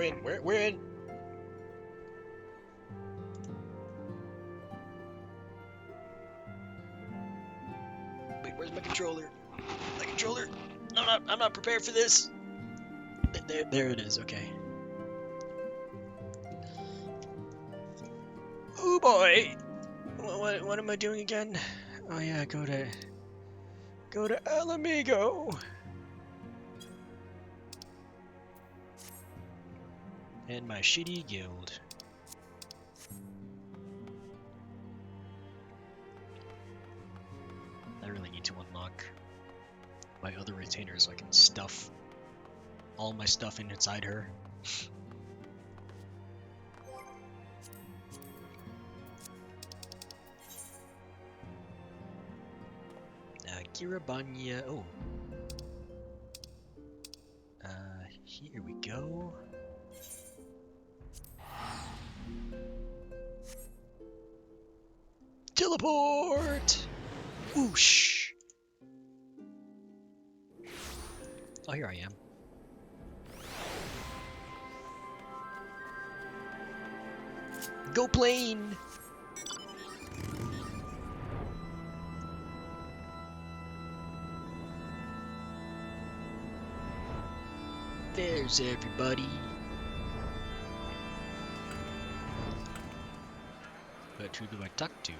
in. We're in. Wait, where's my controller? My controller. I'm not prepared for this. There it is. Okay. Oh boy. What am I doing again? Oh yeah, go to Alamigo. And my shitty guild. I really need to unlock my other retainer so I can stuff all my stuff inside her. Kirabanya. Oh. Here we go. Teleport! Whoosh! Oh, here I am. Go plane! There's everybody. But who do I talk to?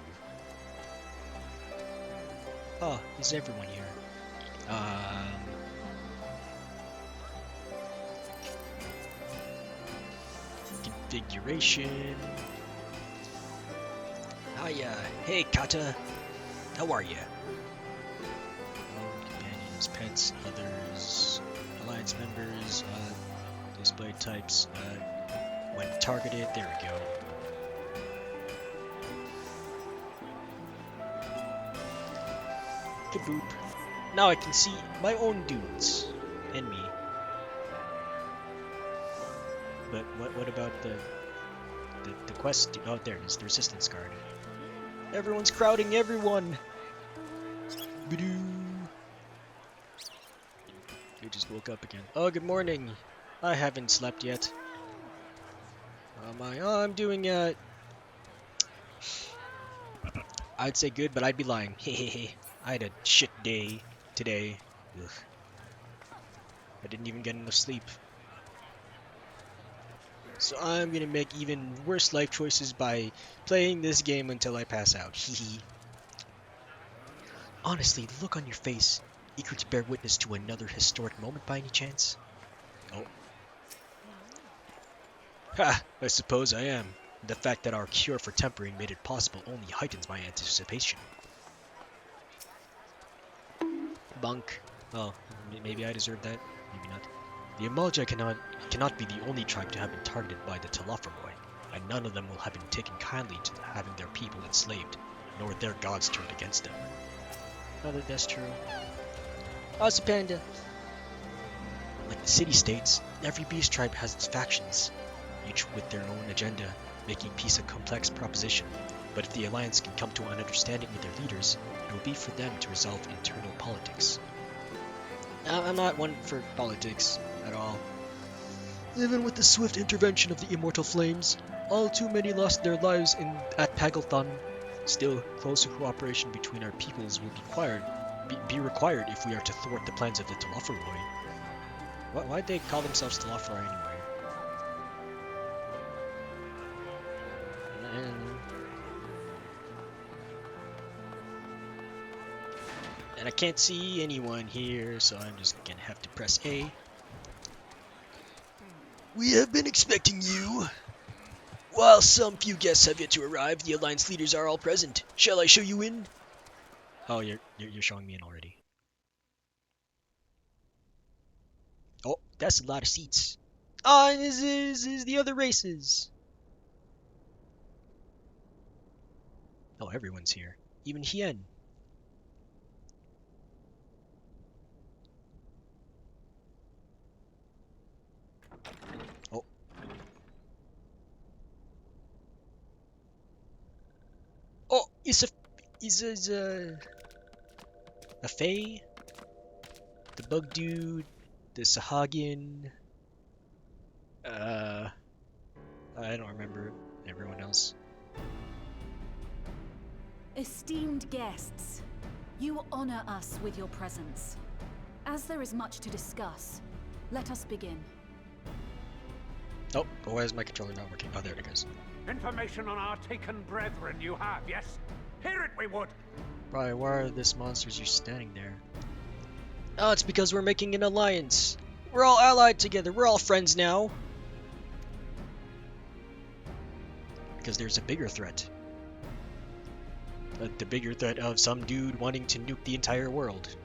Oh, is everyone here? Configuration. Hiya. Hey, Kata. How are ya? Companions, pets, others, alliance members, display types, when targeted, there we go. Kaboop. Now I can see my own dudes and me. But what about the quest? Oh, there it is, the resistance card. Everyone's crowding everyone. Badoo. You just woke up again. Oh, good morning. I haven't slept yet. I'm doing I'd say good, but I'd be lying. Hehehe. I had a shit day today. Ugh. I didn't even get enough sleep. So I'm gonna make even worse life choices by playing this game until I pass out. Hehe. Honestly, the look on your face, eager to bear witness to another historic moment by any chance? Oh. Ha! I suppose I am. The fact that our cure for tempering made it possible only heightens my anticipation. Bunk. Oh, maybe I deserve that. Maybe not. The Amalja cannot be the only tribe to have been targeted by the Talaferoi, and none of them will have been taken kindly to having their people enslaved, nor their gods turned against them. Now that that's true. Also, Panda. Like the city-states, every beast tribe has its factions, each with their own agenda, making peace a complex proposition. But if the Alliance can come to an understanding with their leaders, it will be for them to resolve internal politics. I'm not one for politics at all. Even with the swift intervention of the immortal flames, all too many lost their lives at Pagalthon. Still, closer cooperation between our peoples will be required if we are to thwart the plans of the Talaferoi. Why'd they call themselves Talaferoi anyway? And I can't see anyone here, so I'm just gonna have to press A. We have been expecting you. While some few guests have yet to arrive, the Alliance leaders are all present. Shall I show you in? Oh, you're showing me in already. Oh, that's a lot of seats. Ah, this is the other races. Oh, everyone's here. Even Hien. Oh. Oh, is a Fae, the bug dude, the Sahagin, Uh, I don't remember everyone else. Esteemed guests, you honor us with your presence. As there is much to discuss, let us begin. Oh, but why is my controller not working? Oh, there it goes. Information on our taken brethren you have, yes? Hear it we would! Right, why are these monsters just standing there? Oh, it's because we're making an alliance. We're all allied together. We're all friends now. Because there's a bigger threat. The bigger threat of some dude wanting to nuke the entire world.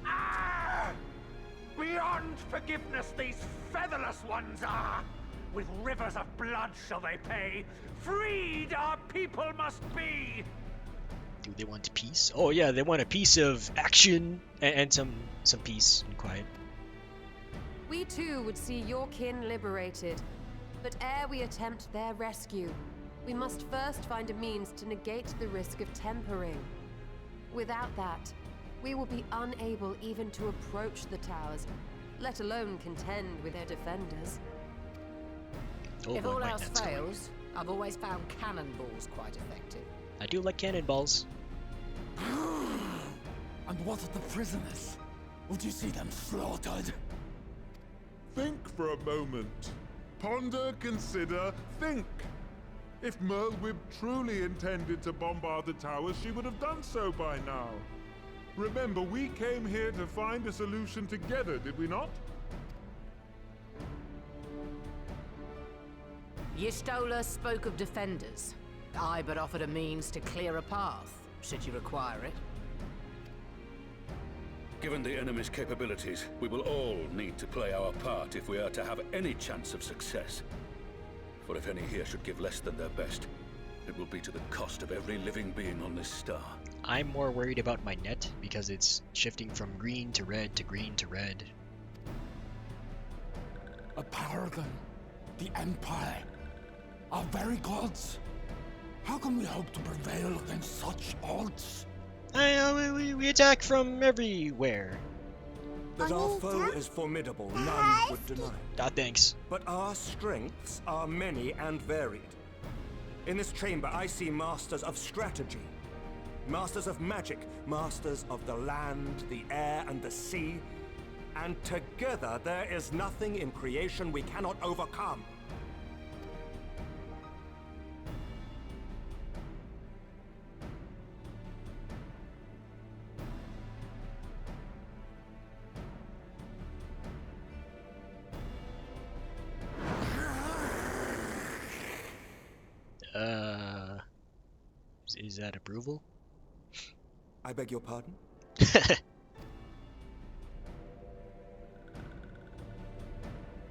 Ah! Beyond forgiveness these featherless ones are! With rivers of blood shall they pay. Freed our people must be! Do they want peace? Oh yeah, they want a piece of action and some peace and quiet. We too would see your kin liberated. But ere we attempt their rescue, we must first find a means to negate the risk of tempering. Without that, we will be unable even to approach the towers, let alone contend with their defenders. Oh, If boy, all my else net's going. fails, I've always found cannonballs quite effective. I do like cannonballs. And what of the prisoners? Would you see them slaughtered? Think for a moment. Ponder, consider, think. If Merlwyb truly intended to bombard the towers, she would have done so by now. Remember, we came here to find a solution together, did we not? Y'Stola spoke of defenders. I but offered a means to clear a path, should you require it. Given the enemy's capabilities, we will all need to play our part if we are to have any chance of success. For if any here should give less than their best, it will be to the cost of every living being on this star. I'm more worried about my net because it's shifting from green to red to green to red. A paragon, the Empire, our very gods. How can we hope to prevail against such odds? We attack from everywhere. That our foe is formidable, none would deny. Ah, thanks. But our strengths are many and varied. In this chamber, I see masters of strategy, masters of magic, masters of the land, the air, and the sea. And together, there is nothing in creation we cannot overcome. Is that approval? I beg your pardon?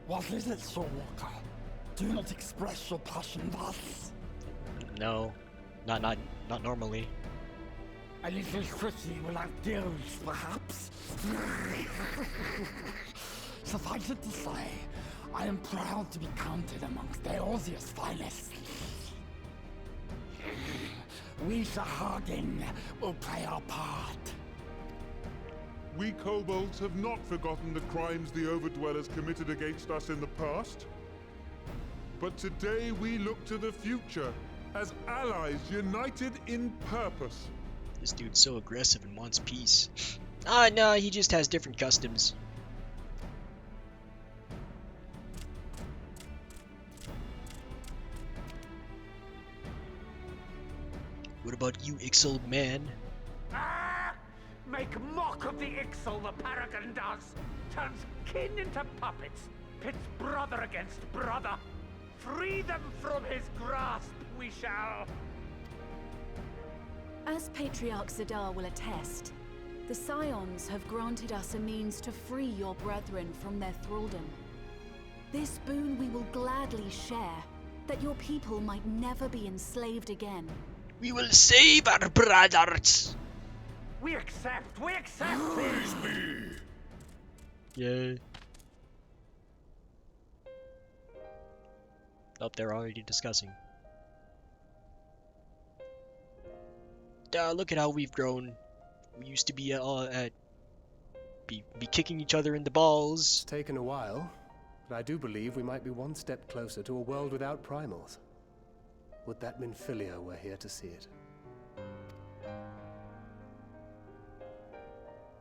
What is it, Sir Walker? Do not express your passion thus. No, not normally. A little tricky without gills, perhaps. Suffice it to say, I am proud to be counted amongst Eorzea's finest. We Sahagin will play our part. We kobolds have not forgotten the crimes the Overdwellers committed against us in the past. But today we look to the future as allies united in purpose. This dude's so aggressive and wants peace. Ah, no, he just has different customs. What about you, Ixal man? Ah! Make mock of the Ixal, the Paragon does! Turns kin into puppets, pits brother against brother. Free them from his grasp, we shall! As Patriarch Zadar will attest, the Scions have granted us a means to free your brethren from their thraldom. This boon we will gladly share, that your people might never be enslaved again. We will save our brothers! We accept! We accept! Praise be! Yay. Oh, they're already discussing. Look at how we've grown. We used to be be kicking each other in the balls. It's taken a while, but I do believe we might be one step closer to a world without primals. Would that Minfilia were here to see it.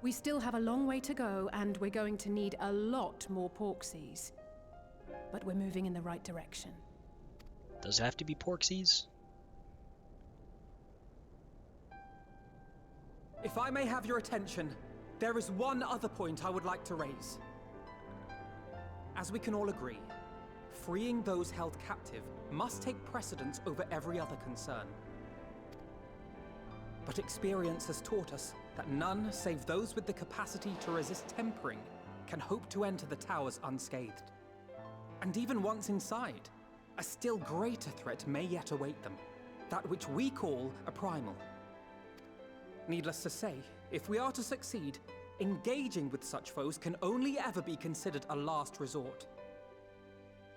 We still have a long way to go, and we're going to need a lot more Porksies. But we're moving in the right direction. Does it have to be Porksies? If I may have your attention, there is one other point I would like to raise. As we can all agree, freeing those held captive must take precedence over every other concern. But experience has taught us that none save those with the capacity to resist tempering can hope to enter the towers unscathed. And even once inside, a still greater threat may yet await them, that which we call a primal. Needless to say, if we are to succeed, engaging with such foes can only ever be considered a last resort.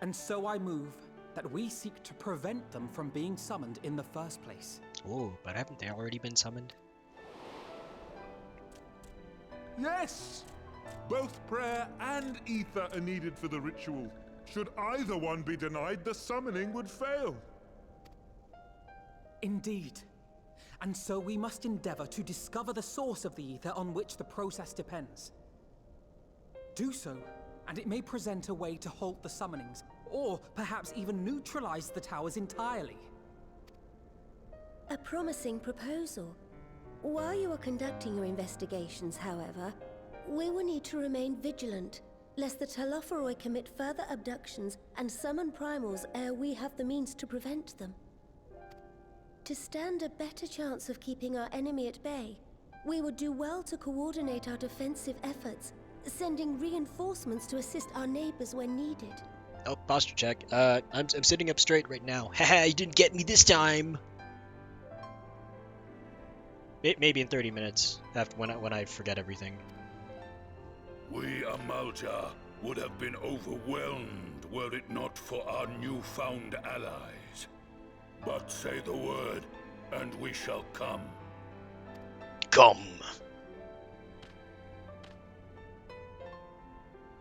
And so I move that we seek to prevent them from being summoned in the first place. Oh, but haven't they already been summoned? Yes! Both prayer and ether are needed for the ritual. Should either one be denied, the summoning would fail. Indeed. And so we must endeavor to discover the source of the ether on which the process depends. Do so, and it may present a way to halt the summonings, or perhaps even neutralize the towers entirely. A promising proposal. While you are conducting your investigations, however, we will need to remain vigilant, lest the Telophoroi commit further abductions and summon primals ere we have the means to prevent them. To stand a better chance of keeping our enemy at bay, we would do well to coordinate our defensive efforts, sending reinforcements to assist our neighbors when needed. Oh, posture check. I'm sitting up straight right now. Haha, you didn't get me this time! Maybe in 30 minutes, after when I forget everything. We Amalja would have been overwhelmed were it not for our newfound allies. But say the word, and we shall come. Come!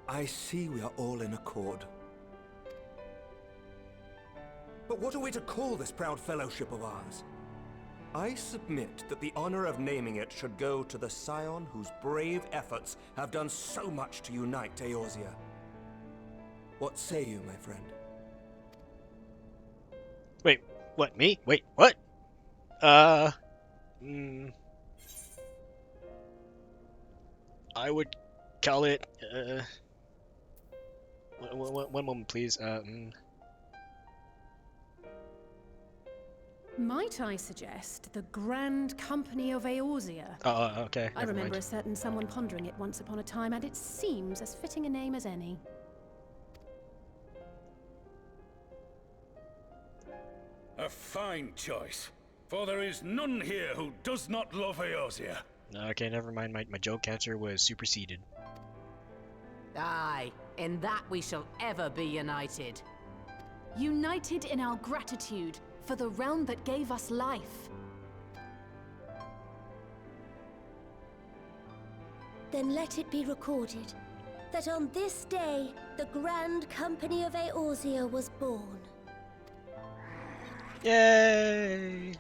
I see we are all in accord. But what are we to call this proud fellowship of ours? I submit that the honor of naming it should go to the scion whose brave efforts have done so much to unite Eorzea. What say you, my friend? Wait, what, me? Wait, what? I would call it, one moment, please. Might I suggest the Grand Company of Eorzea? Okay. I remember a certain someone pondering it once upon a time, and it seems as fitting a name as any. A fine choice, for there is none here who does not love Eorzea. Okay, never mind. My joke answer was superseded. Aye, in that we shall ever be united. United in our gratitude for the realm that gave us life. Then let it be recorded that on this day, the Grand Company of Eorzea was born. Yay!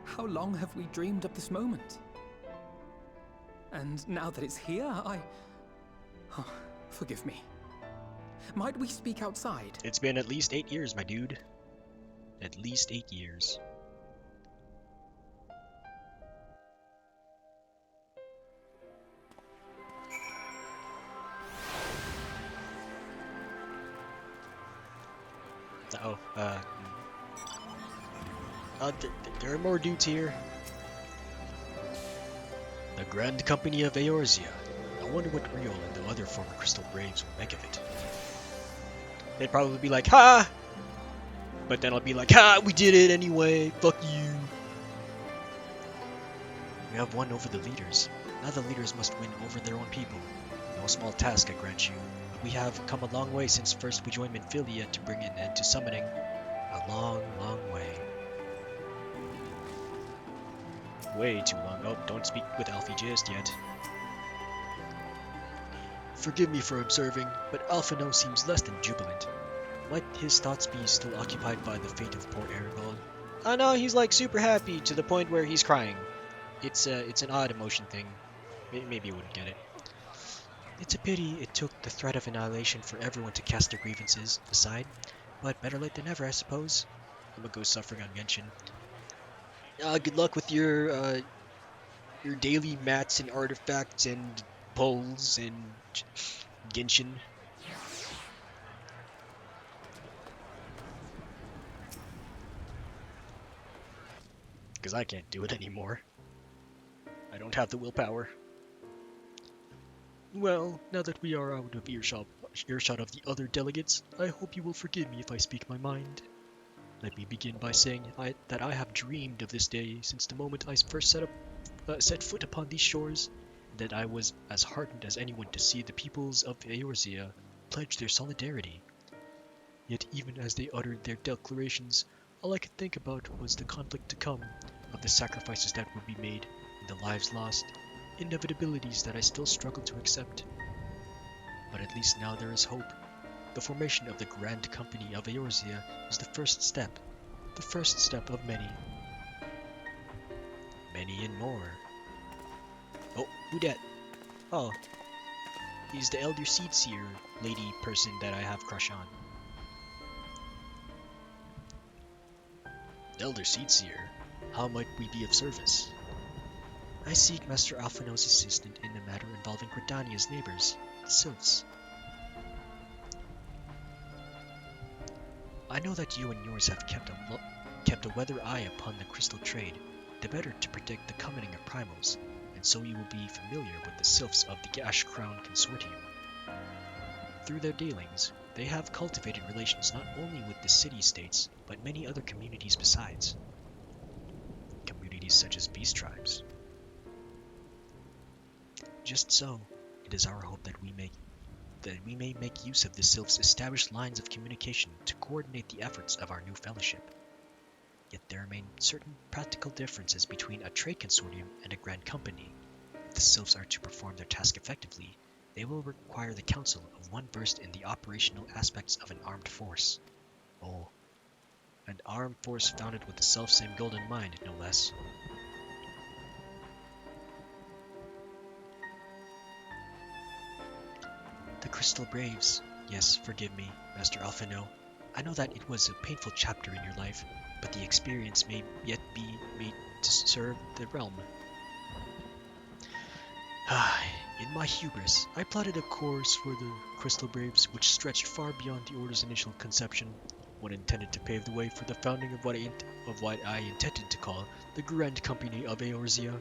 How long have we dreamed of this moment? And now that it's here, Oh, forgive me. Might we speak outside? It's been at least 8 years, my dude. At least 8 years. There are more dudes here. The Grand Company of Eorzea. I wonder what Riol and the other former Crystal Braves will make of it. They'd probably be like, ha! But then I'll be like, ha! We did it anyway! Fuck you! We have won over the leaders. Now the leaders must win over their own people. No small task, I grant you. we have come a long way since first we joined Minfilia to bring an end to summoning. A long, long way. Way too long. Oh, don't speak with Alfie just yet. Forgive me for observing, but Alphino seems less than jubilant. Might his thoughts be still occupied by the fate of poor Aragorn? Oh no, he's like super happy to the point where he's crying. It's an odd emotion thing. Maybe you wouldn't get it. It's a pity it took the threat of annihilation for everyone to cast their grievances aside, but better late than never, I suppose. I'm gonna go suffering on Genshin. Good luck with your daily mats and artifacts and polls and Genshin. Because I can't do it anymore. I don't have the willpower. Well, now that we are out of earshot of the other delegates, I hope you will forgive me if I speak my mind. Let me begin by saying that I have dreamed of this day since the moment I first set foot upon these shores, and that I was as heartened as anyone to see the peoples of Eorzea pledge their solidarity. Yet even as they uttered their declarations, all I could think about was the conflict to come, of the sacrifices that would be made, and the lives lost, inevitabilities that I still struggle to accept. But at least now there is hope. The formation of the Grand Company of Eorzea is the first step of many. Many and more. Oh, who dat? Oh, he's the Elder Seedseer lady person that I have crush on. Elder Seedseer, how might we be of service? I seek Master Alphino's assistant in a matter involving Gridania's neighbors, the Sylphs. I know that you and yours have kept a weather eye upon the crystal trade, the better to predict the coming of primals, and so you will be familiar with the Sylphs of the Ash Crown Consortium. Through their dealings, they have cultivated relations not only with the city-states, but many other communities besides. Communities such as beast tribes. Just so, it is our hope that we may make use of the Sylphs' established lines of communication to coordinate the efforts of our new fellowship. Yet there remain certain practical differences between a trade consortium and a grand company. If the Sylphs are to perform their task effectively, they will require the counsel of one versed in the operational aspects of an armed force. Oh, an armed force founded with the self-same goal in mind, no less. The Crystal Braves. Yes, forgive me, Master Alphino. I know that it was a painful chapter in your life, but the experience may yet be made to serve the realm. In my hubris, I plotted a course for the Crystal Braves which stretched far beyond the Order's initial conception, one intended to pave the way for the founding of what I intended to call the Grand Company of Eorzea.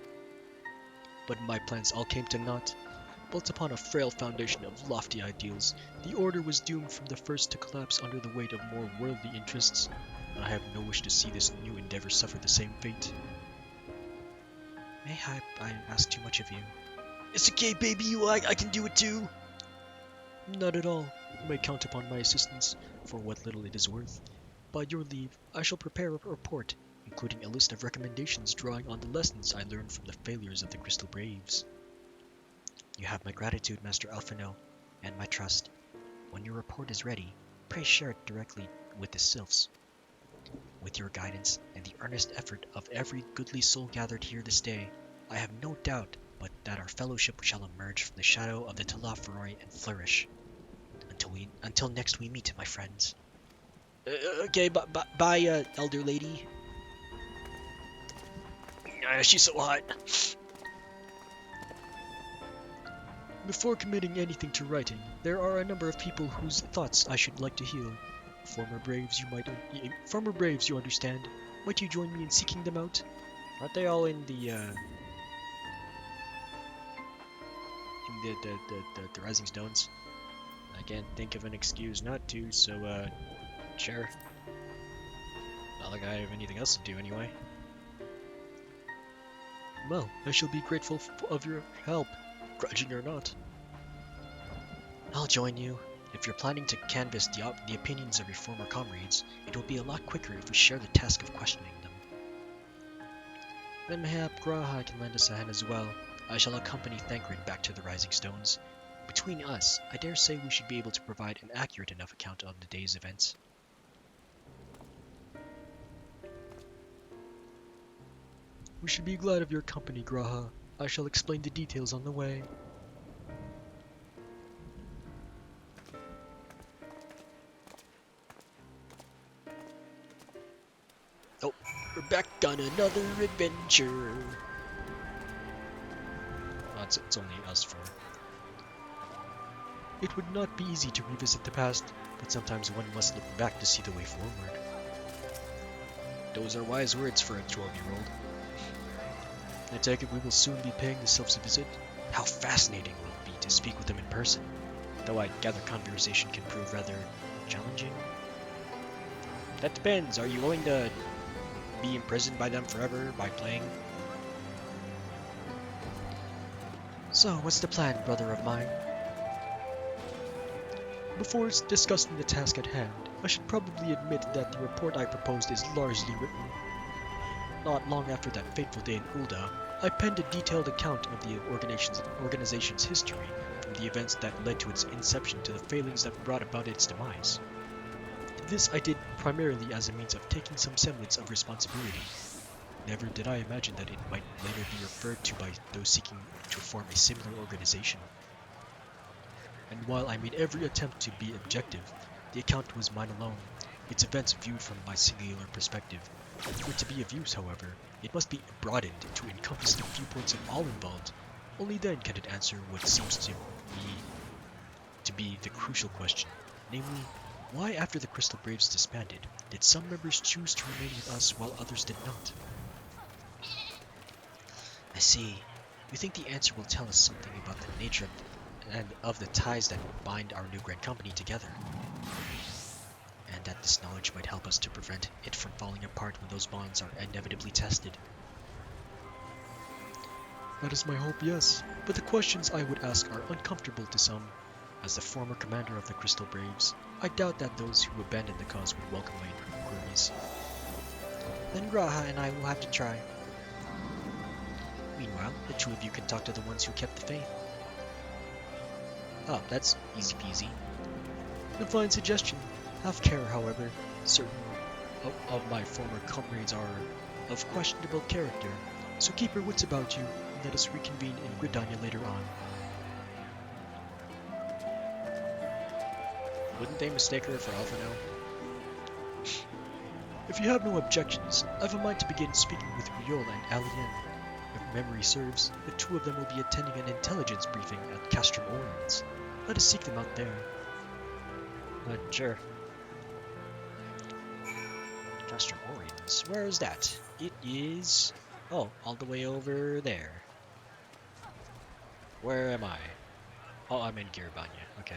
But my plans all came to naught. Built upon a frail foundation of lofty ideals, the Order was doomed from the first to collapse under the weight of more worldly interests, and I have no wish to see this new endeavor suffer the same fate. May I ask too much of you? It's okay, baby, I can do it too! Not at all. You may count upon my assistance, for what little it is worth. By your leave, I shall prepare a report, including a list of recommendations drawing on the lessons I learned from the failures of the Crystal Braves. You have my gratitude, Master Alphino, and my trust. When your report is ready, pray share it directly with the Sylphs. With your guidance and the earnest effort of every goodly soul gathered here this day, I have no doubt but that our fellowship shall emerge from the shadow of the Telophoroi and flourish. Until next we meet, my friends. Okay, bye, elder lady. She's so hot. Before committing anything to writing, there are a number of people whose thoughts I should like to heal. Former braves, you understand. Might you join me in seeking them out? Aren't they all in the Rising Stones? I can't think of an excuse not to, so sure. Not like I have anything else to do anyway. Well, I shall be grateful of your help, grudging or not. I'll join you. If you're planning to canvass the opinions of your former comrades, it will be a lot quicker if we share the task of questioning them. Then mayhap Graha can lend us a hand as well. I shall accompany Thancred back to the Rising Stones. Between us, I dare say we should be able to provide an accurate enough account of the day's events. We should be glad of your company, Graha. I shall explain the details on the way. Oh, we're back on another adventure. Oh, it's only us four. It would not be easy to revisit the past, but sometimes one must look back to see the way forward. Those are wise words for a 12-year-old. I take it we will soon be paying the Sylphs a visit. How fascinating will it be to speak with them in person, though I gather conversation can prove rather challenging. That depends. Are you going to be imprisoned by them forever by playing? So, what's the plan, brother of mine? Before discussing the task at hand, I should probably admit that the report I proposed is largely written. Not long after that fateful day in Ul'dah, I penned a detailed account of the organization's history, from the events that led to its inception to the failings that brought about its demise. This I did primarily as a means of taking some semblance of responsibility. Never did I imagine that it might later be referred to by those seeking to form a similar organization. And while I made every attempt to be objective, the account was mine alone, its events viewed from my singular perspective. For it to be of use, however, it must be broadened to encompass the viewpoints of all involved. Only then can it answer what seems to be the crucial question, namely, why after the Crystal Braves disbanded, did some members choose to remain with us while others did not? I see. You think the answer will tell us something about the nature of the ties that bind our new Grand Company together. And that this knowledge might help us to prevent it from falling apart when those bonds are inevitably tested. That is my hope, yes. But the questions I would ask are uncomfortable to some. As the former commander of the Crystal Braves, I doubt that those who abandoned the cause would welcome my inquiries. Then Graha and I will have to try. Meanwhile, the two of you can talk to the ones who kept the faith. Oh, that's easy peasy. A fine suggestion. Have care, however. Certain of my former comrades are of questionable character, so keep your wits about you, and let us reconvene in Gridania later on. Wouldn't they mistake her for Alphino? If you have no objections, I've a mind to begin speaking with Riol and Alien. If memory serves, the two of them will be attending an intelligence briefing at Castrum Oriens. Let us seek them out there. Sure. Castrum Oriens, where is that? It is... oh, all the way over there. Where am I? Oh, I'm in Giribania, okay.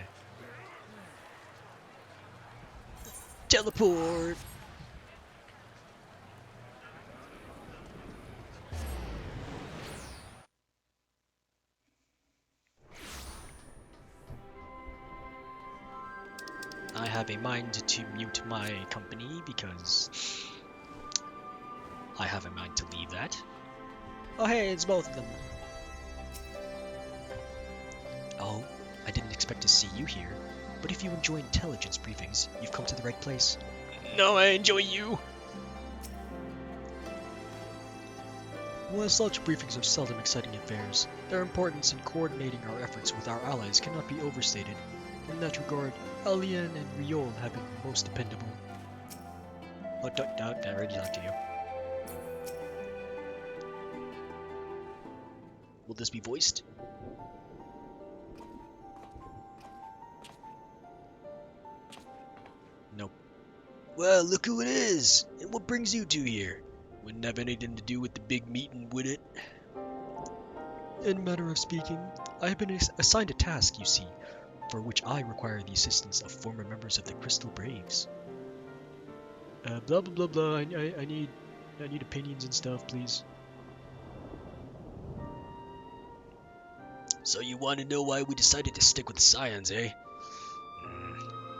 Teleport! I have a mind to mute my company because I have a mind to leave that. Oh hey, it's both of them. Oh, I didn't expect to see you here, but if you enjoy intelligence briefings, you've come to the right place. No, I enjoy you! While such briefings are seldom exciting affairs, their importance in coordinating our efforts with our allies cannot be overstated. In that regard, Alien and Riol have been most dependable. Oh, I already talked to you. Will this be voiced? Nope. Well, look who it is! And what brings you two here? Wouldn't have anything to do with the big meeting, would it? In a manner of speaking, I have been assigned a task, you see, for which I require the assistance of former members of the Crystal Braves. Blah blah blah blah, I need opinions and stuff, please. So you want to know why we decided to stick with the Scions, eh?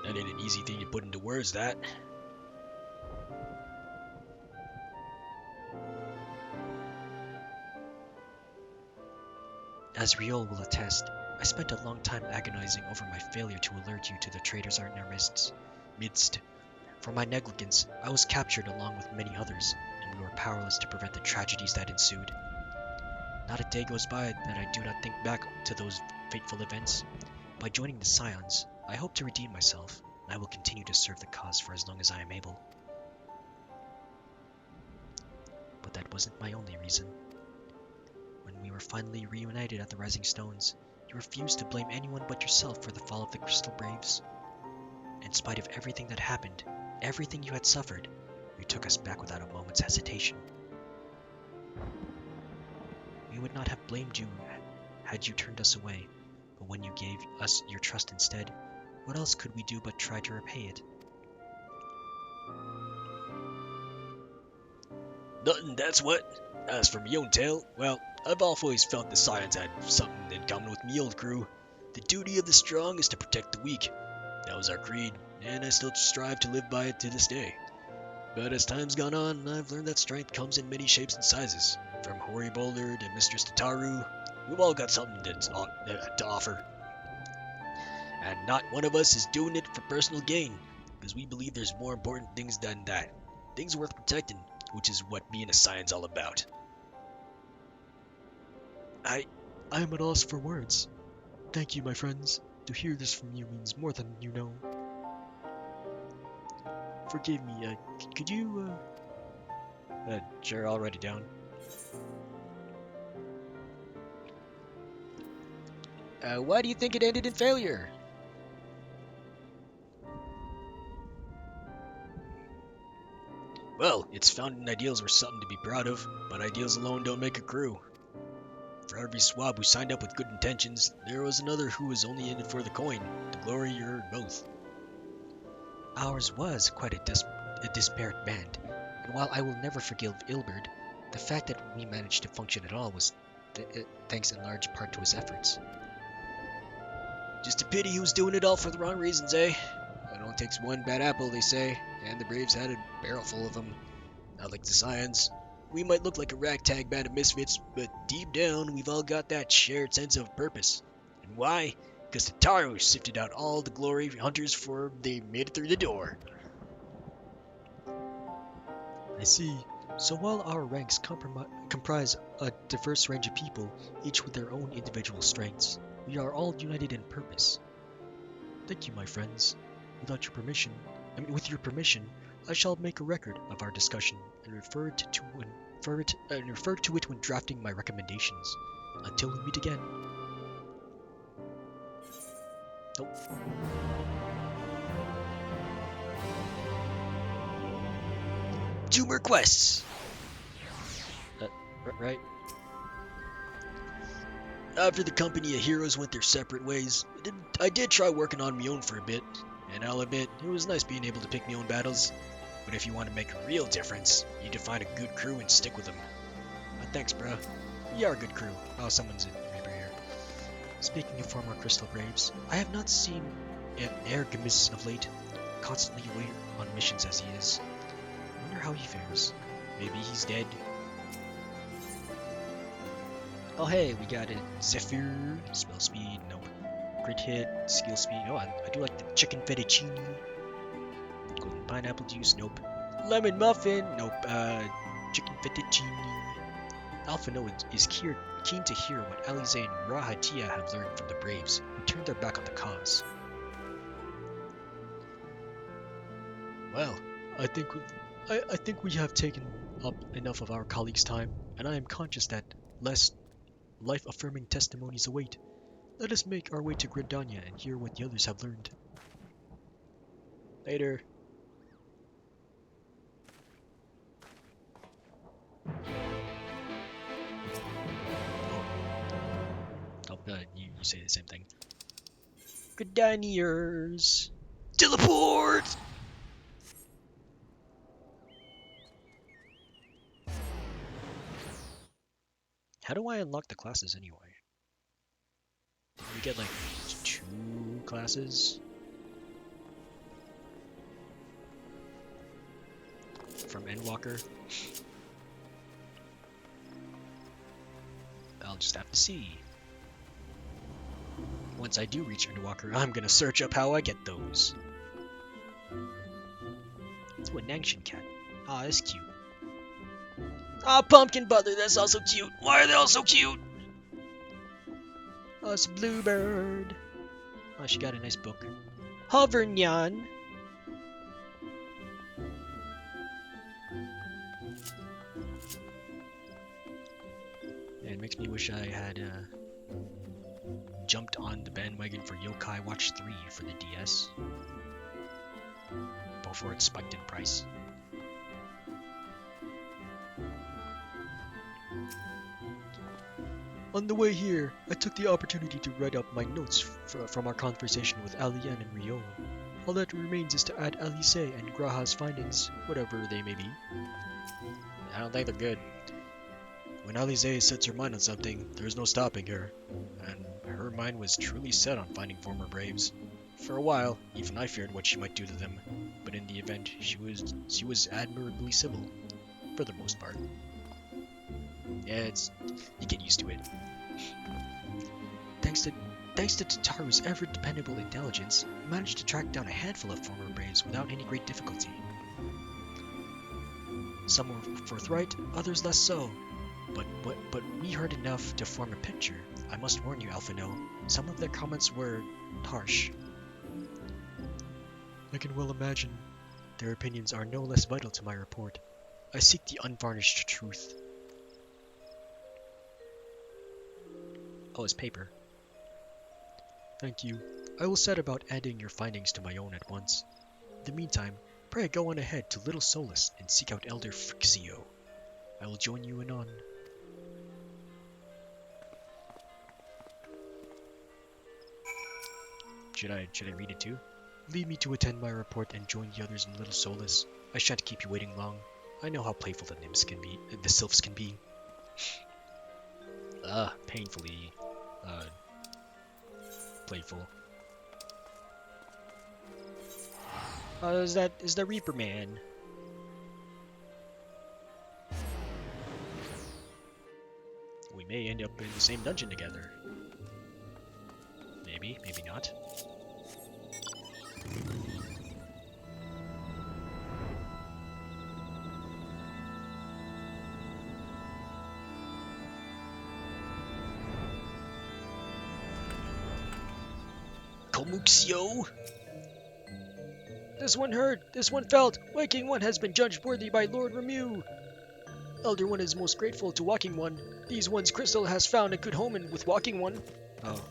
That ain't an easy thing to put into words, that. As Riol will attest, I spent a long time agonizing over my failure to alert you to the traitors in our midst. For my negligence, I was captured along with many others, and we were powerless to prevent the tragedies that ensued. Not a day goes by that I do not think back to those fateful events. By joining the Scions, I hope to redeem myself, and I will continue to serve the cause for as long as I am able. But that wasn't my only reason. When we were finally reunited at the Rising Stones, you refused to blame anyone but yourself for the fall of the Crystal Braves. In spite of everything that happened, everything you had suffered, you took us back without a moment's hesitation. We would not have blamed you had you turned us away, but when you gave us your trust instead, what else could we do but try to repay it? Nothing, that's what. As for me own tale, well, I've always felt the Scions had something in common with me old crew. The duty of the strong is to protect the weak. That was our creed, and I still strive to live by it to this day. But as time's gone on, I've learned that strength comes in many shapes and sizes. From Hoary Boulder to Mistress Tataru, we've all got something to offer. And not one of us is doing it for personal gain, because we believe there's more important things than that. Things worth protecting, which is what being a Scion's all about. I am at a loss for words. Thank you, my friends. To hear this from you means more than you know. Forgive me, could you, sure, I'll write it down. Why do you think it ended in failure? Well, its founding ideals were something to be proud of, but ideals alone don't make a crew. For every swab who signed up with good intentions, there was another who was only in it for the coin, the glory, or both. Ours was quite a disparate band, and while I will never forgive Ilberd, the fact that we managed to function at all was thanks in large part to his efforts. Just a pity he was doing it all for the wrong reasons, eh? It only takes one bad apple, they say, and the Braves had a barrel full of them. Not like the Scions. We might look like a ragtag band of misfits, but deep down, we've all got that shared sense of purpose. And why? Because Tataru sifted out all the glory hunters before they made it through the door. I see. So while our ranks comprise a diverse range of people, each with their own individual strengths, we are all united in purpose. Thank you, my friends. With your permission, I shall make a record of our discussion and refer to it when drafting my recommendations. Until we meet again. Oh. Two more quests. Right. After the company of heroes went their separate ways, I did try working on me own for a bit, and I'll admit, it was nice being able to pick my own battles. But if you want to make a real difference, you need to find a good crew and stick with them. Thanks, bro. You are a good crew. Oh, someone's in Reaper here. Speaking of former Crystal Braves, I have not seen Ergemis of late, constantly away on missions as he is. I wonder how he fares. Maybe he's dead. Oh hey, we got it. Zephyr, spell speed, nope. Crit hit, skill speed, oh I do like the chicken fettuccine. Golden pineapple juice, nope. Lemon muffin, nope. Chicken fettuccine. Alphino is keen to hear what Alize and Rahatia have learned from the Braves, who turned their back on the cause. Well, I think we have taken up enough of our colleagues' time, and I am conscious that less life-affirming testimonies await. Let us make our way to Gridania and hear what the others have learned. Later. You say the same thing. Gridaniers! Teleport! How do I unlock the classes anyway? We get like 2 classes? from Endwalker. I'll just have to see. Once I do reach Endwalker, I'm gonna search up how I get those. It's a Nangshan cat. Ah, that's cute. Ah, pumpkin butter, that's also cute. Why are they all so cute? Oh, it's a bluebird. Oh, she got a nice book. Hovernyan. It makes me wish I had jumped on the bandwagon for Yokai Watch 3 for the DS before it spiked in price. On the way here, I took the opportunity to write up my notes from our conversation with Alian and Rio. All that remains is to add Alice and Graha's findings, whatever they may be. I don't think they're good. When Alice sets her mind on something, there's no stopping her, and her mind was truly set on finding former Braves. For a while, even I feared what she might do to them, but in the event, she was admirably civil, for the most part. Yeah, you get used to it. Thanks to Tataru's ever-dependable intelligence, I managed to track down a handful of former Braves without any great difficulty. Some were forthright, others less so. But we heard enough to form a picture. I must warn you, Alphino, some of their comments were harsh. I can well imagine. Their opinions are no less vital to my report. I seek the unvarnished truth. Oh, it's paper. Thank you. I will set about adding your findings to my own at once. In the meantime, pray go on ahead to Little Solace and seek out Elder Frixio. I will join you anon. Should I read it too? Leave me to attend my report and join the others in Little Solace. I shan't keep you waiting long. I know how playful the nymphs can be, the sylphs can be. Painfully, playful. Is the Reaper Man? We may end up in the same dungeon together. Maybe, maybe not. Komuxio! This one heard, this one felt. Waking One has been judged worthy by Lord Remu. Elder One is most grateful to Walking One. These ones Crystal has found a good home with Walking One. Oh.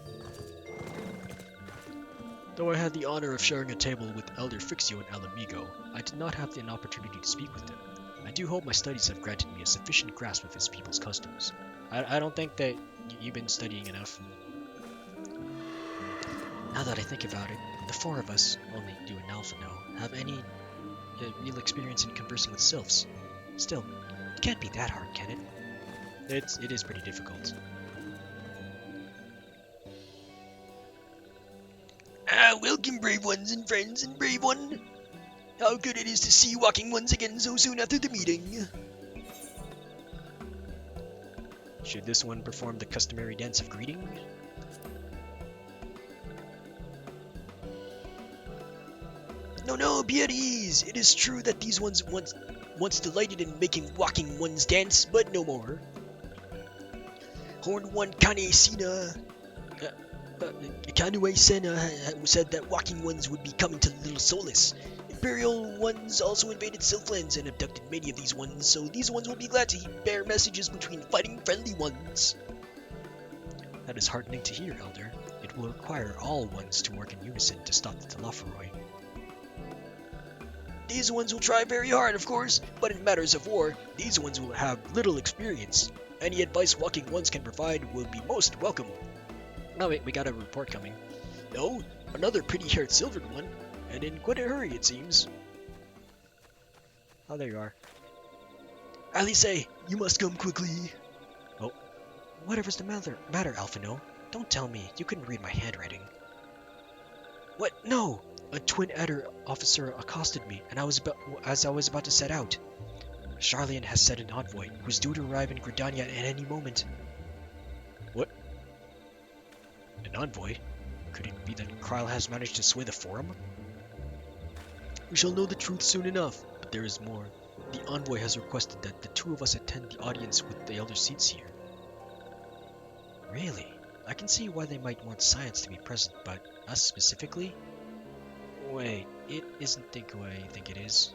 Though I had the honor of sharing a table with Elder Frixio and Alamigo, I did not have an opportunity to speak with them. I do hope my studies have granted me a sufficient grasp of his people's customs. I don't think that you've been studying enough. Now that I think about it, the four of us, only you and Alphino, have any real experience in conversing with sylphs. Still, it can't be that hard, can it? It is pretty difficult. Welcome, brave ones and friends and brave one. How good it is to see Walking Ones again so soon after the meeting. Should this one perform the customary dance of greeting? No, be at ease. It is true that these ones once delighted in making Walking Ones dance, but no more. Horn One Kane Sina, Kanue Sena said that Walking Ones would be coming to Little Solace. Imperial Ones also invaded Sylphlands and abducted many of these ones, so these ones will be glad to bear messages between fighting friendly ones. That is heartening to hear, Elder. It will require all ones to work in unison to stop the Telophoroi. These ones will try very hard, of course, but in matters of war, these ones will have little experience. Any advice Walking Ones can provide will be most welcome. Oh wait, we got a report coming. Oh, another pretty-haired silvered one, and in quite a hurry it seems. Oh, there you are. Alice, you must come quickly. Oh, whatever's the matter, Alphino? Don't tell me, you couldn't read my handwriting. What? No! A twin adder officer accosted me, and as I was about to set out. Charlian has sent an envoy, who's due to arrive in Gridania at any moment. What? An envoy? Could it be that Kryle has managed to sway the Forum? We shall know the truth soon enough, but there is more. The envoy has requested that the two of us attend the audience with the Elder Seatseer. Really? I can see why they might want science to be present, but us specifically? Wait, it isn't the way I think it is.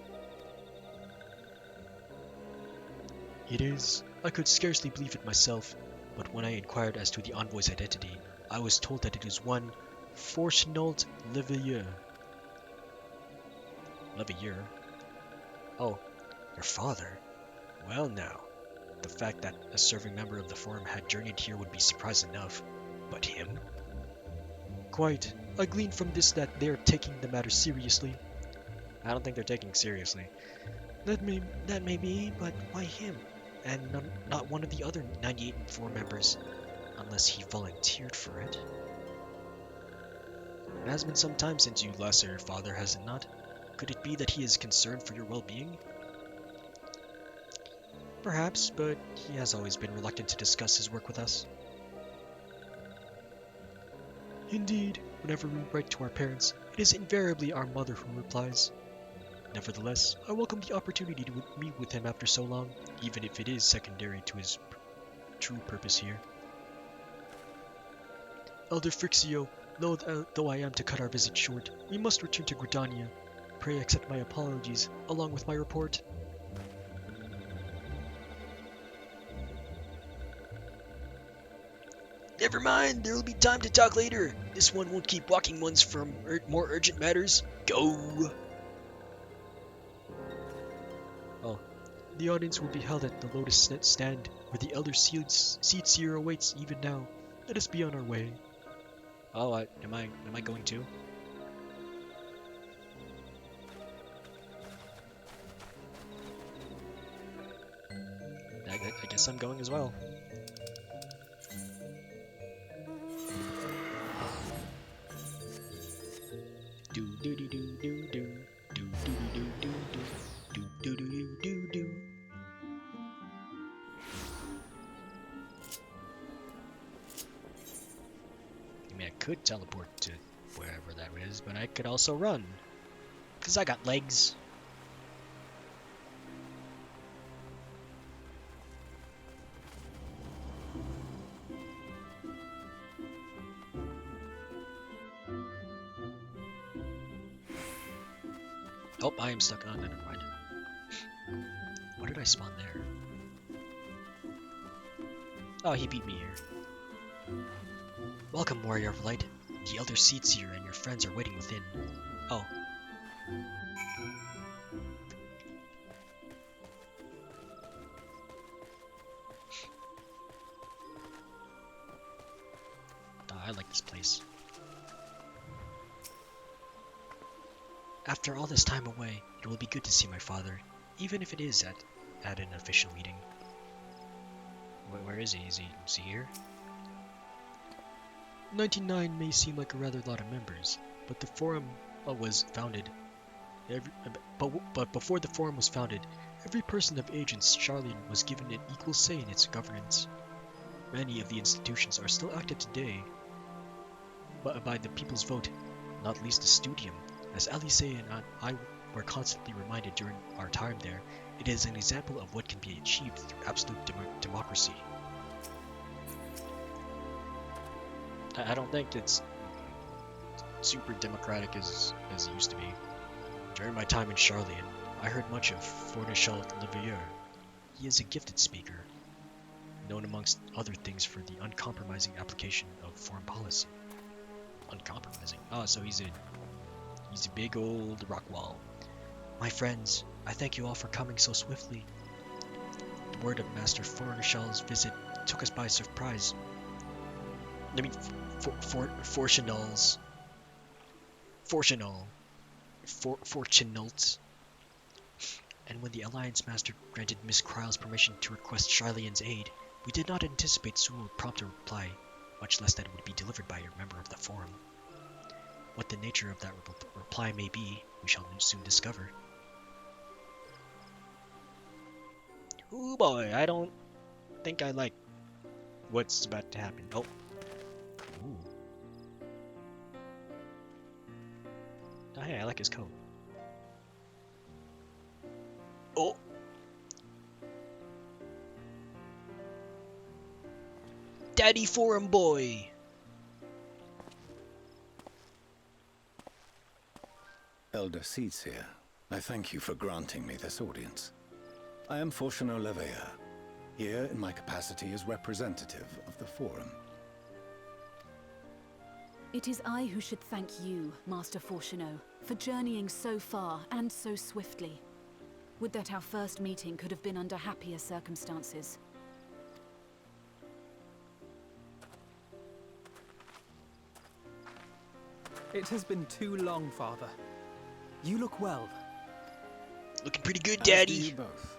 It is. I could scarcely believe it myself, but when I inquired as to the envoy's identity, I was told that it is one Forchenold Leveilleur. Leveilleur? Oh, your father? Well now, the fact that a serving member of the Forum had journeyed here would be surprise enough. But him? Quite. I gleaned from this that they're taking the matter seriously. I don't think they're taking seriously. That may be, but why him? And not one of the other 98 and 4 members, unless he volunteered for it. It has been some time since you last saw your father, has it not? Could it be that he is concerned for your well-being? Perhaps, but he has always been reluctant to discuss his work with us. Indeed, whenever we write to our parents, it is invariably our mother who replies. Nevertheless, I welcome the opportunity to meet with him after so long, even if it is secondary to his true purpose here. Elder Frixio, though I am to cut our visit short, we must return to Gridania. Pray accept my apologies, along with my report. Never mind, there will be time to talk later. This one won't keep walking ones from more urgent matters. Go! Oh, the audience will be held at the Lotus Stand, where the Elder Seatseer awaits even now. Let us be on our way. Oh, am I going too? I guess I'm going as well. Do do do do do do do do do do do do do do do. I mean, I could teleport to wherever that is, but I could also run, 'cause I got legs. Oh, I am stuck on. Never mind. What did I spawn there? Oh, he beat me here. Welcome, Warrior of Light. The Elder Seatseer and your friends are waiting within. Oh. I like this place. After all this time away, it will be good to see my father, even if it is at an official meeting. Where is he? Is he here? 99 may seem like a rather lot of members, but the Forum was founded. But before the Forum was founded, every person of age in Charlian was given an equal say in its governance. Many of the institutions are still active today, but by the people's vote, not least the Studium. As Alice and I were constantly reminded during our time there, it is an example of what can be achieved through absolute democracy. I don't think it's super democratic as it used to be. During my time in Charlian, I heard much of Fornishal Leveilleur. He is a gifted speaker, known amongst other things for the uncompromising application of foreign policy. Uncompromising? Oh, so he's a big old rock wall. My friends, I thank you all for coming so swiftly. The word of Master Fornishal's visit took us by surprise. I mean, Fortunals. And when the Alliance Master granted Miss Kryle's permission to request Charlian's aid, we did not anticipate Sewell would prompt a reply, much less that it would be delivered by a member of the Forum. What the nature of that reply may be, we shall soon discover. Ooh boy, I don't think I like what's about to happen. Oh. Ooh. Oh hey, I like his coat. Oh. Daddy Forum Boy! Elder Seedseer, I thank you for granting me this audience. I am Fortuno Leveilleur, here in my capacity as representative of the Forum. It is I who should thank you, Master Fortuno, for journeying so far and so swiftly. Would that our first meeting could have been under happier circumstances. It has been too long, Father. You look well. Looking pretty good, As do Daddy. you both.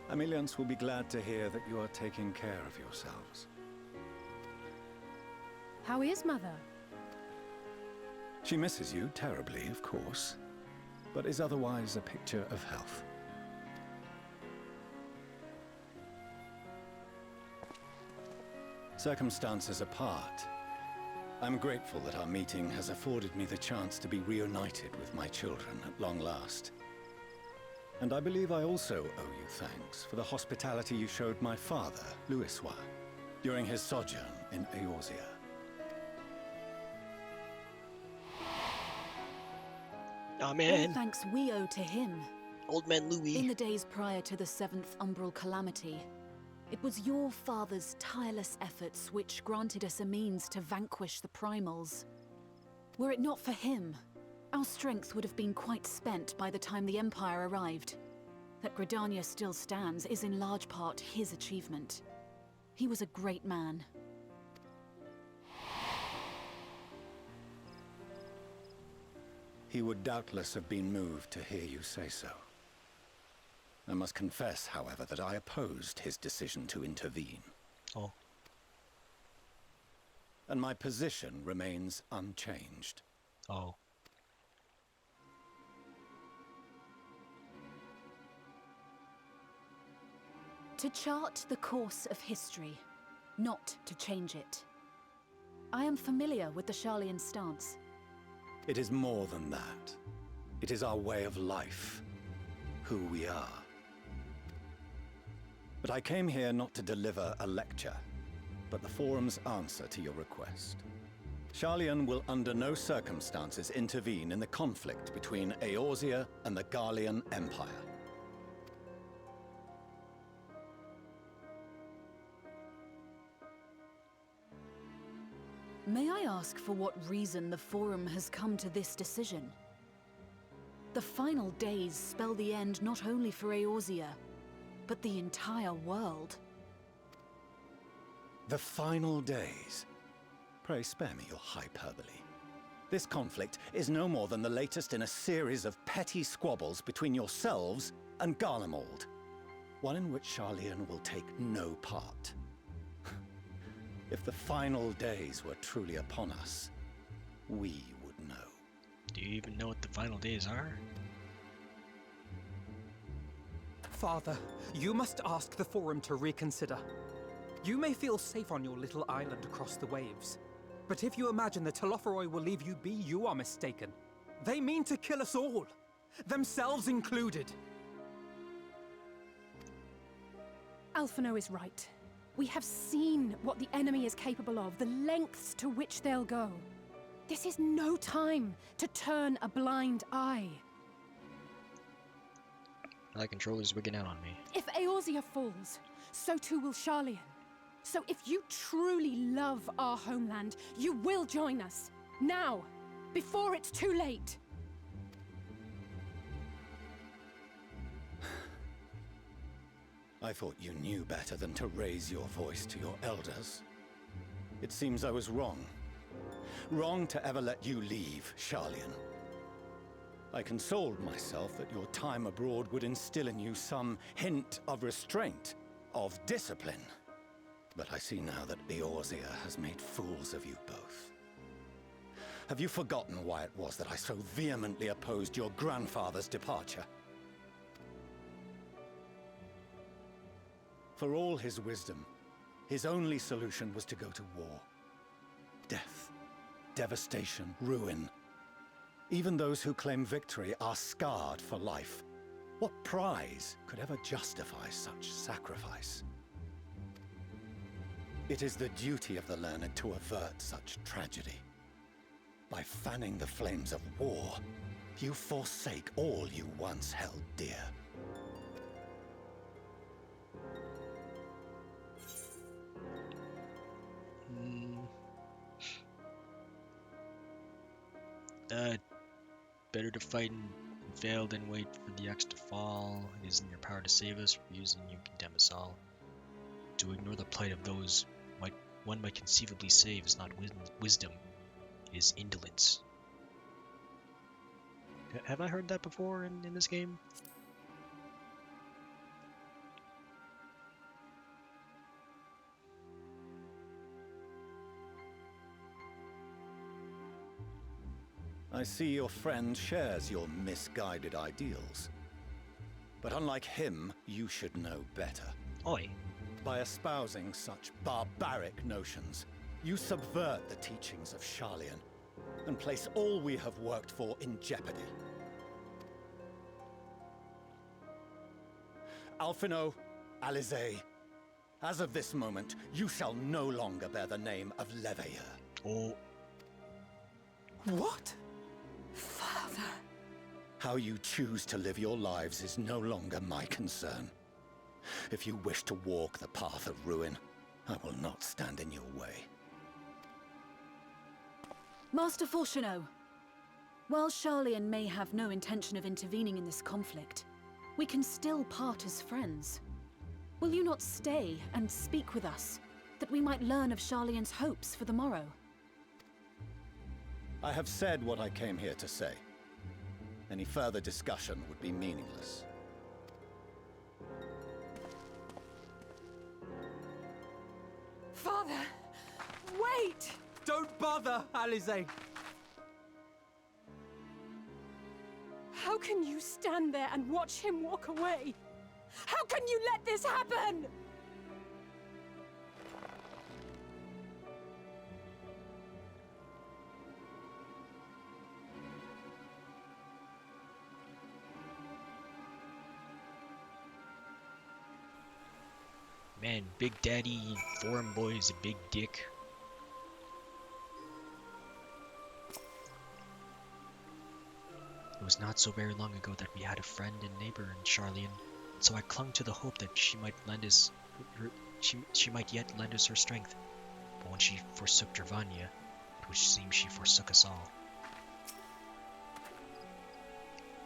Ameliance will be glad to hear that you are taking care of yourselves. How is Mother? She misses you terribly, of course, but is otherwise a picture of health. Circumstances apart, I'm grateful that our meeting has afforded me the chance to be reunited with my children at long last. And I believe I also owe you thanks for the hospitality you showed my father, Louisois, during his sojourn in Eorzea. Aw, All man. thanks we owe to him. Old man Louis. In the days prior to the 7th Umbral Calamity, it was your father's tireless efforts which granted us a means to vanquish the primals. Were it not for him, our strength would have been quite spent by the time the Empire arrived. That Gridania still stands is in large part his achievement. He was a great man. He would doubtless have been moved to hear you say so. I must confess, however, that I opposed his decision to intervene. Oh. And my position remains unchanged. Oh. To chart the course of history, not to change it. I am familiar with the Sharlayan stance. It is more than that. It is our way of life, who we are. But I came here not to deliver a lecture, but the Forum's answer to your request. Sharlayan will under no circumstances intervene in the conflict between Eorzea and the Garlean Empire. May I ask for what reason the Forum has come to this decision? The final days spell the end not only for Eorzea, but the entire world. The final days? Pray spare me your hyperbole. This conflict is no more than the latest in a series of petty squabbles between yourselves and Garlemald. One in which Sharlayan will take no part. If the final days were truly upon us, we would know. Do you even know what the final days are? Father, you must ask the Forum to reconsider. You may feel safe on your little island across the waves, but if you imagine the Telophoroi will leave you be, you are mistaken. They mean to kill us all, themselves included. Alphino is right. We have seen what the enemy is capable of, the lengths to which they'll go. This is no time to turn a blind eye. My controller's wigging out on me. If Eorzea falls, so too will Sharlayan. So if you truly love our homeland, you will join us. Now, before it's too late. I thought you knew better than to raise your voice to your elders. It seems I was wrong. Wrong to ever let you leave, Sharlayan. I consoled myself that your time abroad would instill in you some hint of restraint, of discipline. But I see now that Eorzea has made fools of you both. Have you forgotten why it was that I so vehemently opposed your grandfather's departure? For all his wisdom, his only solution was to go to war. Death, devastation, ruin. Even those who claim victory are scarred for life. What prize could ever justify such sacrifice? It is the duty of the learned to avert such tragedy. By fanning the flames of war, you forsake all you once held dear. Better to fight and fail than wait for the axe to fall. It is in your power to save us. Refusing, you condemn us all. To ignore the plight of those one might conceivably save is not wisdom, it is indolence. Have I heard that before in this game? I see your friend shares your misguided ideals. But unlike him, you should know better. Oi. By espousing such barbaric notions, you subvert the teachings of Sharlayan and place all we have worked for in jeopardy. Alphino, Alizé, as of this moment, you shall no longer bear the name of Leveilleur. Oh. What? Father. How you choose to live your lives is no longer my concern. If you wish to walk the path of ruin, I will not stand in your way. Master Fourcheneau, while Sharlayan may have no intention of intervening in this conflict, we can still part as friends. Will you not stay and speak with us, that we might learn of Sharlayan's hopes for the morrow? I have said what I came here to say. Any further discussion would be meaningless. Father! Wait! Don't bother, Alizé! How can you stand there and watch him walk away? How can you let this happen? Man, Big Daddy Foreign Boy is a big dick. It was not so very long ago that we had a friend and neighbor in Sharlayan, and so I clung to the hope that she might she might yet lend us her strength. But when she forsook Dravania, it would seem she forsook us all.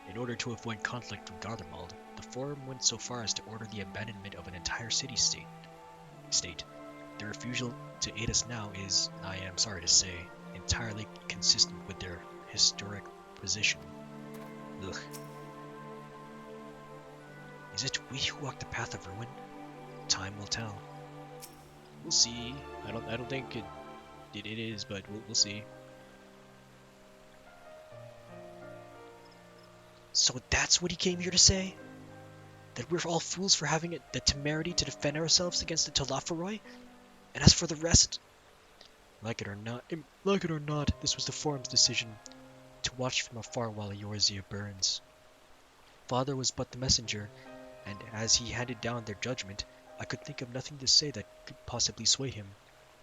In order to avoid conflict with Garlemald, the Forum went so far as to order the abandonment of an entire city-state. Their refusal to aid us now is, I am sorry to say, entirely consistent with their historic position. Ugh. Is it we who walk the path of ruin? Time will tell. We'll see. I don't think it is, but we'll see. So that's what he came here to say? That we're all fools for having the temerity to defend ourselves against the Telophoroi? And as for the rest, like it or not, this was the Forum's decision to watch from afar while Eorzea burns. Father was but the messenger, and as he handed down their judgment, I could think of nothing to say that could possibly sway him.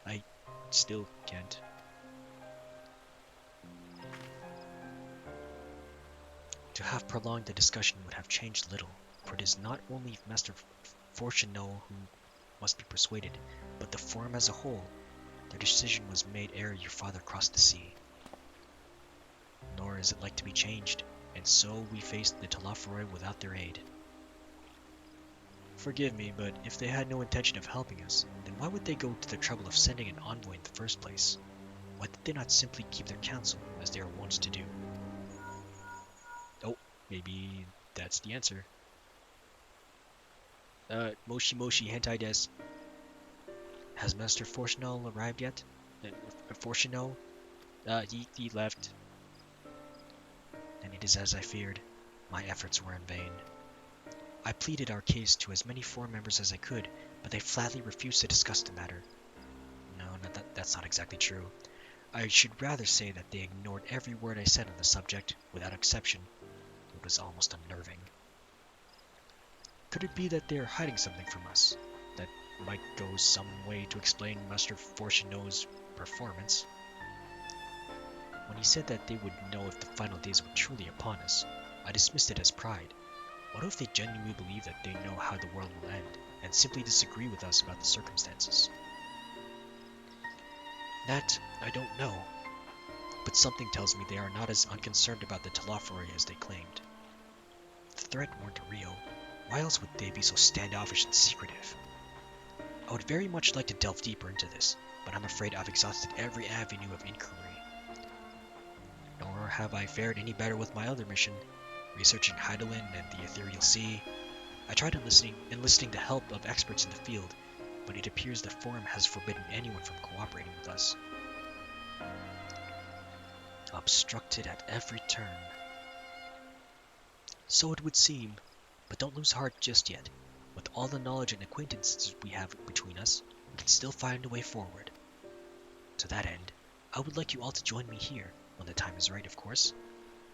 I still can't. To have prolonged the discussion would have changed little, for it is not only Master Fourcheneau who must be persuaded, but the Forum as a whole. Their decision was made ere your father crossed the sea. Nor is it like to be changed, and so we faced the Telophoroi without their aid. Forgive me, but if they had no intention of helping us, then why would they go to the trouble of sending an envoy in the first place? Why did they not simply keep their counsel, as they are wont to do? Oh, maybe that's the answer. Moshi Hentai Des. Has Master Fourcheneau arrived yet? Fourcheneau? He left. And it is as I feared. My efforts were in vain. I pleaded our case to as many forum members as I could, but they flatly refused to discuss the matter. No, that's not exactly true. I should rather say that they ignored every word I said on the subject, without exception. It was almost unnerving. Could it be that they are hiding something from us? That might go some way to explain Master Fortuno's performance? When he said that they would know if the final days were truly upon us, I dismissed it as pride. What if they genuinely believe that they know how the world will end, and simply disagree with us about the circumstances? That, I don't know. But something tells me they are not as unconcerned about the Telophori as they claimed. If the threat weren't real, why else would they be so standoffish and secretive? I would very much like to delve deeper into this, but I'm afraid I've exhausted every avenue of inquiry. Nor have I fared any better with my other mission, researching Hydaelyn and the Ethereal Sea. I tried enlisting the help of experts in the field, but it appears the Forum has forbidden anyone from cooperating with us. Obstructed at every turn. So it would seem, but don't lose heart just yet. With all the knowledge and acquaintances we have between us, we can still find a way forward. To that end, I would like you all to join me here, when the time is right, of course.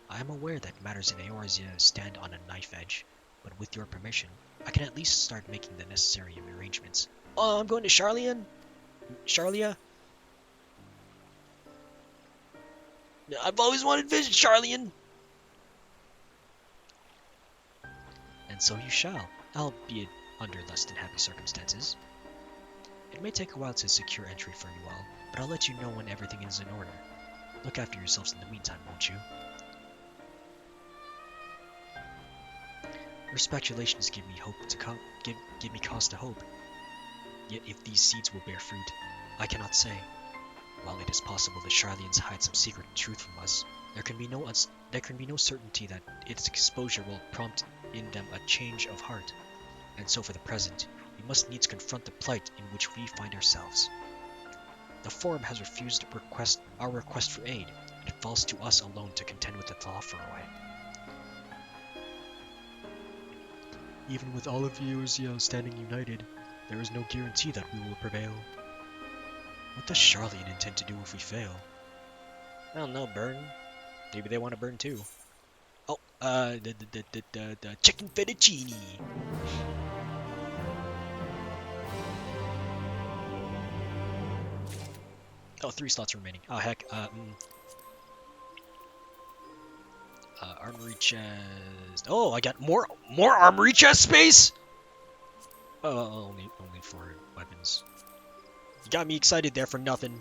I am aware that matters in Eorzea stand on a knife edge, but with your permission, I can at least start making the necessary arrangements. Oh, I'm going to Sharlayan? Sharlia? I've always wanted to visit Sharlayan! And so you shall, albeit under less than happy circumstances. It may take a while to secure entry for you all, but I'll let you know when everything is in order. Look after yourselves in the meantime, won't you? Your speculations give me hope to give me cause to hope. Yet if these seeds will bear fruit, I cannot say. While it is possible the Sharlayans hide some secret truth from us, there can be no certainty that its exposure will prompt in them a change of heart. And so for the present, we must needs confront the plight in which we find ourselves. The Forum has refused our request for aid, and it falls to us alone to contend with the Telophoroi. Even with all of Eorzea standing united, there is no guarantee that we will prevail. What does Sharlayan intend to do if we fail? I don't know, burn. Maybe they want to burn too. Oh, the chicken fettuccine. Oh, 3 slots remaining. Oh, heck. Armory chest. Oh, I got more armory chest space. Oh, only for weapons. You got me excited there for nothing.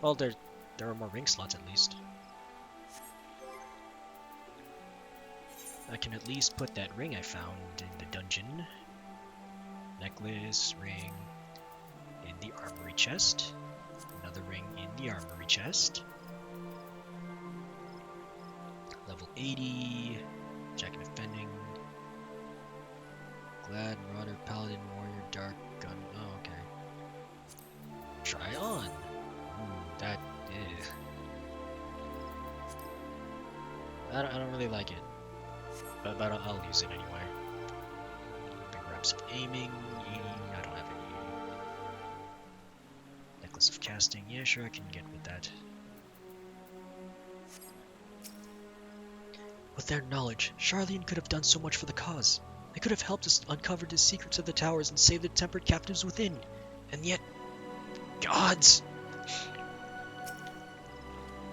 Well, there are more ring slots at least. I can at least put that ring I found in the dungeon. Necklace, ring, in the armory chest. Another ring in the armory chest. Level 80. Jacket Defending. Glad, Marauder, Paladin, Warrior, Dark, Gun. Oh, okay. Try on. Ooh, that is. I don't really like it. But I'll use it anyway. Big reps of aiming. I don't have any. Necklace of casting. Yeah, sure, I can get with that. With their knowledge, Sharlayan could have done so much for the cause. They could have helped us uncover the secrets of the towers and save the tempered captives within. And yet, gods!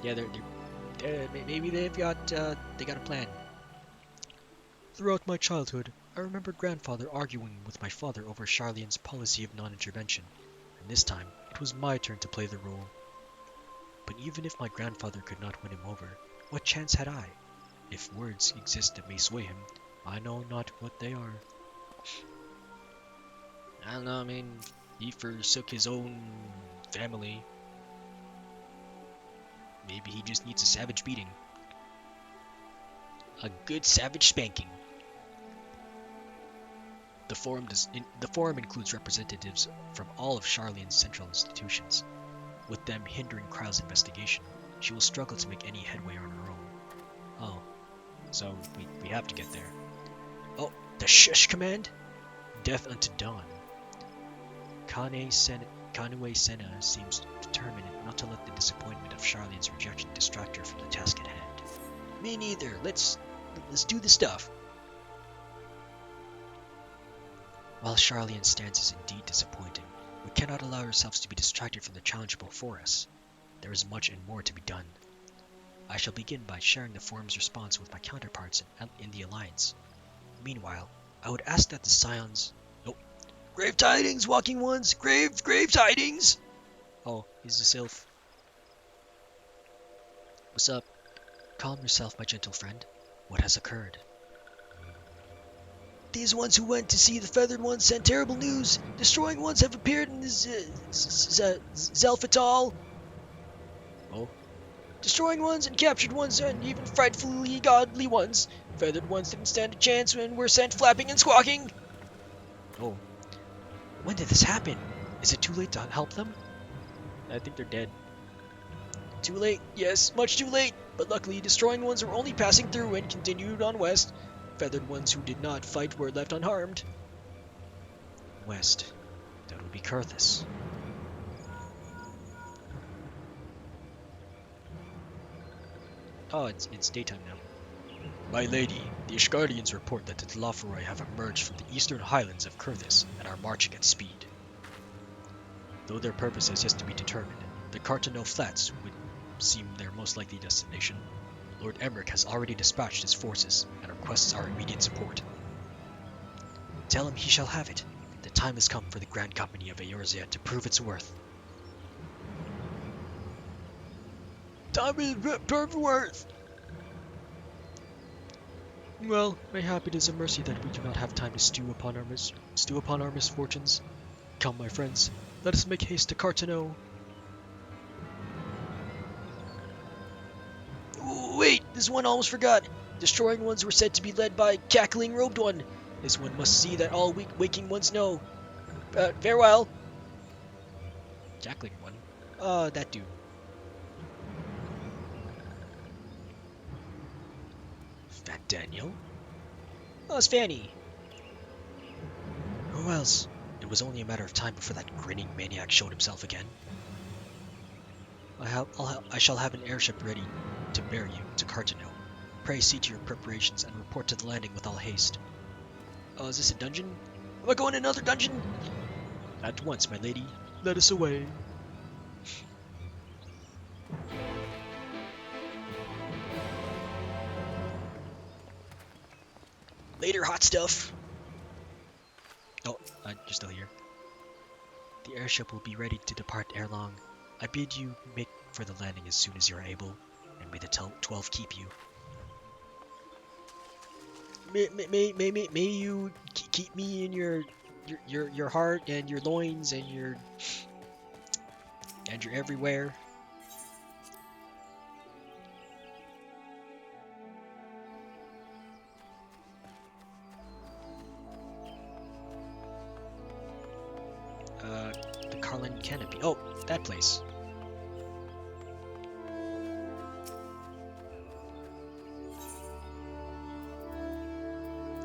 Yeah, maybe they got a plan. Throughout my childhood, I remember grandfather arguing with my father over Sharlayan's policy of non-intervention, and this time it was my turn to play the role. But even if my grandfather could not win him over, what chance had I? If words exist that may sway him, I know not what they are. I don't know, I mean, he forsook his own family. Maybe he just needs a savage beating. A good savage spanking. The forum includes representatives from all of Sharlayan's central institutions. With them hindering Kryle's investigation, she will struggle to make any headway on her own. Oh, so we have to get there. Oh, the Shush command? Death unto dawn. Kanue Senna seems determined not to let the disappointment of Charlene's rejection distract her from the task at hand. Me neither. Let's do the stuff. While Charlene's stance is indeed disappointing, we cannot allow ourselves to be distracted from the challenge before us. There is much and more to be done. I shall begin by sharing the forum's response with my counterparts in the Alliance. Meanwhile, I would ask that the Scions... Oh, grave tidings, walking ones! Grave tidings! Oh, he's the sylph. What's up? Calm yourself, my gentle friend. What has occurred? These ones who went to see the feathered ones sent terrible news. Destroying ones have appeared in the Zelphatal. Oh. Destroying ones and captured ones and even frightfully godly ones. Feathered ones didn't stand a chance and were sent flapping and squawking. Oh. When did this happen? Is it too late to help them? I think they're dead. Too late, yes, much too late. But luckily, destroying ones were only passing through and continued on west. Feathered ones who did not fight were left unharmed. West. That would be Kurthus. Oh, it's daytime now. My lady, the Ishgardians report that the Telophoroi have emerged from the eastern highlands of Kurthus and are marching at speed. Though their purpose has yet to be determined, the Cartano Flats would seem their most likely destination. Lord Emmerich has already dispatched his forces and requests our immediate support. Tell him he shall have it. The time has come for the Grand Company of Eorzea to prove its worth. Time is prove worth! Well, mayhap it is a mercy that we do not have time to stew upon our misfortunes. Come, my friends, let us make haste to Cartano. Wait, this one almost forgot. Destroying ones were said to be led by Cackling Robed One. This one must see that all waking ones know. Farewell. Cackling One? That dude. Fat Daniel? Oh, it's Fanny. Who else? It was only a matter of time before that grinning maniac showed himself again. I shall have an airship ready to bear you to Cartano. Pray see to your preparations and report to the landing with all haste. Oh, is this a dungeon? Am I going in another dungeon? At once, my lady. Let us away. Later, hot stuff. Oh, you're still here. The airship will be ready to depart ere long. I bid you make for the landing as soon as you are able, and may the 12 keep you. May you keep me in your heart and your loins and your everywhere. The Carlin Canopy. Oh, that place.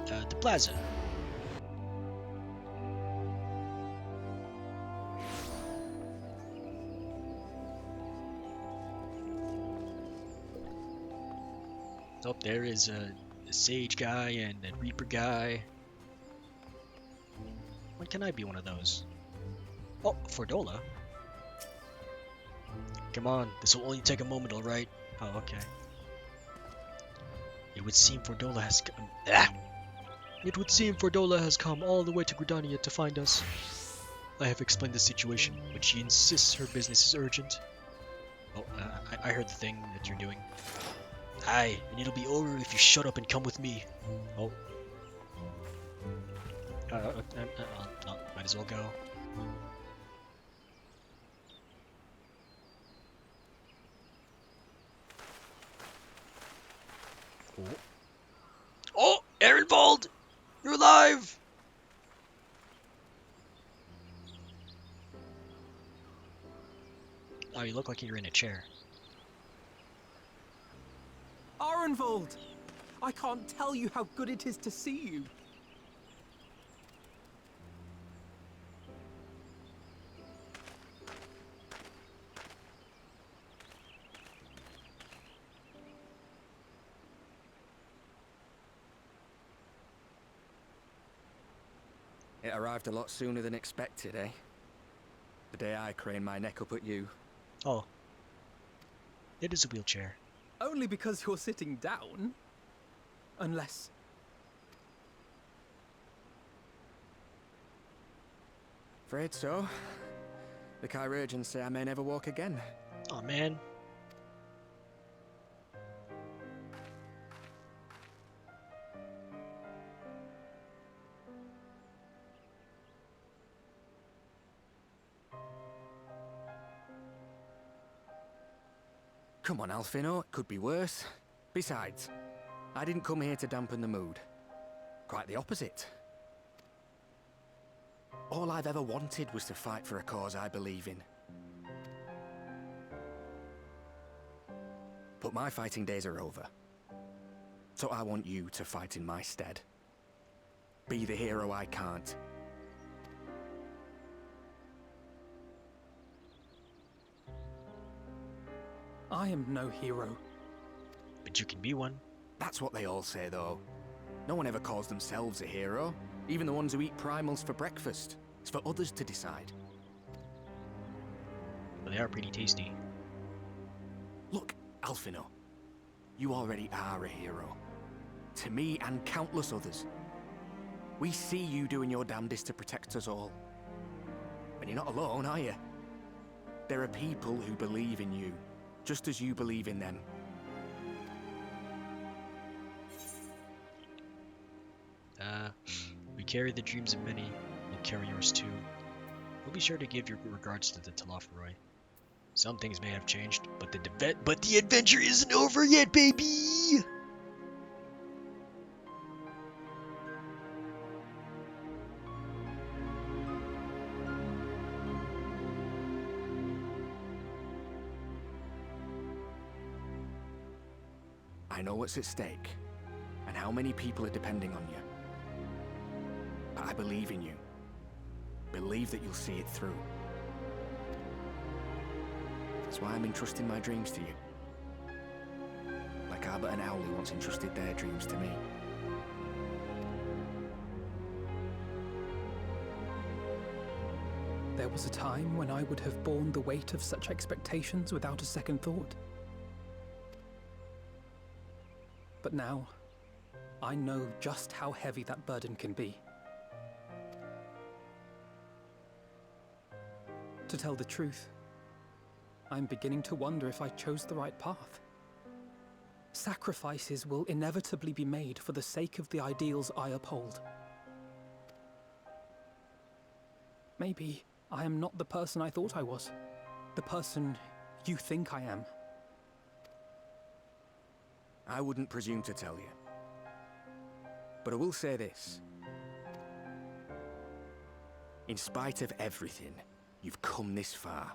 The plaza. Oh, there is a Sage guy and a Reaper guy. When can I be one of those? Oh, Fordola. Come on, this will only take a moment, alright? Oh, okay. It would seem Fordola has come... It would seem Fordola has come all the way to Gridania to find us. I have explained the situation, but she insists her business is urgent. Oh, I heard the thing that you're doing. Aye, and it'll be over if you shut up and come with me. Oh. Might as well go. Oh, Ehrenwald! You're alive! Oh, you look like you're in a chair. Arenvold! I can't tell you how good it is to see you. It arrived a lot sooner than expected, eh? The day I craned my neck up at you. Oh. It is a wheelchair. Only because you're sitting down. Unless... Afraid so. The chirurgeons say I may never walk again. Oh man. Come on, Alfino, it could be worse. Besides, I didn't come here to dampen the mood. Quite the opposite. All I've ever wanted was to fight for a cause I believe in. But my fighting days are over. So I want you to fight in my stead. Be the hero I can't. I am no hero. But you can be one. That's what they all say, though. No one ever calls themselves a hero. Even the ones who eat primals for breakfast. It's for others to decide. But they are pretty tasty. Look, Alfino. You already are a hero. To me and countless others. We see you doing your damnedest to protect us all. And you're not alone, are you? There are people who believe in you, just as you believe in them. We carry the dreams of many. We'll carry yours too. We'll be sure to give your regards to the Talafroi. Some things may have changed, but the adventure isn't over yet, baby! I know what's at stake, and how many people are depending on you. But I believe in you. Believe that you'll see it through. That's why I'm entrusting my dreams to you. Like Albert and Owley once entrusted their dreams to me. There was a time when I would have borne the weight of such expectations without a second thought. But now, I know just how heavy that burden can be. To tell the truth, I'm beginning to wonder if I chose the right path. Sacrifices will inevitably be made for the sake of the ideals I uphold. Maybe I am not the person I thought I was. The person you think I am. I wouldn't presume to tell you. But I will say this. In spite of everything, you've come this far.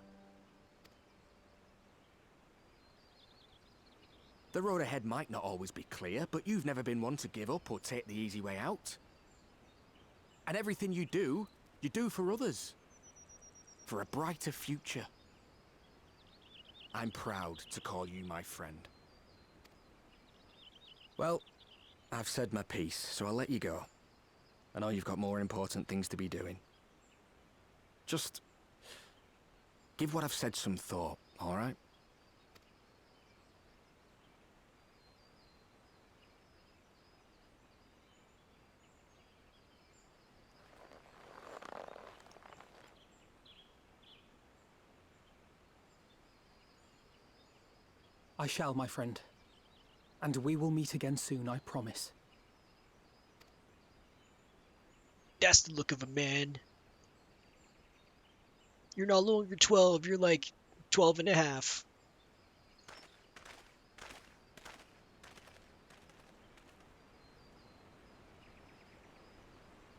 The road ahead might not always be clear, but you've never been one to give up or take the easy way out. And everything you do for others. For a brighter future. I'm proud to call you my friend. Well, I've said my piece, so I'll let you go. I know you've got more important things to be doing. Just give what I've said some thought, all right? I shall, my friend. And we will meet again soon, I promise. That's the look of a man. You're no longer 12, you're like 12 and a half.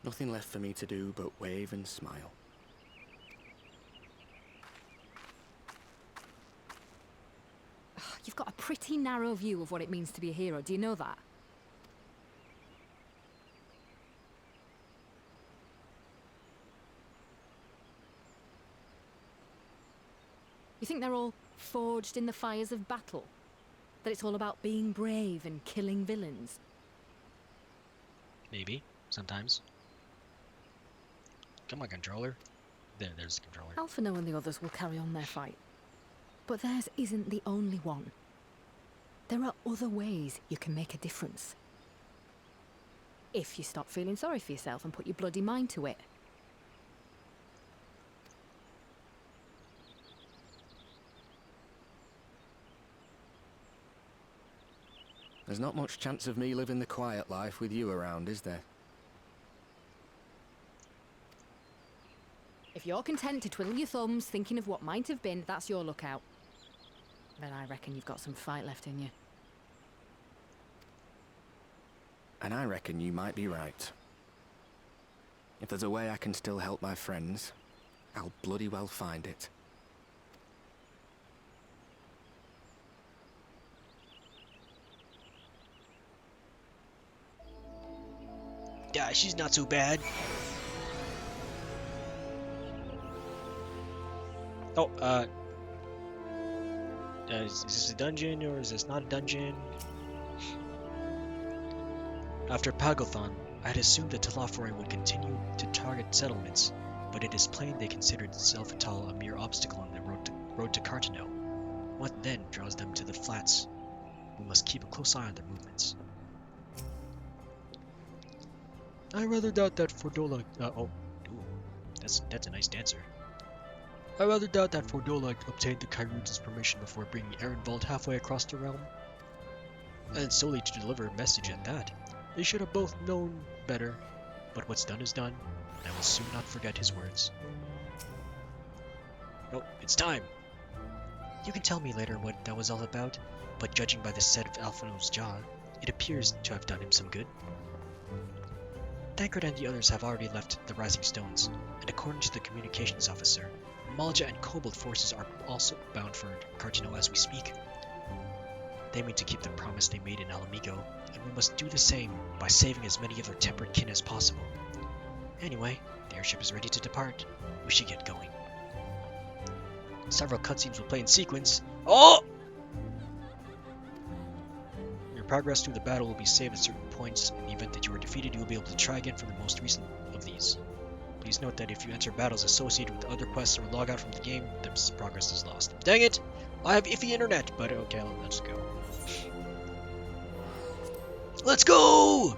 Nothing left for me to do but wave and smile. pretty narrow view of what it means to be a hero. Do you know that? You think they're all forged in the fires of battle? That it's all about being brave and killing villains? Maybe. Sometimes. Come on, controller. There's the controller. Alphino and the others will carry on their fight. But theirs isn't the only one. There are other ways you can make a difference. If you stop feeling sorry for yourself and put your bloody mind to it. There's not much chance of me living the quiet life with you around, is there? If you're content to twiddle your thumbs thinking of what might have been, that's your lookout. But I reckon you've got some fight left in you. And I reckon you might be right. If there's a way I can still help my friends, I'll bloody well find it. Yeah, she's not so bad. Oh, is this a dungeon or is this not a dungeon? After Pagathon, I had assumed that Telophroi would continue to target settlements, but it is plain they considered Zelphatal a mere obstacle on the road to Cartano. What then draws them to the flats? We must keep a close eye on their movements. I rather doubt that Fordola. That's a nice dancer. I rather doubt that Fordola obtained the Kyrudes' permission before bringing Ehrenwald halfway across the realm. And solely to deliver a message at that. They should have both known better, but what's done is done, and I will soon not forget his words. Oh, it's time! You can tell me later what that was all about, but judging by the set of Alphino's jaw, it appears to have done him some good. Tancred and the others have already left the Rising Stones, and according to the communications officer, Malja and Kobold forces are also bound for Cartano as we speak. They mean to keep the promise they made in Alamigo, and we must do the same by saving as many of their tempered kin as possible. Anyway, the airship is ready to depart. We should get going. Several cutscenes will play in sequence. Oh! Your progress through the battle will be saved at certain points. In the event that you are defeated, you will be able to try again from the most recent of these. Please note that if you enter battles associated with other quests or log out from the game, the progress is lost. Dang it! I have iffy internet, but okay, let's go. Let's go!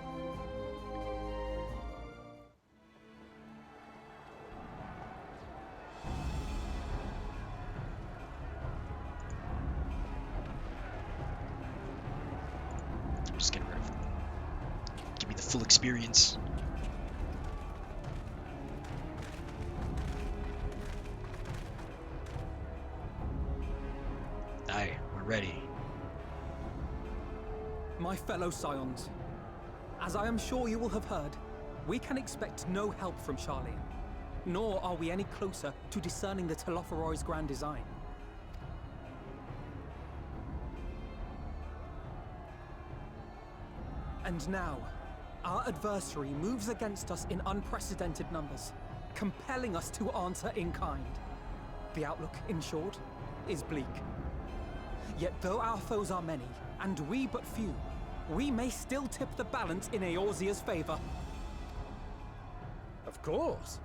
I'm just getting rid of it. Give me the full experience. Aye, we're ready. My fellow Scions, as I am sure you will have heard, we can expect no help from Charlene, nor are we any closer to discerning the Telophroi grand design. And now, our adversary moves against us in unprecedented numbers, compelling us to answer in kind. The outlook, in short, is bleak. Yet though our foes are many, and we but few, we may still tip the balance in Eorzea's favor. Of course.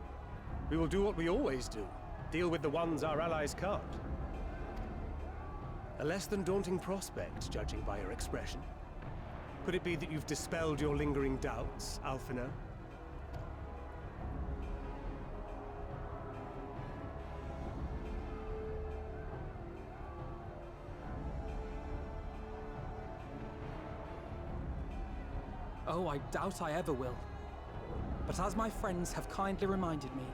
We will do what we always do. Deal with the ones our allies can't. A less than daunting prospect, judging by your expression. Could it be that you've dispelled your lingering doubts, Alphino? Oh, I doubt I ever will. But as my friends have kindly reminded me,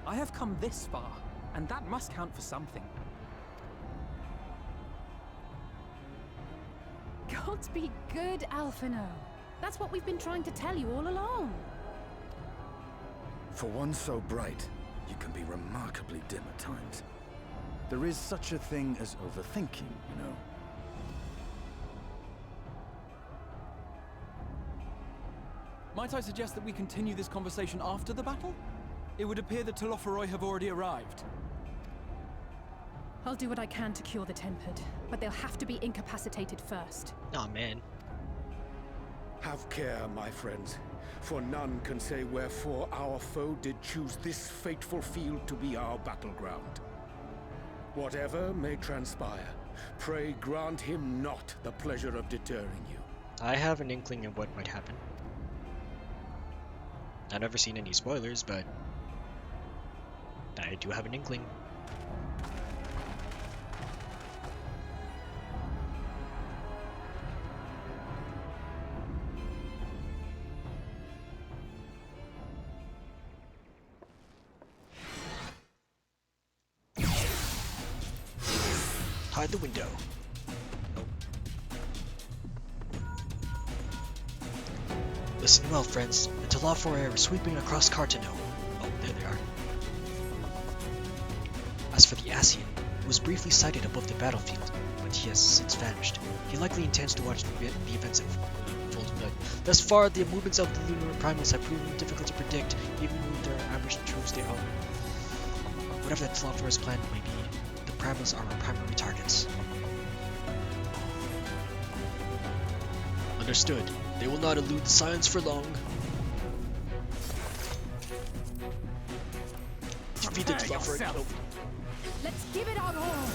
I have come this far, and that must count for something. Gods be good, Alphino. That's what we've been trying to tell you all along. For one so bright, you can be remarkably dim at times. There is such a thing as overthinking, you know. Might I suggest that we continue this conversation after the battle? It would appear the Telophoroi have already arrived. I'll do what I can to cure the Tempered, but they'll have to be incapacitated first. Aw, man. Have care, my friends, for none can say wherefore our foe did choose this fateful field to be our battleground. Whatever may transpire, pray grant him not the pleasure of deterring you. I have an inkling of what might happen. I've never seen any spoilers, but I do have an inkling. Hide the window. Listen well, friends. The Telophoroi are sweeping across Cartano. Oh, there they are. As for the Ascian, he was briefly sighted above the battlefield, but he has since vanished. He likely intends to watch the events unfold. Thus far, the movements of the lunar primals have proven difficult to predict, even with their ambushed troops they own. Whatever the Telophoroi's plan may be, the primals are our primary targets. Understood. They will not elude the Scions for long. Defeat the Telophoroi. Nope. Let's give it our all!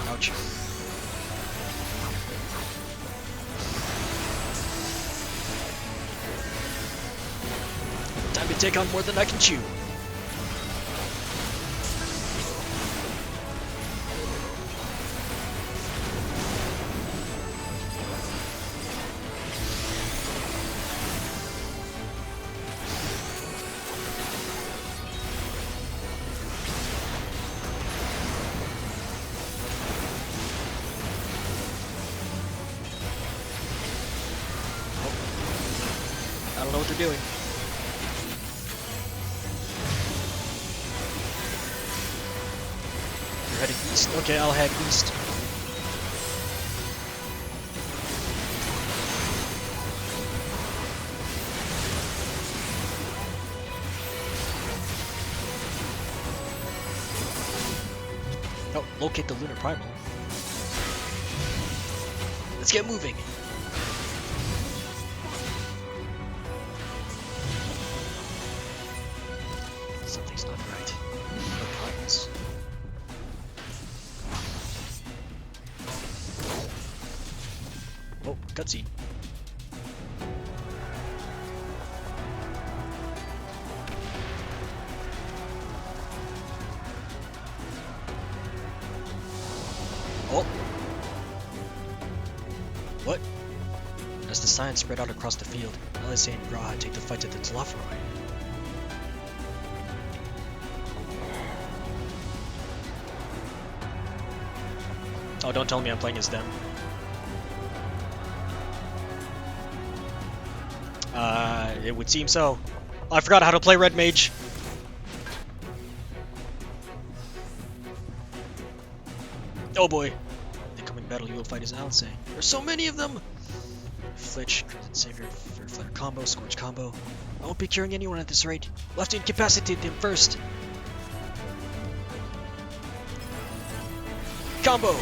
Ouch. Time to take on more than I can chew. I don't know what they're doing. You're heading east? Okay, I'll head east. Oh, locate the lunar primal. Let's get moving. Something's not right. No primals. Oh, cutscene. Oh! What? As the Scions spread out across the field, LSA and Graha take the fight to the Telophoroi. Oh, don't tell me I'm playing as them. It would seem so. Oh, I forgot how to play Red Mage. Oh boy. The coming battle you will fight is Alcé. There's so many of them! Flitch, Crimson Savior, Fair Flutter combo, Scorch combo. I won't be curing anyone at this rate. We'll have to incapacitate them first. Combo!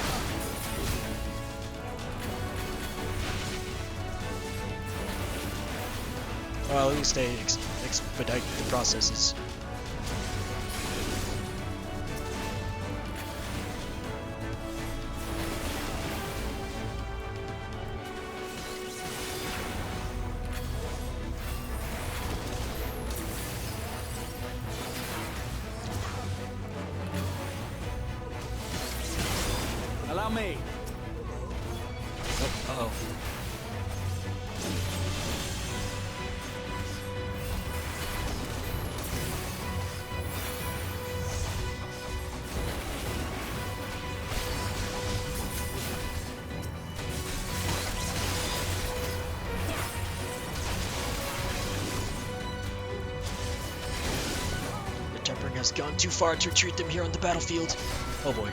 Well, at least they expedite the processes. Allow me. Oh, uh-oh. has gone too far to retreat them here on the battlefield. Oh boy.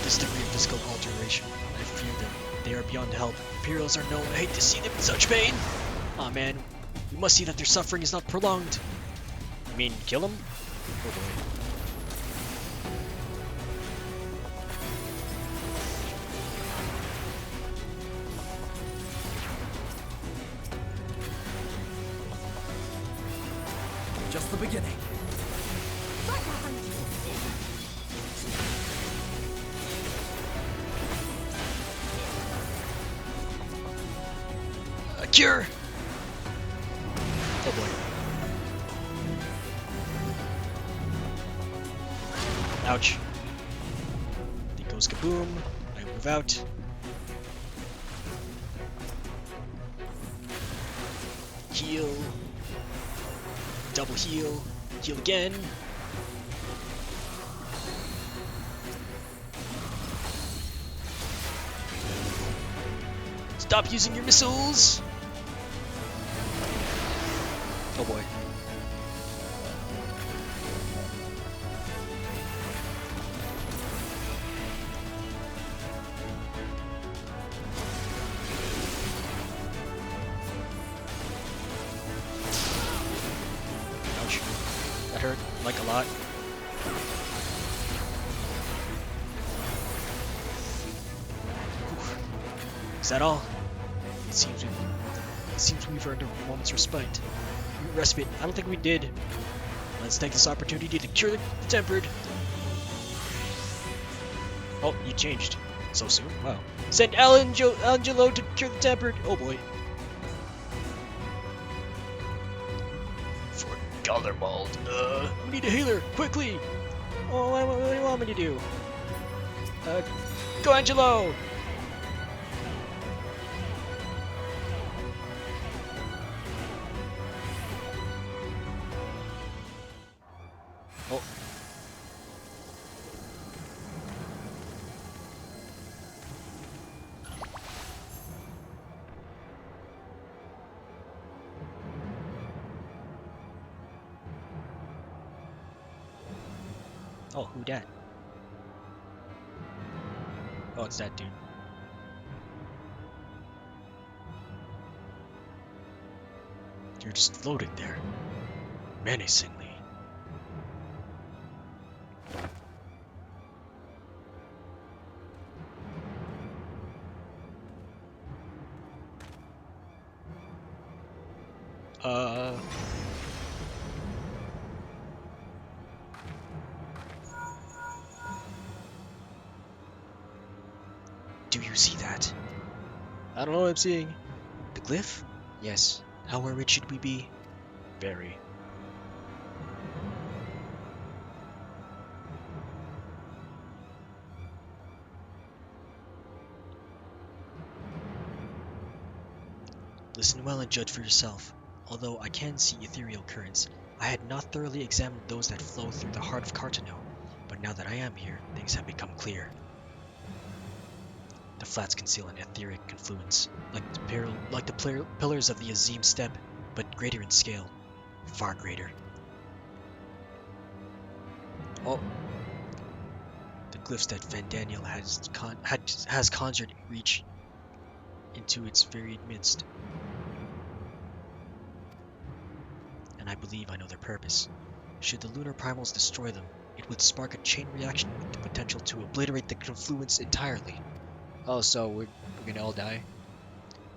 This degree of physical alteration, I fear them. They are beyond help. Imperials are known. I hate to see them in such pain. Aw man, we must see that their suffering is not prolonged. I mean, kill them? Oh boy. Just the beginning. A cure! Oh boy. Ouch. It goes kaboom. I move out. Heal. Double heal. Heal again. Stop using your missiles! Oh boy. Ouch. That hurt, like a lot. Oof. Is that all? It seems we've earned a moment's respite. Respite. I don't think we did. Let's take this opportunity to cure the tempered. Oh, you changed. So soon? Wow. Send Angelo to cure the tempered. Oh boy. For Gullermold. We need a healer, quickly! Oh, what do you want me to do? Go Angelo! Oh. Oh, who dat? Oh, it's that dude. You're just floating there, menacingly. Do you see that? I don't know what I'm seeing. The glyph? Yes. How worried should we be? Very. Listen well and judge for yourself. Although I can see ethereal currents, I had not thoroughly examined those that flow through the heart of Cartano. But now that I am here, things have become clear. The flats conceal an etheric confluence, like the pillars of the Azim steppe, but greater in scale. Far greater. Oh. The glyphs that Vandaniel has conjured reach into its varied midst. And I believe I know their purpose. Should the lunar primals destroy them, it would spark a chain reaction with the potential to obliterate the confluence entirely. Oh, so we're gonna all die?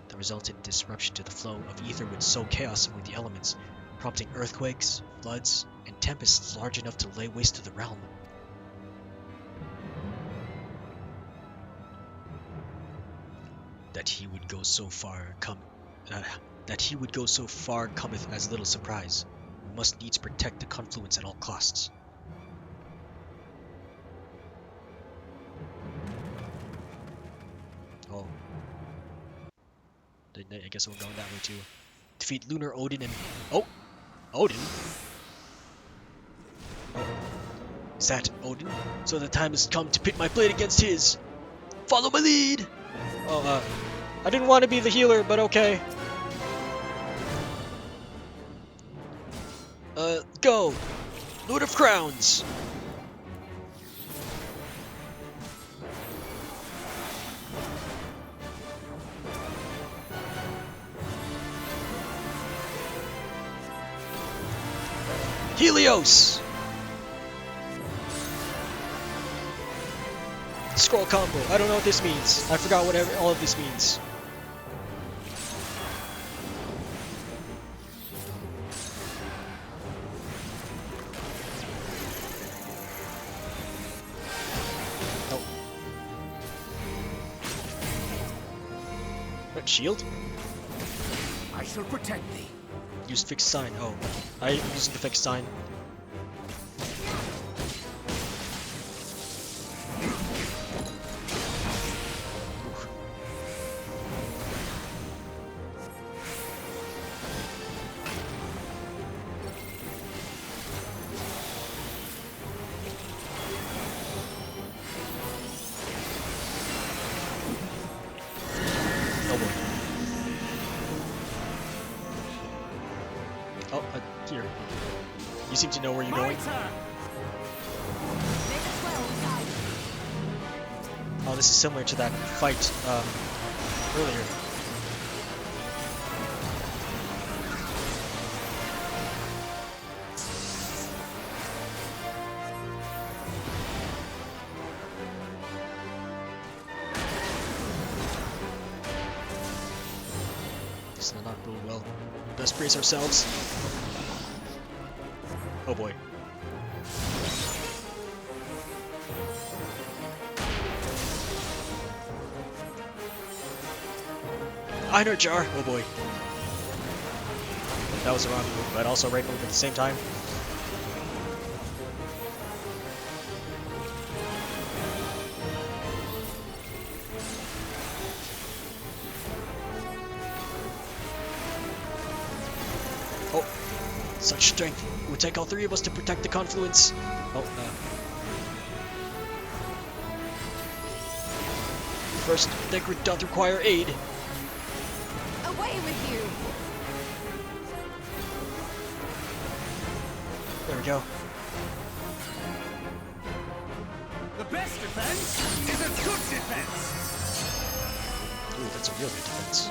The resultant disruption to the flow of ether would sow chaos among the elements, prompting earthquakes, floods, and tempests large enough to lay waste to the realm. That he would go so far cometh as little surprise. We must needs protect the confluence at all costs. Oh. I guess we're going that way too. Defeat Lunar Odin and... Oh! Odin? Oh. Is that Odin? So the time has come to pit my blade against his! Follow my lead! Oh, I didn't want to be the healer, but okay. go! Lord of Crowns! Helios! Scroll combo. I don't know what this means. I forgot what all of this means. Oh. What, shield? I shall protect thee. Use fixed sign. Oh, I used the fixed sign. Oh boy. Oh, here. You seem to know where you're going. Oh, this is similar to that fight earlier. This will not bode well. Best brace ourselves. Oh boy. Einer jar! Oh boy. That was the wrong move, but also right move at the same time. Oh, such strength. It would take all three of us to protect the confluence. Oh, First, Negrid doth require aid. Away with you! There we go. The best defense is a good defense! Ooh, that's a real good defense.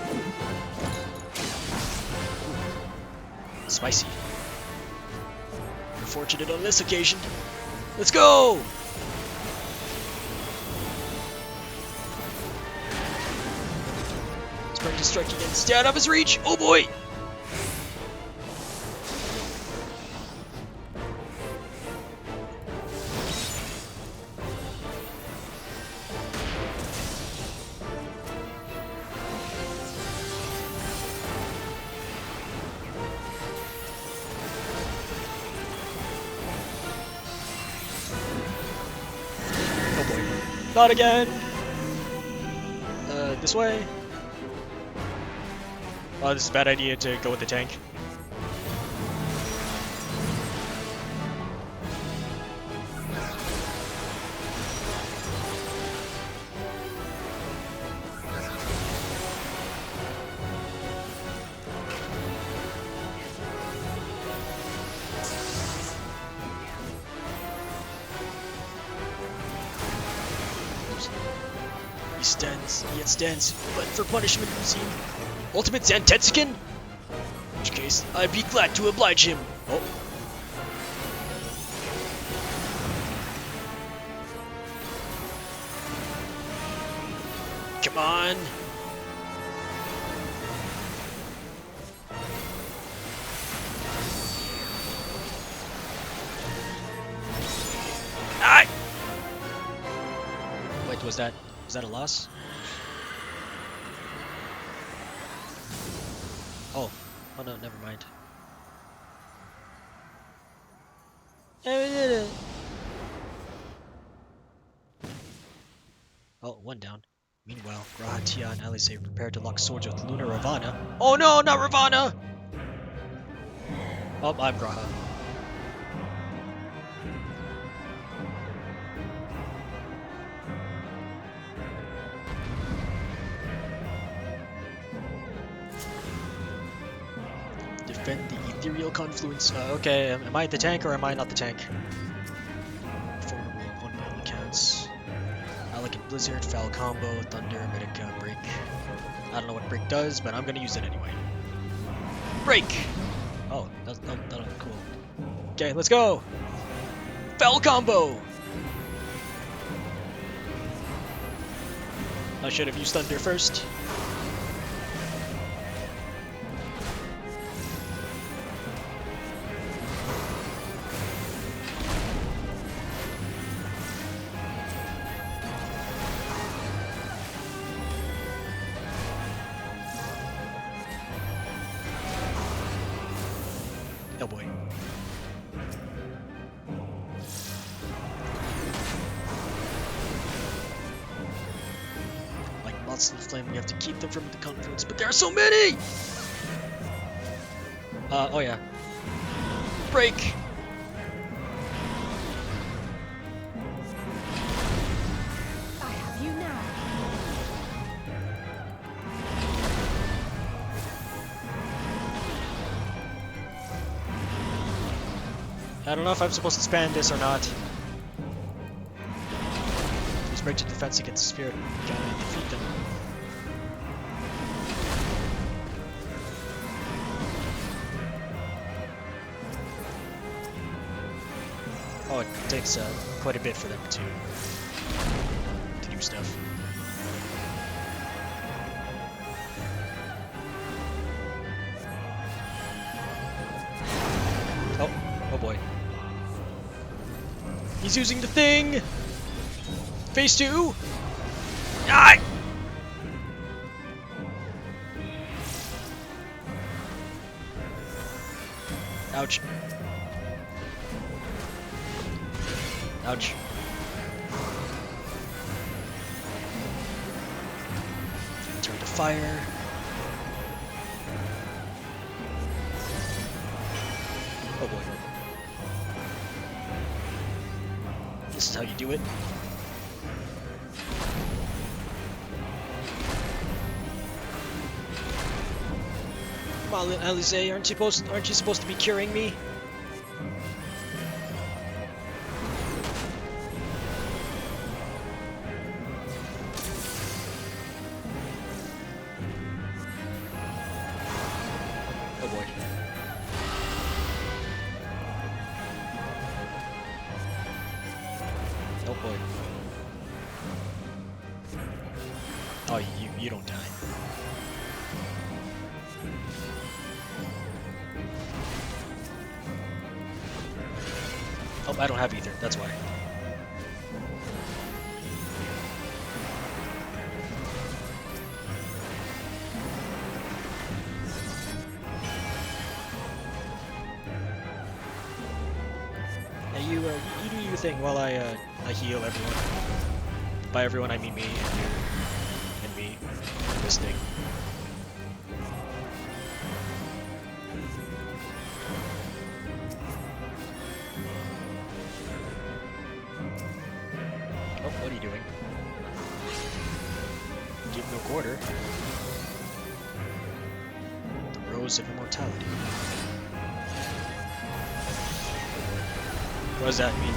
Ooh. Spicy. You're fortunate on this occasion. Let's go! Sprint to strike again. Stay out of his reach! Oh boy! Oh boy. Not again! This way? Oh, this is a bad idea to go with the tank. He stands, yet stands, but for punishment, you see. Ultimate Zantetsuken? In which case, I'd be glad to oblige him. Oh. Come on. Ah! Wait, was that a loss? Oh no, never mind. Oh, one down. Meanwhile, Graha, Tia, and Alice have prepared to lock swords with Luna Ravana. Oh no, not Ravana! Oh, I'm Graha. Defend the Ethereal Confluence. Okay, am I the tank or am I not the tank? Formidable on all accounts. Alec and Blizzard, Foul Combo, Thunder, Medica, Break. I don't know what Break does, but I'm gonna use it anyway. Break! Oh, that's cool. Okay, let's go! Foul Combo! I should have used Thunder first. Oh boy. Like moths in the flame, we have to keep them from the confluence, but there are so many! Oh yeah. Break! I have you now. I don't know if I'm supposed to spam this or not. Use break to defense against spirit. Gotta defeat them. Oh, it takes quite a bit for them to do stuff. Oh boy. He's using the thing! Phase 2! Ah! Ouch. Ouch. Turn to fire. Oh boy. This is how you do it. Come on, Alize, aren't you supposed to be curing me? Oh boy. Oh boy. Oh, you don't die. Oh, I don't have either, that's why. Now you do your thing while I heal everyone. By everyone I mean me and you and me. This thing. Oh, what are you doing? Give no quarter. The Rose of Immortality. What does that mean?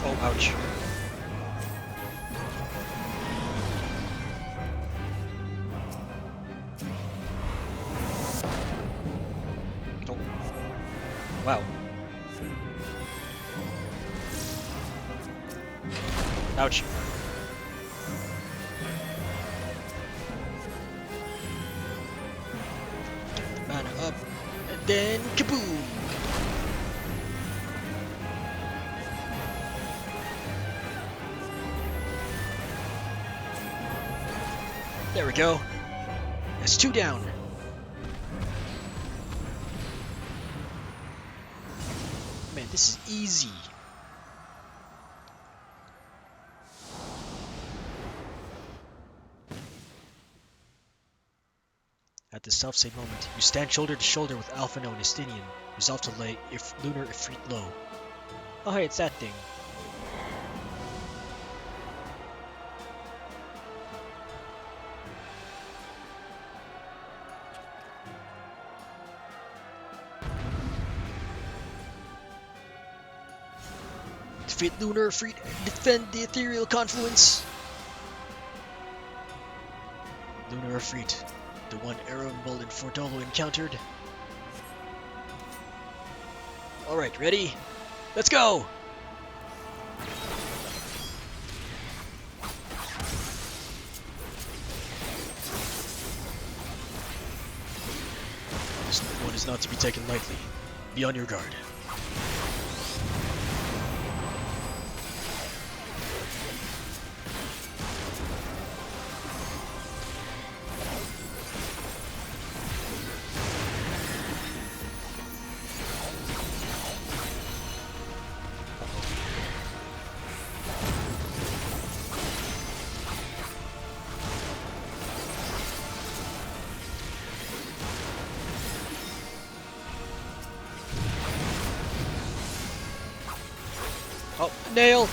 Oh, ouch. Oh. Wow. Ouch. Get the mana up, and then kaboom! There we go. That's 2 down. This is easy. At this self-same moment, you stand shoulder to shoulder with Alphino and Estinian, resolved to lay Lunar Ifrit low. Oh hey, it's that thing. Defeat Lunar Ifrit and defend the ethereal confluence. Lunar Ifrit, the one Aramble and Fordolo encountered. Alright, ready? Let's go! This one is not to be taken lightly. Be on your guard. Oh, nail!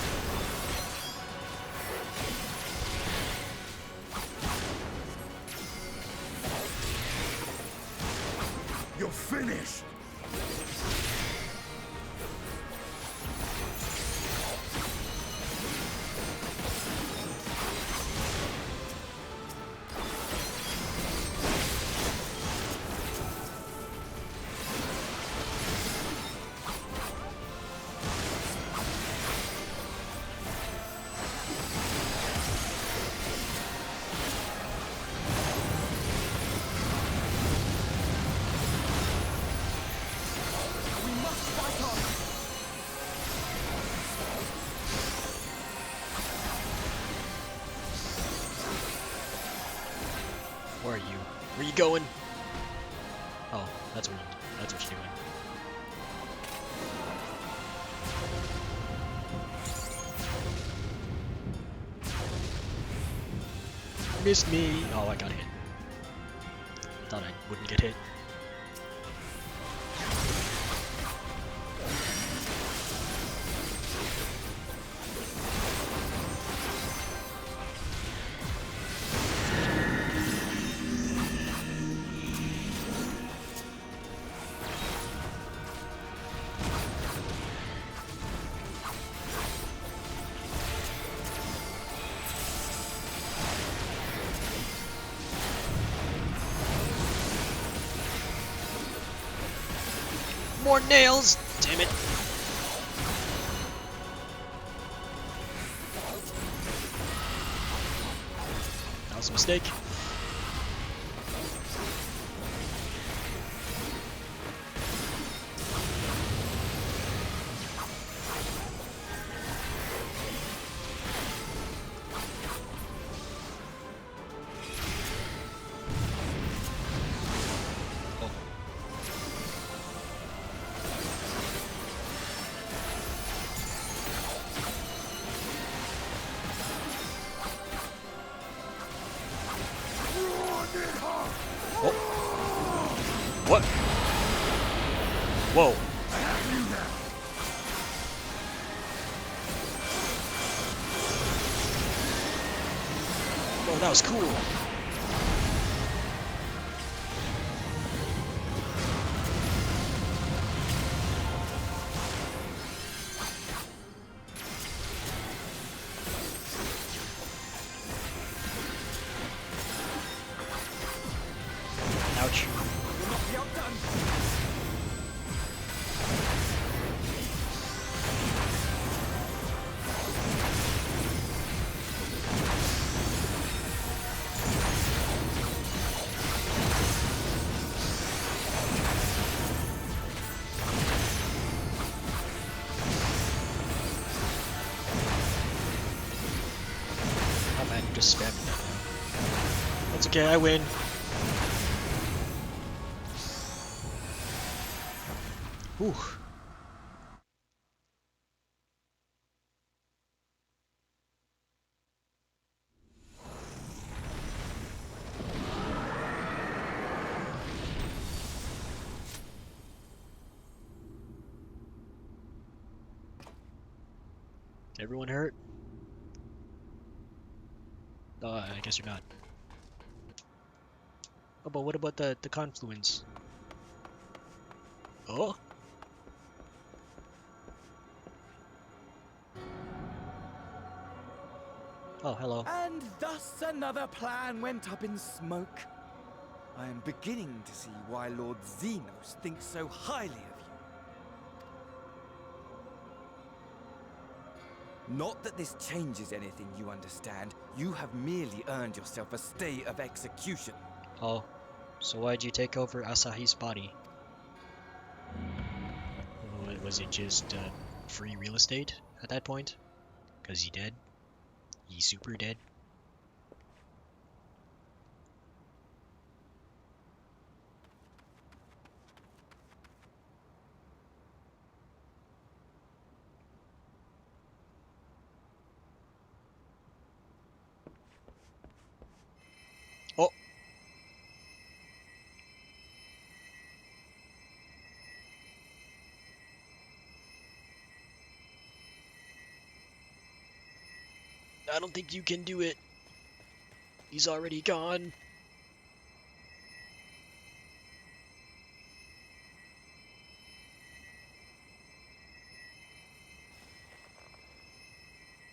You're finished! Where are you? Where you going? Oh, that's what you're doing. Missed me. Oh, I got hit. Thought I wouldn't get hit. More nails! Damn it! That was a mistake. Oh. What? Whoa. Oh, that was cool. Ouch. Oh man, you just spammed that now. That's okay, I win. Whew. Everyone hurt? No, I guess you're not. Oh, but what about the confluence? Oh? Oh, hello. And thus another plan went up in smoke. I am beginning to see why Lord Xenos thinks so highly of you. Not that this changes anything, you understand. You have merely earned yourself a stay of execution. Oh, so why'd you take over Asahi's body? Was it just free real estate at that point? Cause he dead? He's super dead? Oh! I don't think you can do it. He's already gone.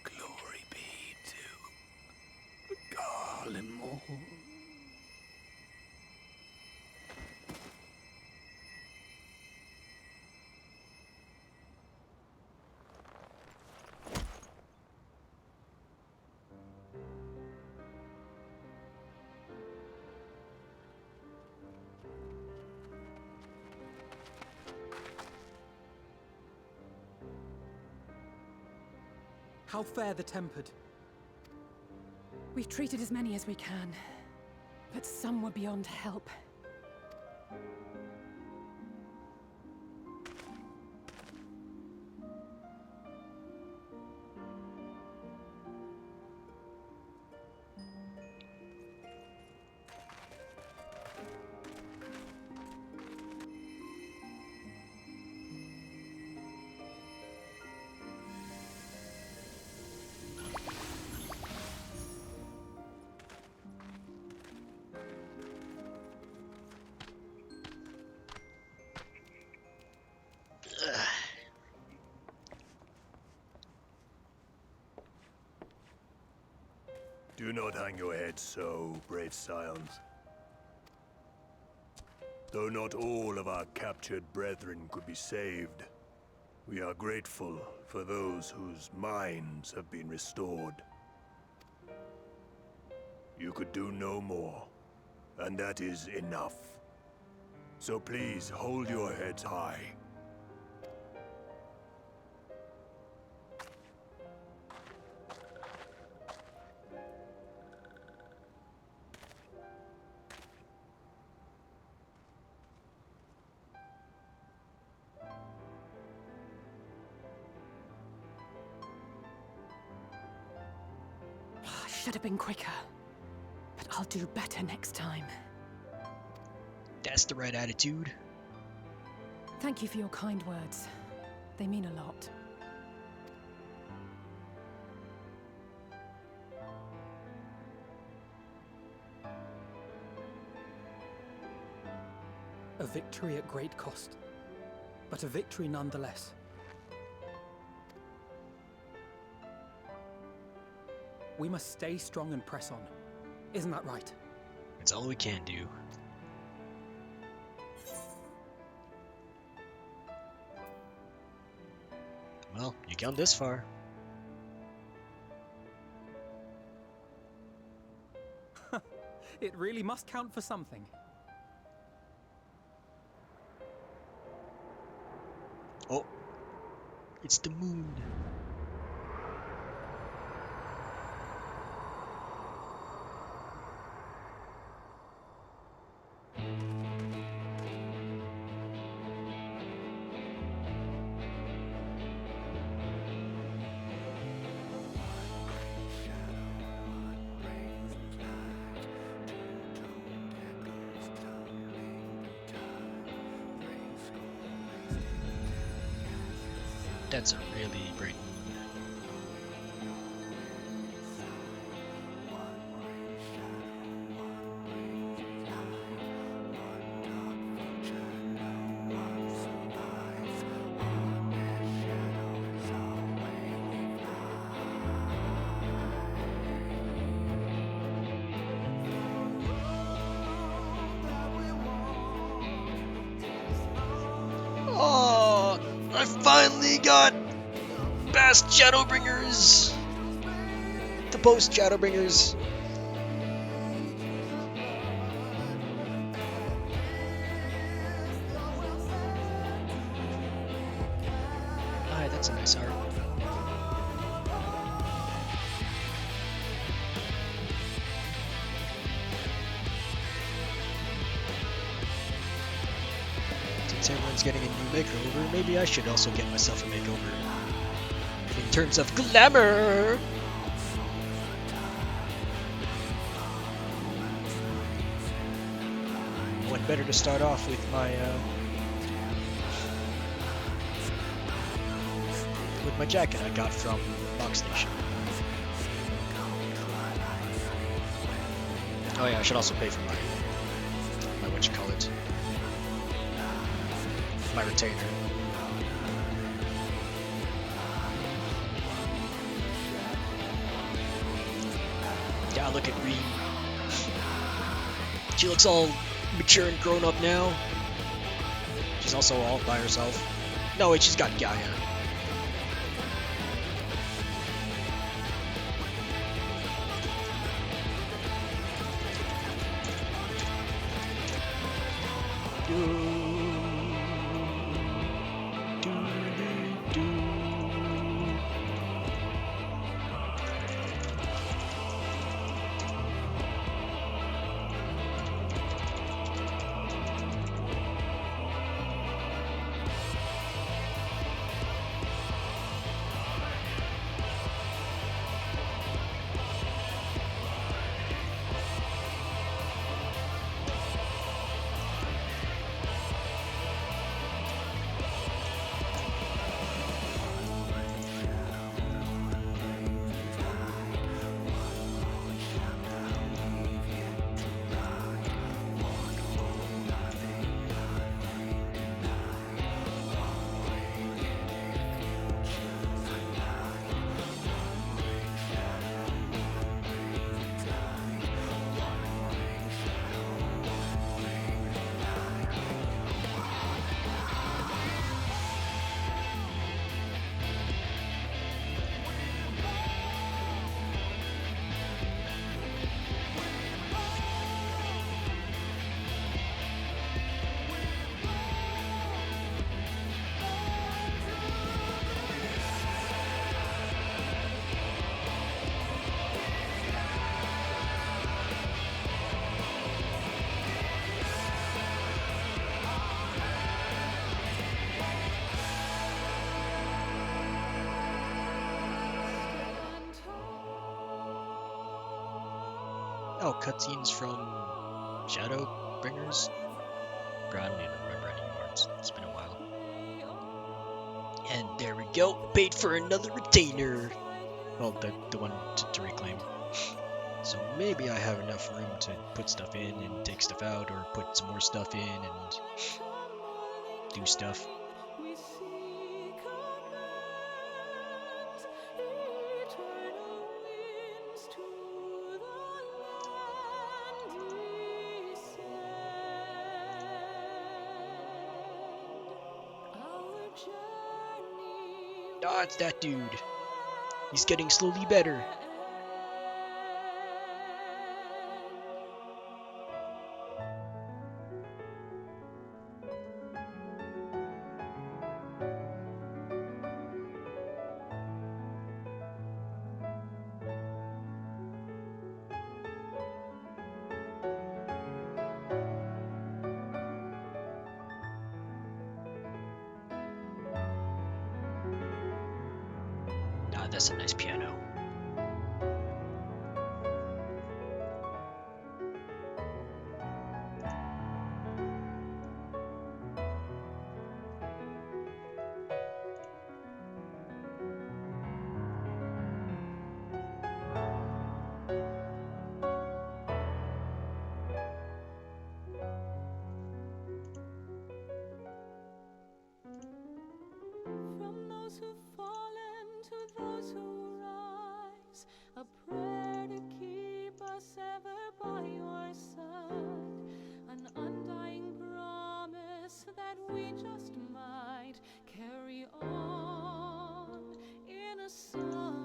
Glory be to Garlemald. How fare the tempered? We've treated as many as we can, but some were beyond help. Do not hang your head so, brave scions. Though not all of our captured brethren could be saved, we are grateful for those whose minds have been restored. You could do no more, and that is enough. So please hold your heads high. Should have been quicker, but I'll do better next time. That's the right attitude. Thank you for your kind words. They mean a lot. A victory at great cost, but a victory nonetheless. We must stay strong and press on. Isn't that right? It's all we can do. Well, you come this far. It really must count for something. Oh, it's the moon. That's a really bright moon. I finally got past Shadowbringers! The Post-Shadowbringers. Alright, that's a nice art. Since everyone's getting a new makeover, maybe I should also get myself a makeover. In terms of glamour! What better to start off with my jacket I got from Box Station. Oh yeah, I should also pay for my what you call it, my retainer. Yeah, look at Ree. She looks all mature and grown up now. She's also all by herself. No, wait, she's got Gaia. Oh, cutscenes from Shadowbringers? Bro, I don't even remember anymore. It's been a while. And there we go. Paid for another retainer. Well, the one to reclaim. So maybe I have enough room to put stuff in and take stuff out, or put some more stuff in and do stuff. Ah, it's that dude. He's getting slowly better. Ah, that's a nice piano. From those who've fallen to those who rise, a prayer to keep us ever by your side, an undying promise that we just might carry on. a song.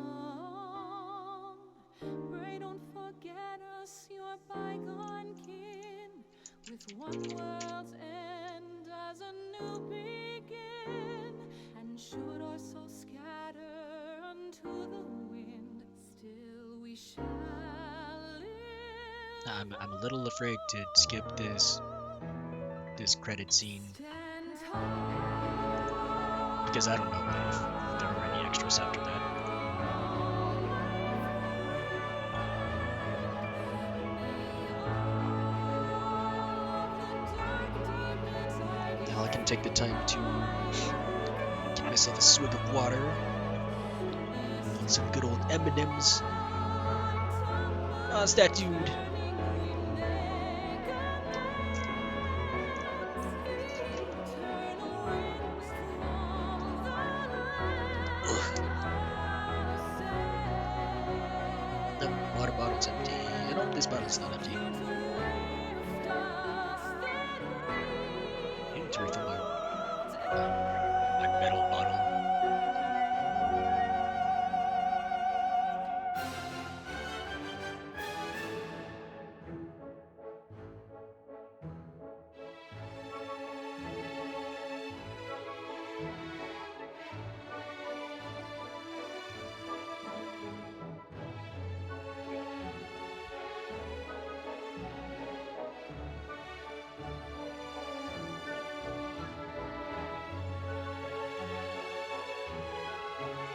Pray don't forget us, your bygone kin. With one world's end as a new begin. And should our souls scatter unto the wind, still we shall live. I'm a little afraid to skip this credit scene because I don't know if there are any extras after that. Now I can take the time to get myself a swig of water, eat some good old M&Ms. Oh, it's that dude. The water bottle's empty. I hope this bottle's not empty. I need to refill my metal bottle.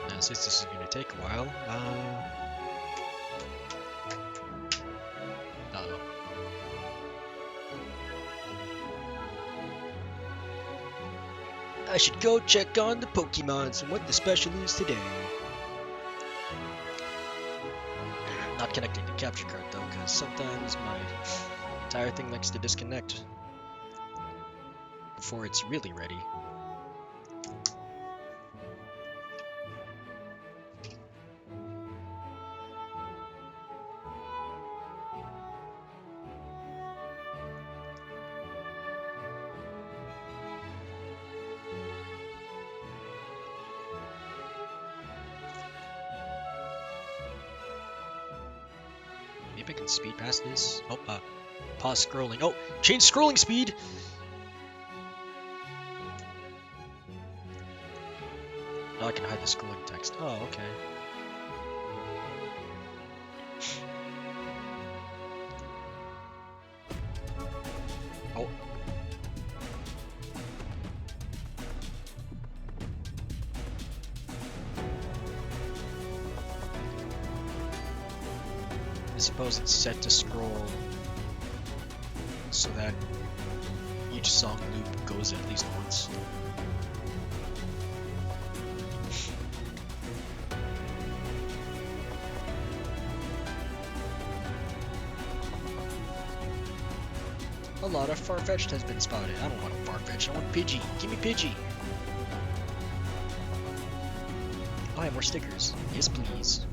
Now, since this is going to take a while, uh-oh. I should go check on the Pokemons and what the special is today. Not connecting the capture card though, because sometimes my entire thing likes to disconnect before it's really ready. Maybe I can speed past this. Oh, pause scrolling. Oh, change scrolling speed! Now I can hide the scrolling text. Oh, okay. Oh. I suppose it's set to scroll so that each song loop goes at least once. A lot of Farfetch'd has been spotted. I don't want a Farfetch'd, I want Pidgey. Give me Pidgey! Oh, I have more stickers. Yes, please.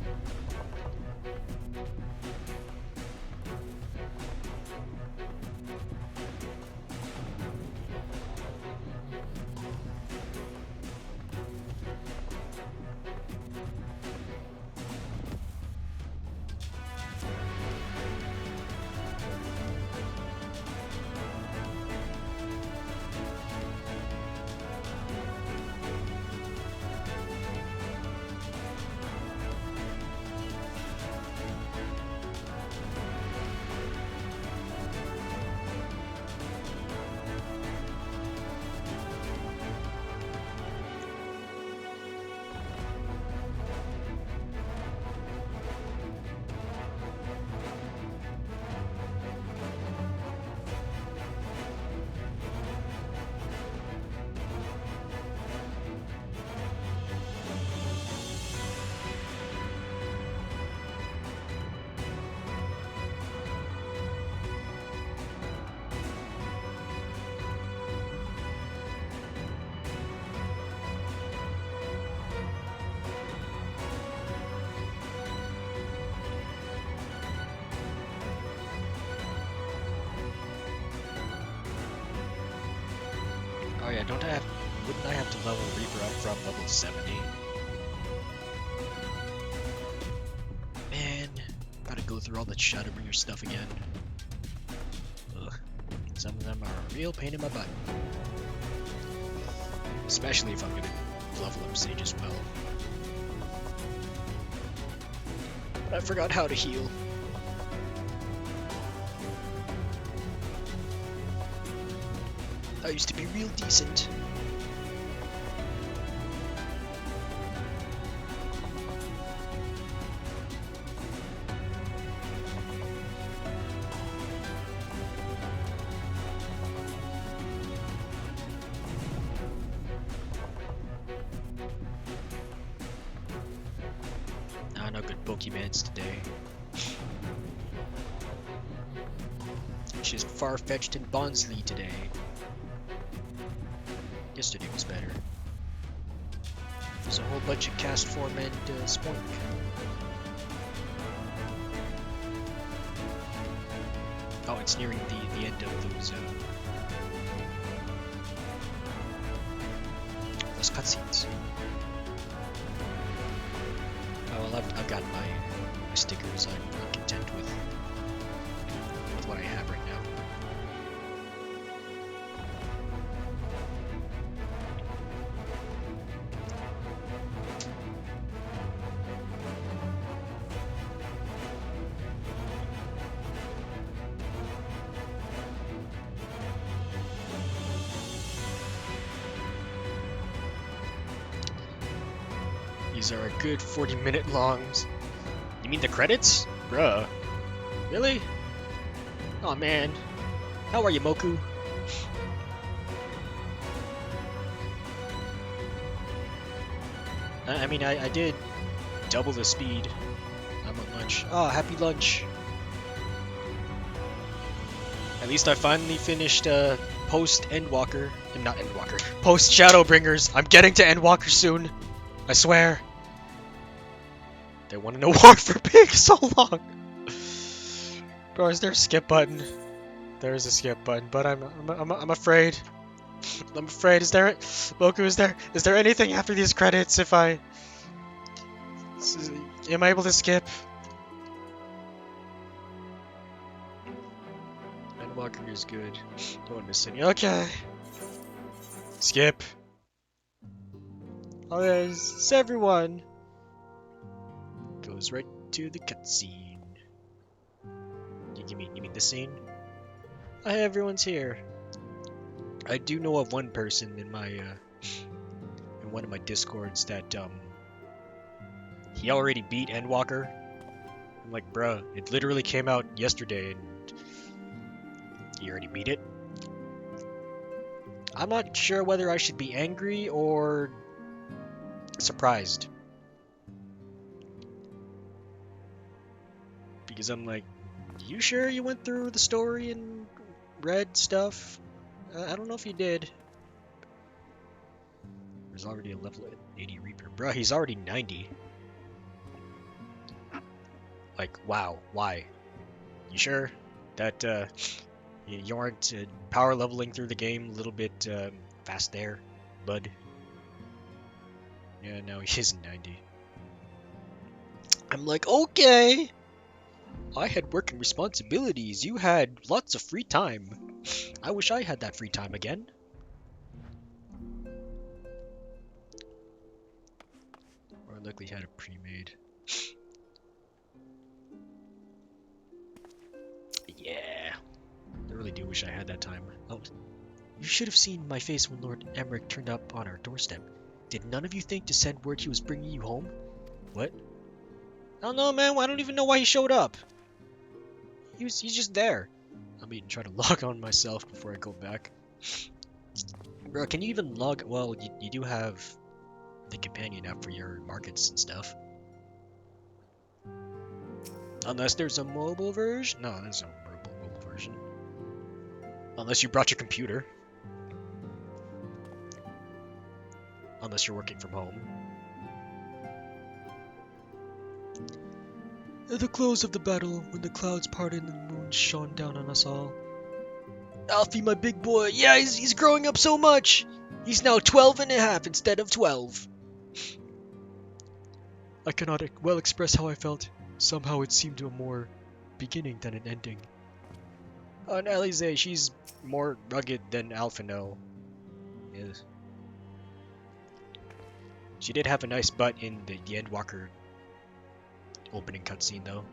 Oh yeah, wouldn't I have to level Reaper up from level 70? Gotta go through all the Shadowbringer stuff again. Ugh. Some of them are a real pain in my butt. Especially if I'm gonna level up Sage as well. But I forgot how to heal. I used to be real decent. No good Pokemans today. Just Farfetch'd and Bonsly today. Yesterday was better. There's a whole bunch of cast form and Spoink. Oh, it's nearing the end of those cutscenes. Oh well, I've got my stickers. I'm content with what I have right now. These are a good 40-minute longs. You mean the credits? Bruh. Really? Oh man. How are you, Moku? I mean, I did double the speed. I'm on lunch. Oh, happy lunch. At least I finally finished post-Endwalker. Not Endwalker. Post-Shadowbringers. I'm getting to Endwalker soon. I swear. They want to know War for Pig so long. Bro, is there a skip button? There is a skip button, but I'm afraid. I'm afraid. Is there? Moku, is there anything after these credits? If I am I able to skip? Endwalker is good. Don't miss any. Okay. Skip. Oh, there's everyone. Goes right to the cutscene. You mean the scene? Hi, everyone's here. I do know of one person in my in one of my discords that he already beat Endwalker. I'm like, bruh, it literally came out yesterday and he already beat it. I'm not sure whether I should be angry or surprised. Because I'm like, you sure you went through the story and read stuff? I don't know if you did. There's already a level 80 Reaper. Bruh, he's already 90. Like, wow, why? You sure that you aren't power leveling through the game a little bit fast there, bud? Yeah, no, he isn't 90. I'm like, okay. I had work and responsibilities. You had lots of free time. I wish I had that free time again. Or likely had it pre-made. Yeah. I really do wish I had that time. Oh, you should have seen my face when Lord Emmerich turned up on our doorstep. Did none of you think to send word he was bringing you home? What? I don't know, man. I don't even know why he showed up. He's just there. I'm even trying to log on myself before I go back. Bro, can you even log? Well, you do have the companion app for your markets and stuff. Unless there's a mobile version. No, there's no mobile version. Unless you brought your computer. Unless you're working from home. At the close of the battle, when the clouds parted and the moon shone down on us all. Alfie, my big boy, yeah, he's growing up so much! He's now 12 and a half instead of 12. I cannot well express how I felt. Somehow it seemed a more beginning than an ending. And Alize, she's more rugged than Alphino. Yes. She did have a nice butt in the Endwalker opening cutscene, though.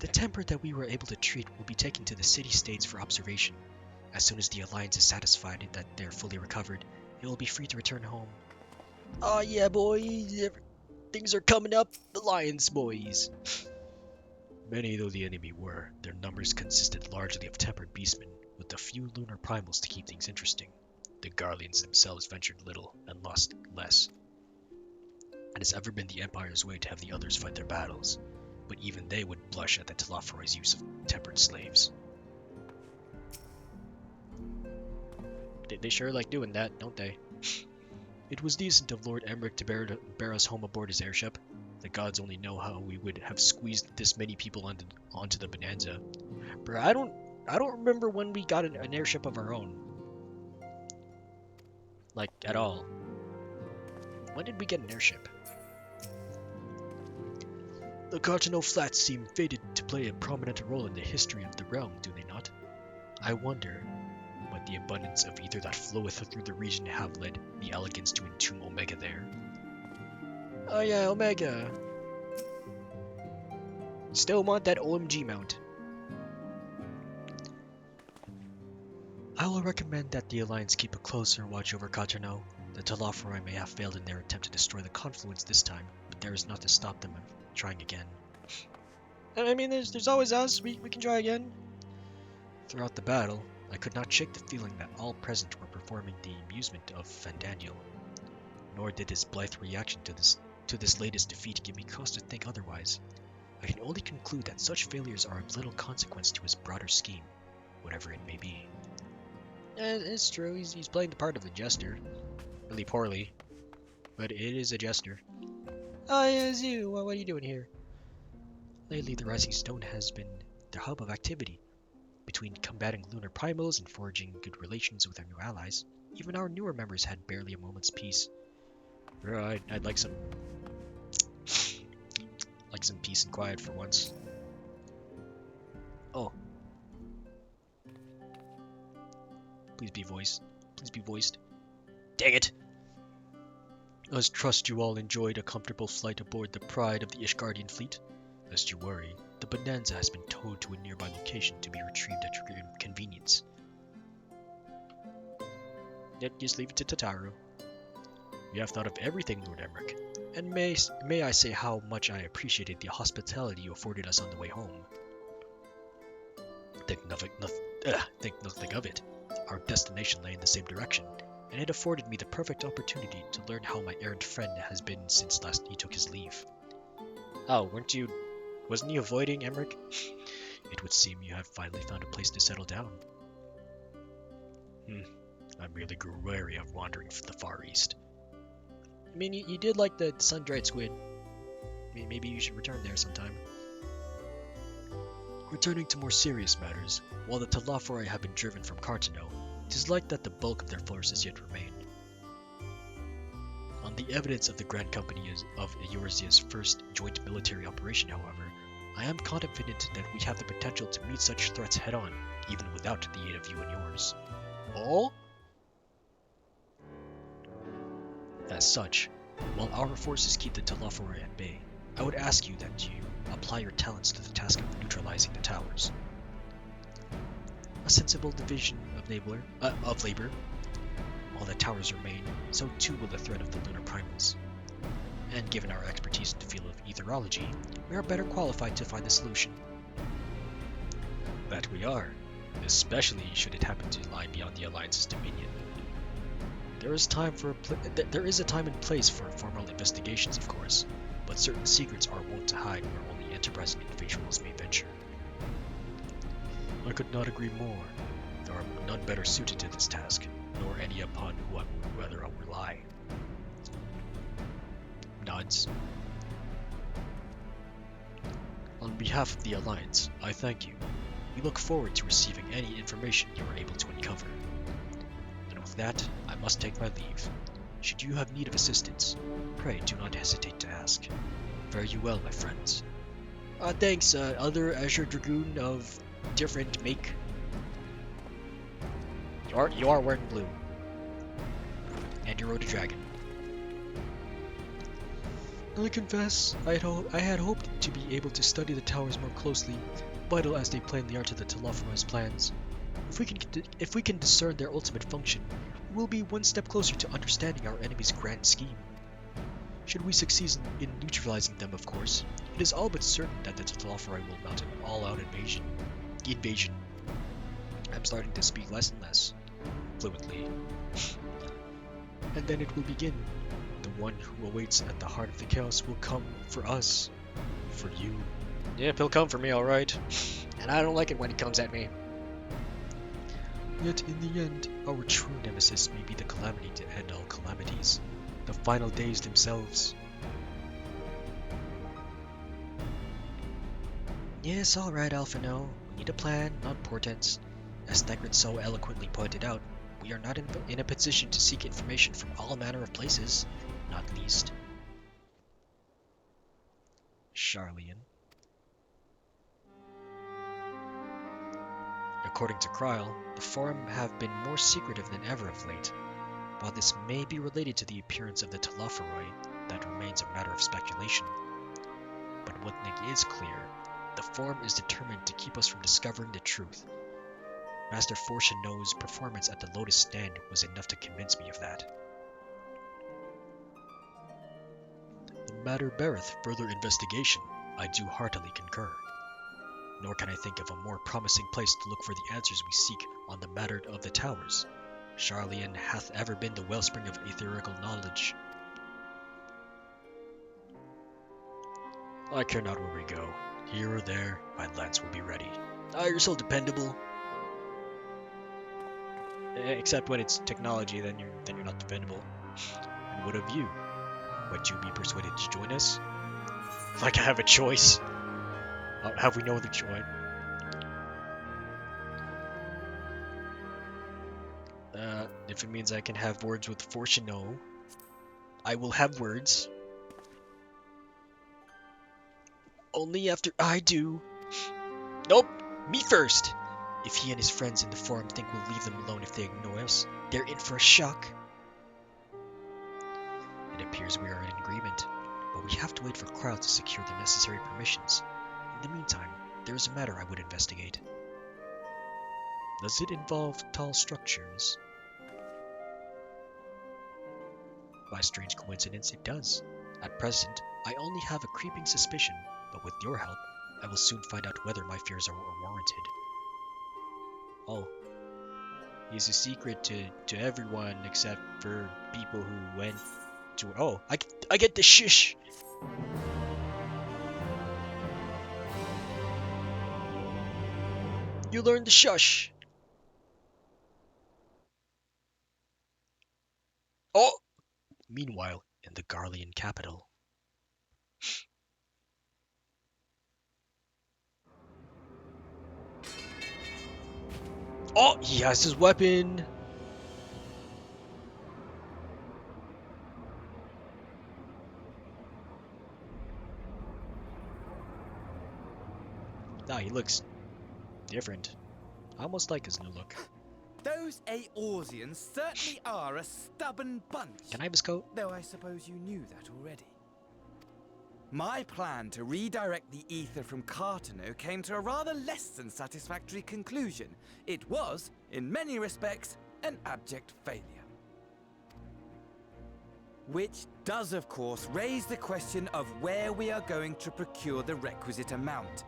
The temper that we were able to treat will be taken to the city-states for observation. As soon as the Alliance is satisfied that they're fully recovered, it will be free to return home. Oh yeah, boys! Things are coming up, Alliance boys! Many though the enemy were, their numbers consisted largely of tempered beastmen, with a few lunar primals to keep things interesting. The Garleans themselves ventured little and lost less. It has ever been the Empire's way to have the others fight their battles, but even they would blush at the Telophoroi's use of tempered slaves. They sure like doing that, don't they? It was decent of Lord Emmerich to bear us home aboard his airship. The gods only know how we would have squeezed this many people onto the Bonanza. Bro, I don't remember when we got an airship of our own. Like, at all. When did we get an airship? The Cartano Flats seem fated to play a prominent role in the history of the realm, do they not? I wonder, but the abundance of ether that floweth through the region have led the elegance to entomb Omega there. Oh yeah, Omega. Still want that OMG mount. I will recommend that the Alliance keep a closer watch over Cartano. The Telophoroi may have failed in their attempt to destroy the Confluence this time, but there is not to stop them from trying again. I mean, there's always us. We can try again. Throughout the battle, I could not shake the feeling that all present were performing the amusement of Fandaniel. Nor did his blithe reaction to this latest defeat give me cause to think otherwise. I can only conclude that such failures are of little consequence to his broader scheme, whatever it may be. It's true, he's playing the part of a jester. Really poorly, but it is a jester. Oh, yes, you. What are you doing here? Lately, the Rising Stone has been the hub of activity. Between combating lunar primals and forging good relations with our new allies, even our newer members had barely a moment's peace. Bro, I'd like some peace and quiet for once. Oh. Please be voiced. Please be voiced. Dang it! Us trust you all enjoyed a comfortable flight aboard the pride of the Ishgardian fleet. Lest you worry, the Bonanza has been towed to a nearby location to be retrieved at your convenience. Yet, just leave it to Tataru. You have thought of everything, Lord Emmerich, and may I say how much I appreciated the hospitality you afforded us on the way home. Think nothing of it. Our destination lay in the same direction, and it afforded me the perfect opportunity to learn how my errant friend has been since last he took his leave. Oh, wasn't he avoiding Emmerich? It would seem you have finally found a place to settle down. I merely grew wary of wandering from the Far East. I mean, you did like the sun-dried squid. Maybe you should return there sometime. Returning to more serious matters, while the Telophoroi have been driven from Cartano, it is like that the bulk of their forces yet remain. On the evidence of the Grand Company of Eorzea's first joint military operation, however, I am confident that we have the potential to meet such threats head-on, even without the aid of you and yours. Oh? As such, while our forces keep the Telophoroi at bay, I would ask you that you apply your talents to the task of neutralizing the towers. A sensible division of labor. While the towers remain, so too will the threat of the lunar primals. And given our expertise in the field of etherology, we are better qualified to find the solution. That we are, especially should it happen to lie beyond the Alliance's dominion. There is a time and place for formal investigations, of course, but certain secrets are wont to hide where only enterprising individuals may venture. I could not agree more. There are none better suited to this task, nor any upon who I would rather rely. Nods. On behalf of the Alliance, I thank you. We look forward to receiving any information you are able to uncover. And with that, I must take my leave. Should you have need of assistance, pray, do not hesitate to ask. Fare you well, my friends. Thanks, other Azure Dragoon of different make. You are wearing blue. And you rode a dragon. I confess, I had hoped to be able to study the towers more closely, vital as they plainly are to the Telophorus plans. If we can discern their ultimate function, we will be one step closer to understanding our enemy's grand scheme. Should we succeed in neutralizing them, of course, it is all but certain that the Telophori will mount an all-out invasion. I'm starting to speak less and less fluently. And then it will begin. The one who awaits at the heart of the chaos will come for us. For you. Yep, he'll come for me, alright. And I don't like it when he comes at me. Yet in the end, our true nemesis may be the calamity to end all calamities. The final days themselves. Yes, alright, Alphino. We need a plan, not portents. As Thegrid so eloquently pointed out, we are not in a position to seek information from all manner of places, not least Sharlayan. According to Kryl, the Forum have been more secretive than ever of late. While this may be related to the appearance of the Telophoroi, that remains a matter of speculation. But one thing is clear, the Forum is determined to keep us from discovering the truth. Master Fortuneau's performance at the Lotus Stand was enough to convince me of that. The matter beareth further investigation, I do heartily concur. Nor can I think of a more promising place to look for the answers we seek on the matter of the towers. Sharlayan hath ever been the wellspring of etherical knowledge. I care not where we go. Here or there, my lance will be ready. You're so dependable. Except when it's technology, then you're not dependable. And what of you? Would you be persuaded to join us? Like I have a choice. Have we no other choice? If it means I can have words with Fortuneau, I will have words. Only after I do. Nope, me first. If he and his friends in the Forum think we'll leave them alone if they ignore us, they're in for a shock. It appears we are in agreement, but we have to wait for Kryl to secure the necessary permissions. In the meantime, there is a matter I would investigate. Does it involve tall structures? By a strange coincidence, it does. At present, I only have a creeping suspicion, but with your help, I will soon find out whether my fears are warranted. Oh. He's a secret to everyone except for people who went to... Oh, I get the shish! You learned the shush! Oh! Meanwhile, in the Garlean capital. Oh, he has his weapon! Nah, he looks different. I almost like his new look. Those Eorzeans certainly are a stubborn bunch. Can I have his coat? Though I suppose you knew that already. My plan to redirect the ether from Cartano came to a rather less than satisfactory conclusion. It was, in many respects, an abject failure. Which does, of course, raise the question of where we are going to procure the requisite amount.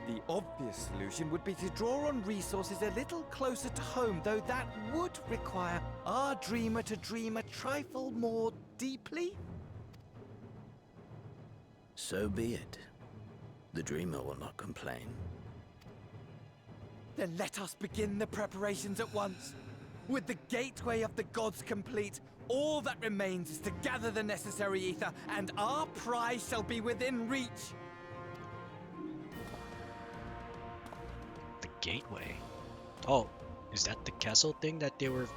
The obvious solution would be to draw on resources a little closer to home, though that would require our dreamer to dream a trifle more deeply. So be it. The dreamer will not complain. Then let us begin the preparations at once. With the gateway of the gods complete, all that remains is to gather the necessary ether, and our prize shall be within reach. The gateway? Oh, is that the castle thing that they were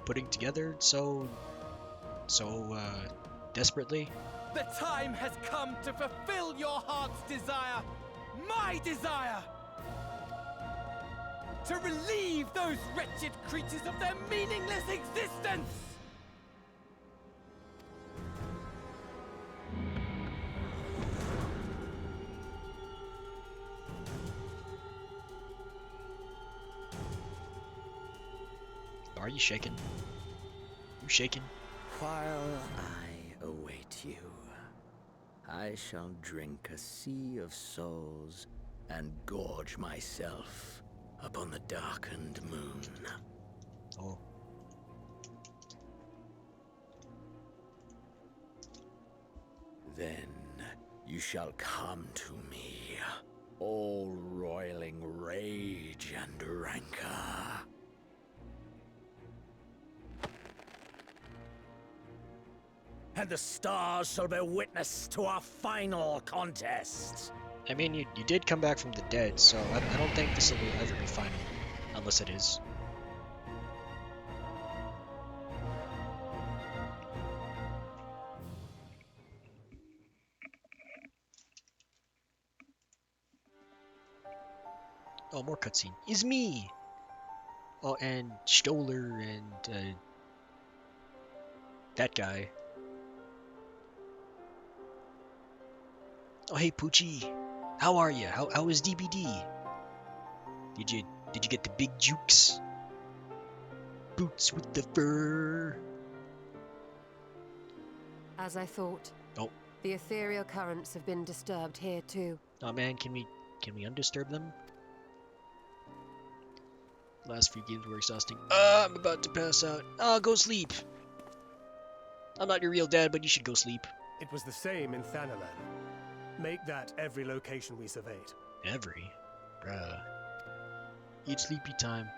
putting together so Desperately? The time has come to fulfill your heart's desire, my desire! To relieve those wretched creatures of their meaningless existence! Are you shaking? You shaking? While I await you, I shall drink a sea of souls and gorge myself upon the darkened moon. Oh. Then you shall come to me, all roiling rage and rancor. And the stars shall bear witness to our final contest. I mean, you did come back from the dead, so I don't think this will ever be final. Unless it is. Oh, more cutscene. Is me! Oh, and Stoller and that guy. Oh, hey Poochie. How are you? How was DBD? Did you get the big jukes? Boots with the fur. As I thought. Oh. The ethereal currents have been disturbed here too. Oh man, can we undisturb them? Last few games were exhausting. I'm about to pass out. Go sleep. I'm not your real dad, but you should go sleep. It was the same in Thanalan. Make that every location we surveyed. Every? Bruh. Eat sleepy time.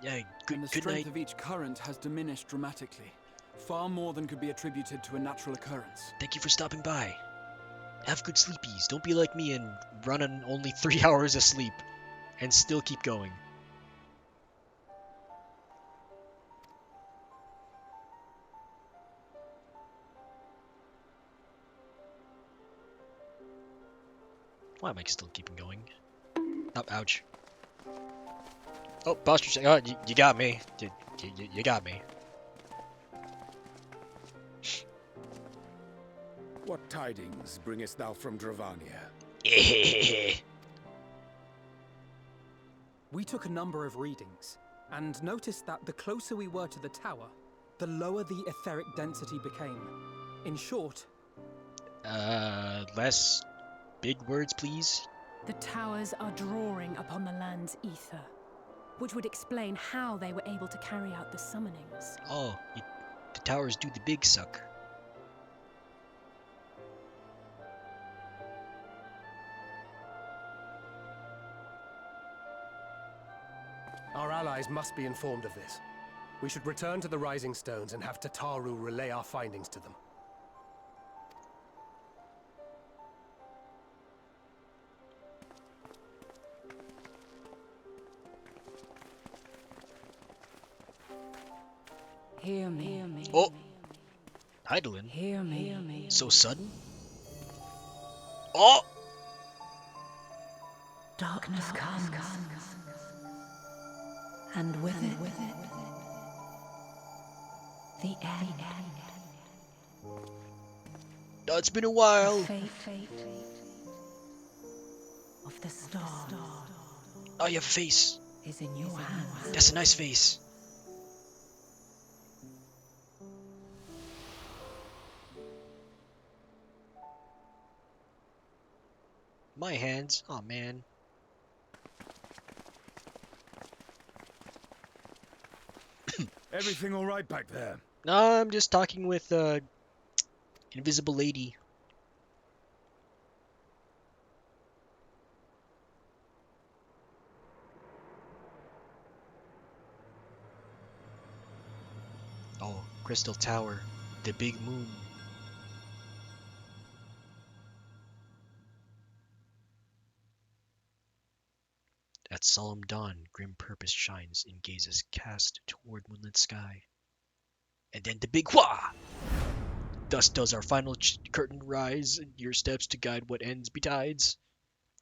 Yeah, good And the night. strength of each current has diminished dramatically. Far more than could be attributed to a natural occurrence. Thank you for stopping by. Have good sleepies. Don't be like me and run on only 3 hours of sleep. And still keep going. Why am I still keeping going? Oh, ouch. Oh, posture check. Oh, you got me. You got me. What tidings bringest thou from Dravania? We took a number of readings, and noticed that the closer we were to the tower, the lower the etheric density became. In short... Less big words, please? The towers are drawing upon the land's ether, which would explain how they were able to carry out the summonings. Oh, the towers do the big suck. Our allies must be informed of this. We should return to the Rising Stones and have Tataru relay our findings to them. Hear me. Oh! Heidelin? Hear me. So sudden? Oh! Darkness comes. And with it, the end. Oh, it's been a while. Fate of the star. Oh, your face. Is in your hands. That's a nice face. My hands. Oh man. Everything all right back there? No, I'm just talking with invisible lady. Oh, Crystal Tower, the big moon. At solemn dawn, grim purpose shines in gazes cast toward moonlit sky. And then the big wah! Thus does our final curtain rise, and your steps to guide what ends betides.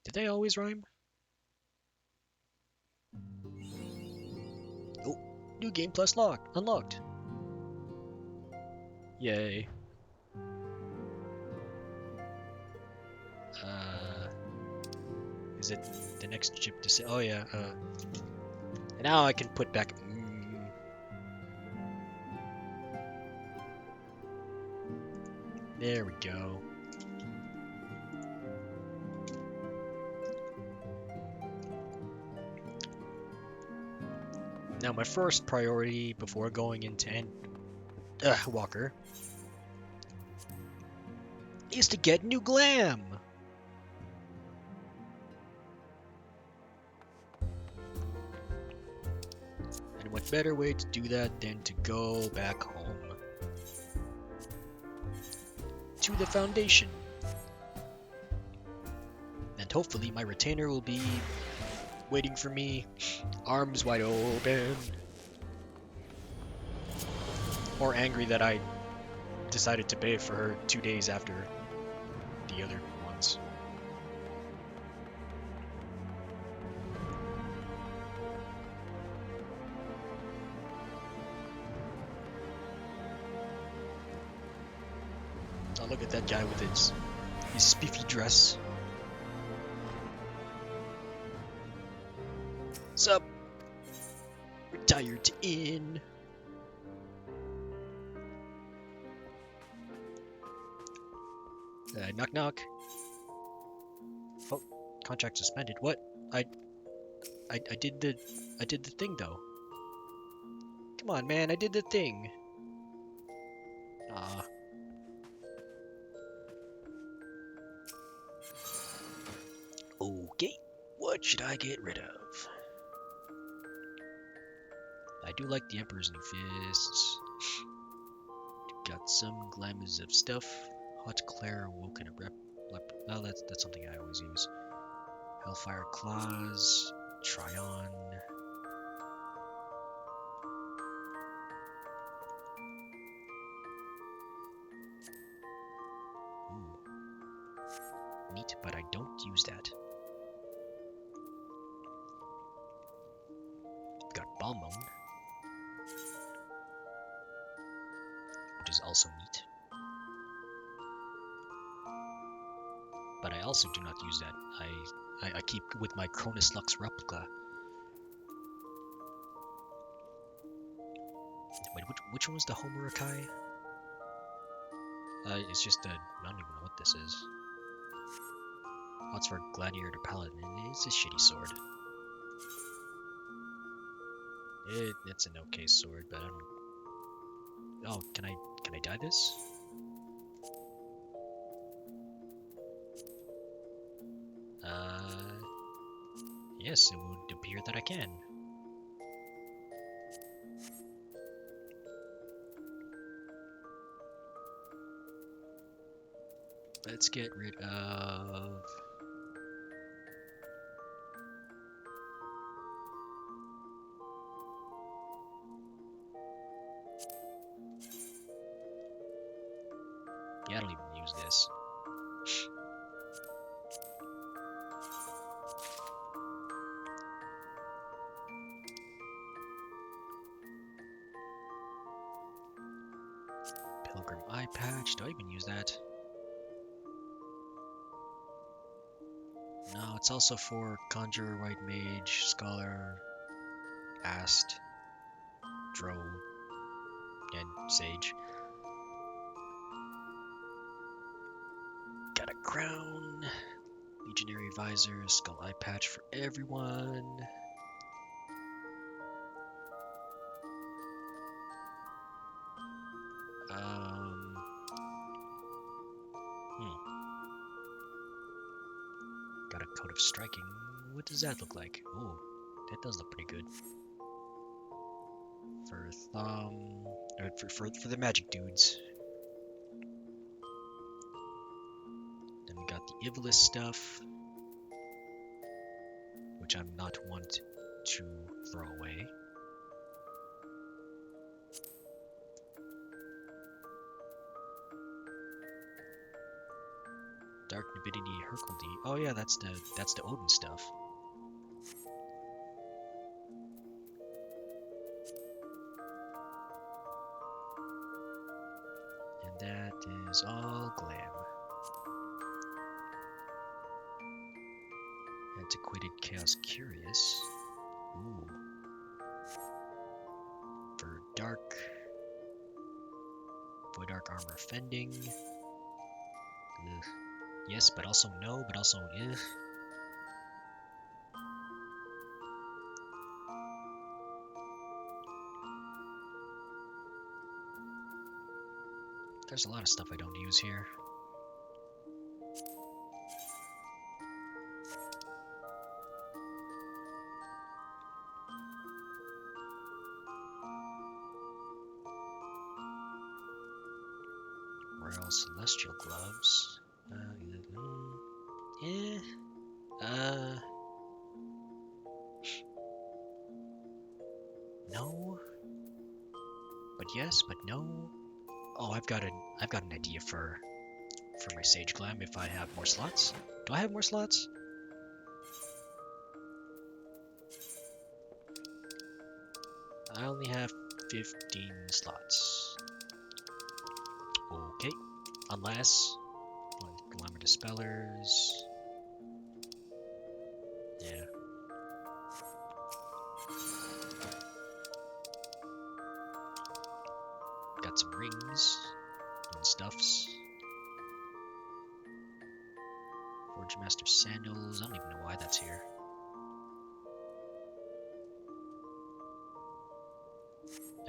Did they always rhyme? Oh, new game plus unlocked. Yay. Is it the next ship to say? Oh yeah. And now I can put back. There we go. Now my first priority before going into Walker is to get new glam. And what better way to do that than to go back home to the Foundation. And hopefully my retainer will be waiting for me, arms wide open. Or angry that I decided to pay for her 2 days after the other ones. Oh, look at that guy with his spiffy dress. Sup? Retired to inn. Knock knock. Oh, contract suspended. What? I did the thing though. Come on, man, I did the thing. Ah. Okay, what should I get rid of? I do like the Emperor's New Fists. Got some glamours of stuff. Hot Claire, Woken Rep. Well, that's something I always use. Hellfire Claws, Tryon. Ooh. Neat, but I don't use that. Got Balmon, which is also neat. But I also do not use that. I keep with my Cronus Lux replica. Wait, which one was the Homurakai? It's just a... I don't even know what this is. Odds for Gladiator Paladin. It's a shitty sword. It's an okay sword, but I don't... Oh, can I dye this? Yes, it would appear that I can. Let's get rid of... Yeah, I don't even use this. Pilgrim Eye Patch, do I even use that? No, it's also for Conjurer, White Mage, Scholar, Ast, Drow, and Sage. Got a crown, Legionary Visor, Skull Eye Patch for everyone. Got a Coat of Striking. What does that look like? Ooh, that does look pretty good. For thumb, or for the magic dudes. Then we got the Iblis stuff, which I'm not one to throw away. Dark Divinity Hercules. Oh yeah, that's the Odin stuff. And that is all glam. Antiquated Chaos Curious. Ooh. For dark. Void Arc Armor Fending. Ugh. Yes, but also no, but also ugh. There's a lot of stuff I don't use here. Royal Celestial Gloves. No. But yes, but no. Oh, I've got an idea for my Sage Glam if I have more slots. Do I have more slots? I only have 15 slots. Okay. Unless Glamour Dispellers. Yeah. Got some rings and stuffs. Forge Master Sandals. I don't even know why that's here.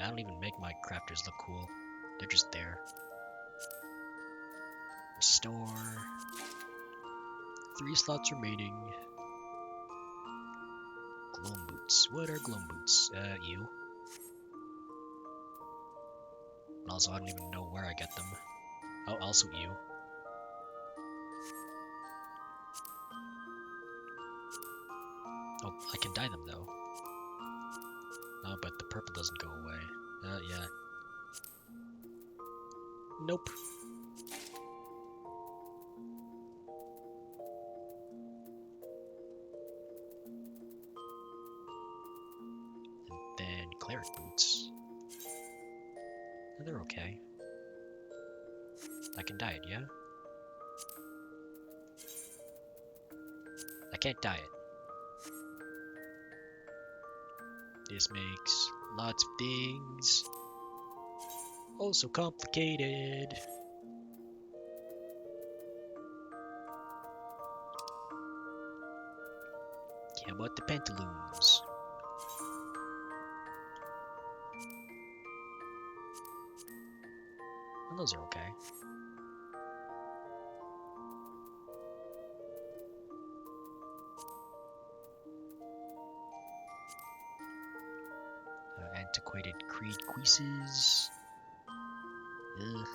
I don't even make my crafters look cool. They're just there. Restore. 3 slots remaining. Gloam Boots. What are Gloam Boots? You. And also, I don't even know where I get them. Oh, also you. Oh, I can dye them though. Oh, but the purple doesn't go away. Yeah. Nope. And then Cleric Boots. Oh, they're okay. I can dye it, yeah? I can't dye it. This makes lots of things oh so complicated. How about the pantaloons? Well, those are okay. Antiquated Creed Cuisses. Ugh.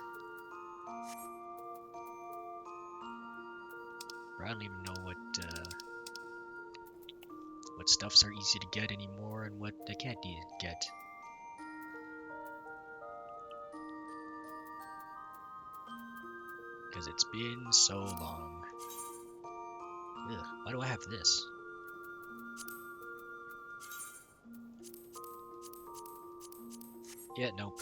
I don't even know what stuffs are easy to get anymore and what I can't get. Because it's been so long. Ugh, why do I have this? Yeah, nope.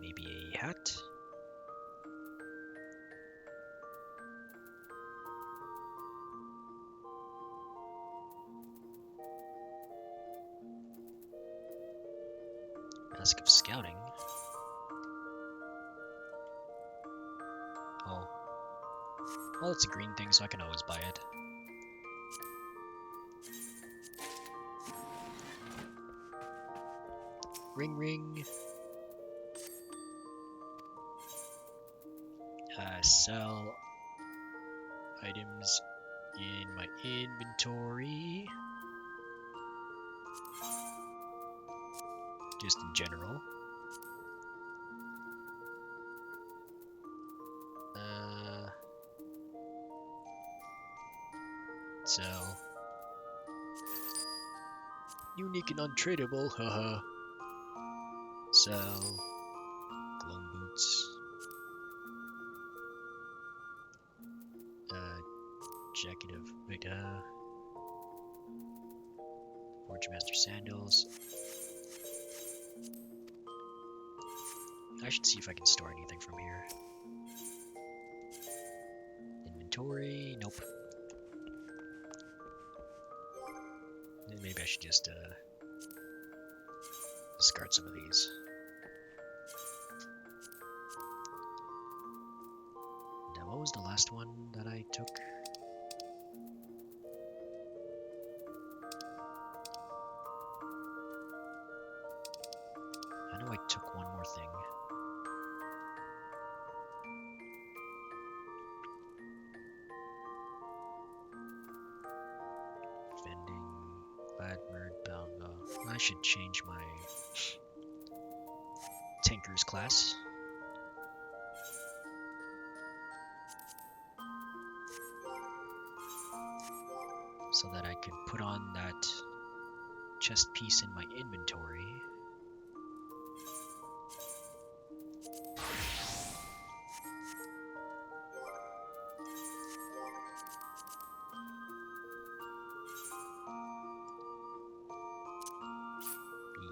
Maybe a hat? Mask of Scouting. Oh. Well, it's a green thing, so I can always buy it. Ring. Sell items in my inventory. Just in general. Sell. Unique and untradeable, haha. Sell. Glowing boots. Jacket of... wait, Forge Master Sandals. I should see if I can store anything from here. Inventory, nope. Then maybe I should just discard some of these. Now, what was the last one that I took? I know I took one more thing. I should change my tanker's class. So that I can put on that chest piece in my inventory.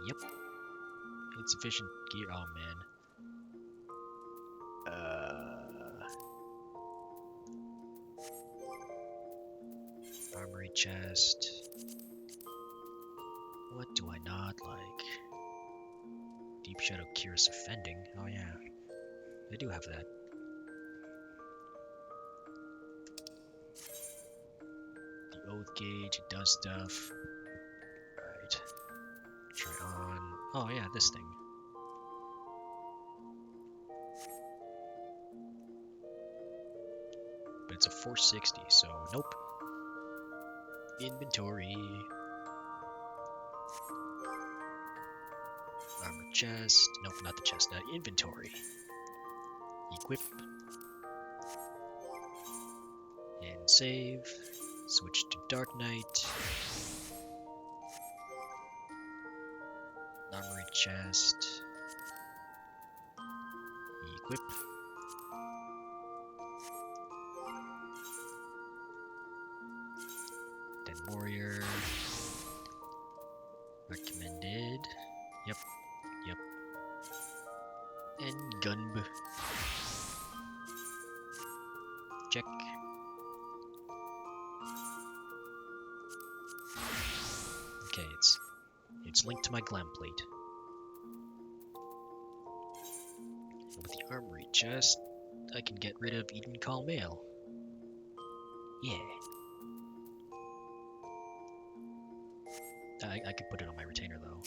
Yep. Insufficient gear. Oh man. Armory chest. What do I not like? Deep Shadow Cures Offending. Oh yeah. I do have that. The Oath Gauge, it does stuff. Right. Try on. Oh yeah, this thing. But it's a 460, so nope. Inventory. Armor chest. Nope, not the chest. Inventory. Equip. And save. Switch to Dark Knight. Armory chest. Equip. Then Warrior. Recommended. Yep. Yep. And Gunb. Check. Okay, it's linked to my glam plate. And with the armory chest, I can get rid of Eden Call Mail. Yeah. I could put it on my retainer though.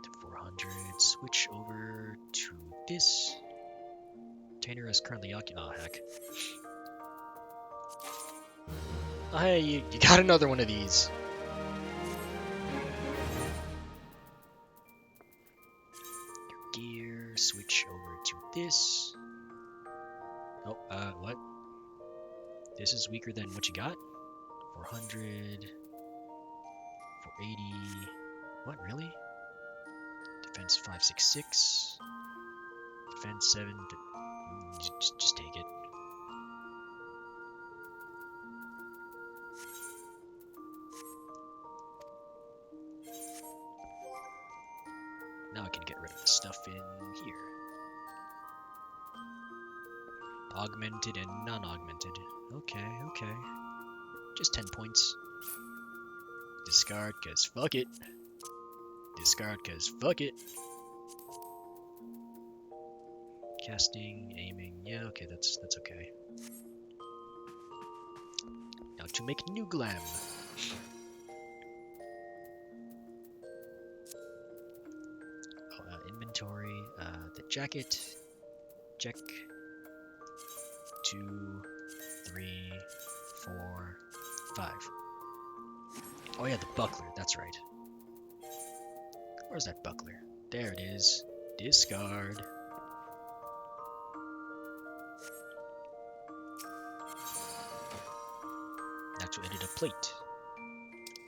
To 400. Switch over to this. Retainer is currently occupied. Oh heck. Oh, hey, you got another one of these. Switch over to this. Oh, what? This is weaker than what you got? 400. 480. What, really? Defense 566. Defense 7. Just take it. Now I can get rid of the stuff in here. Augmented and non-augmented. Okay, okay. Just 10 points. Discard, cause fuck it. Discard, cause fuck it. Casting, aiming, yeah, okay, that's okay. Now to make new glam. Inventory, the jacket, check. 2, 3, 4, 5. Oh yeah, the buckler, that's right. Where's that buckler? There it is. Discard. Natural ended a plate.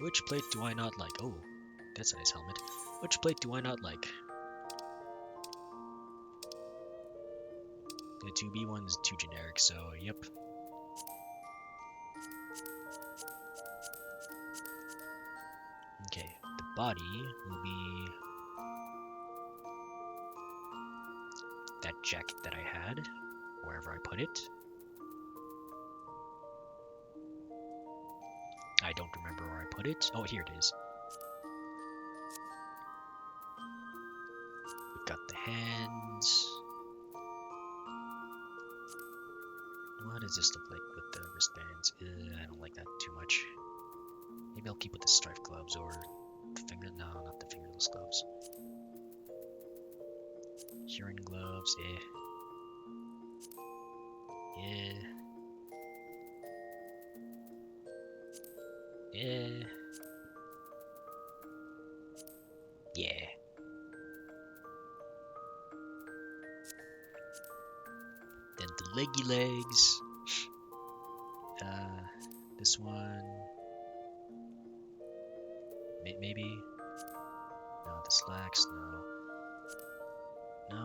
Which plate do I not like? Oh, that's a nice helmet. Which plate do I not like? The 2B one's too generic, so yep. Okay, the body will be that jacket that I had, wherever I put it. I don't remember where I put it. Oh, here it is. We've got the hands. What does this look like with the wristbands? I don't like that too much. Maybe I'll keep with the strife gloves or no, not the fingerless gloves. Hearing gloves, yeah. Then the leggy legs. This one. Maybe. No, the slacks. No.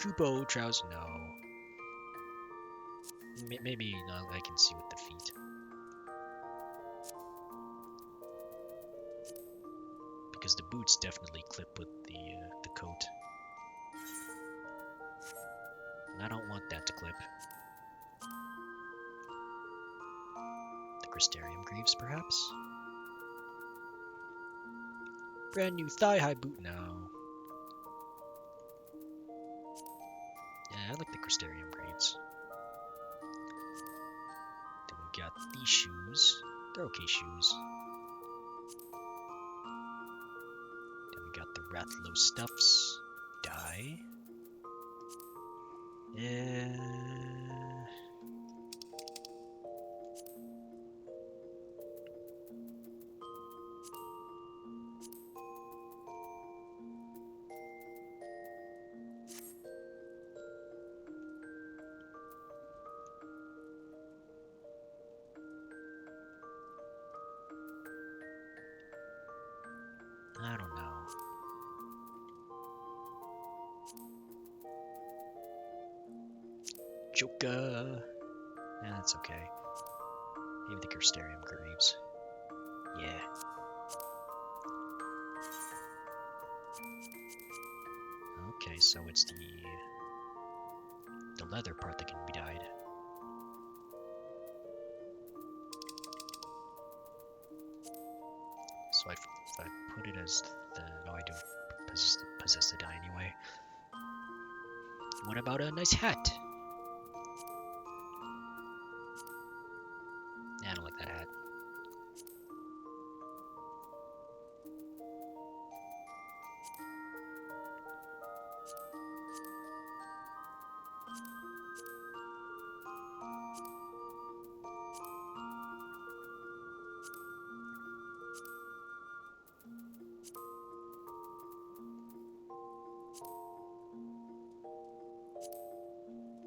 Kupo trousers. No. Maybe no, I can see with the feet. Because the boots definitely clip with the coat. And I don't want that to clip. The Crystarium Greaves, perhaps? Brand new thigh-high boot now. Yeah, I like the Crystarium Greaves. Then we got these shoes. They're okay shoes. Then we got the Rathlow Stuffs. Dye. I don't know. Joker. Yeah, that's okay. Maybe the Crystarium Greaves. Yeah. Okay, so it's the leather part that can be dyed. So if I put it as the... No, I don't possess the dye anyway. What about a nice hat? Yeah, I don't like that hat.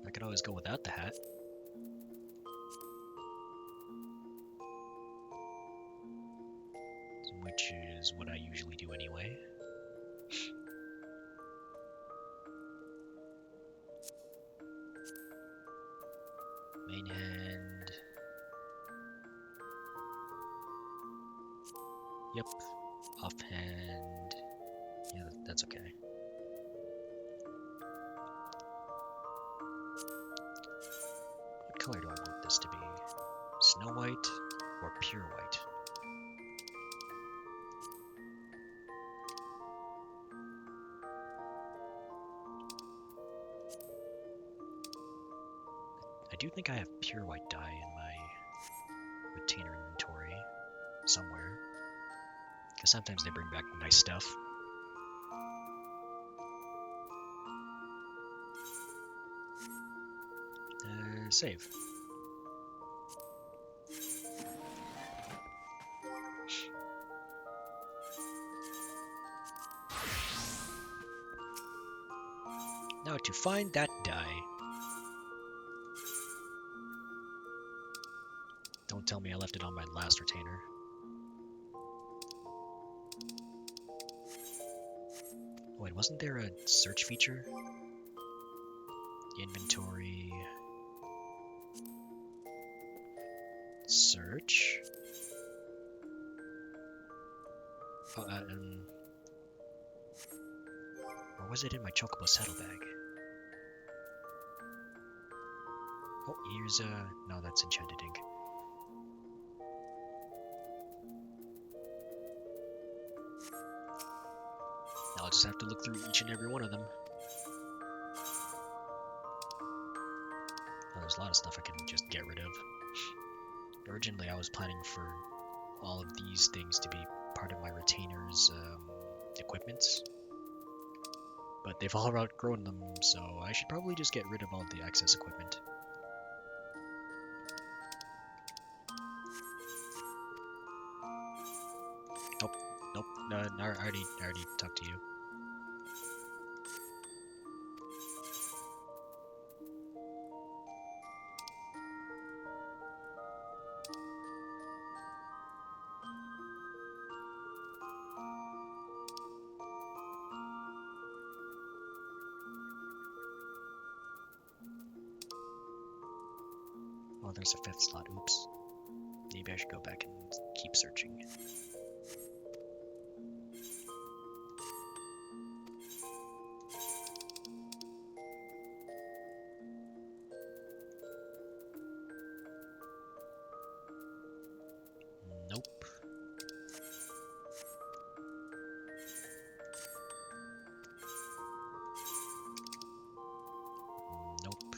I could always go without the hat. Which is what I usually do anyway. Main hand. Yep. Offhand. Yeah, that's okay. What color do I want this to be? Snow White or pure white? I do think I have pure white dye in my retainer inventory somewhere. Because sometimes they bring back nice stuff. Save. find that die. Don't tell me I left it on my last retainer. Wait, wasn't there a search feature? Inventory. Search. Or was it in my chocobo saddlebag? Oh, here's no, that's enchanted ink. I'll just have to look through each and every one of them. Oh, there's a lot of stuff I can just get rid of. Originally, I was planning for all of these things to be part of my retainer's equipments. But they've all outgrown them, so I should probably just get rid of all the excess equipment. Nope, nope, no, I already talked to you. Oh, there's a 5th slot, oops. Maybe I should go back and keep searching. Nope. Nope.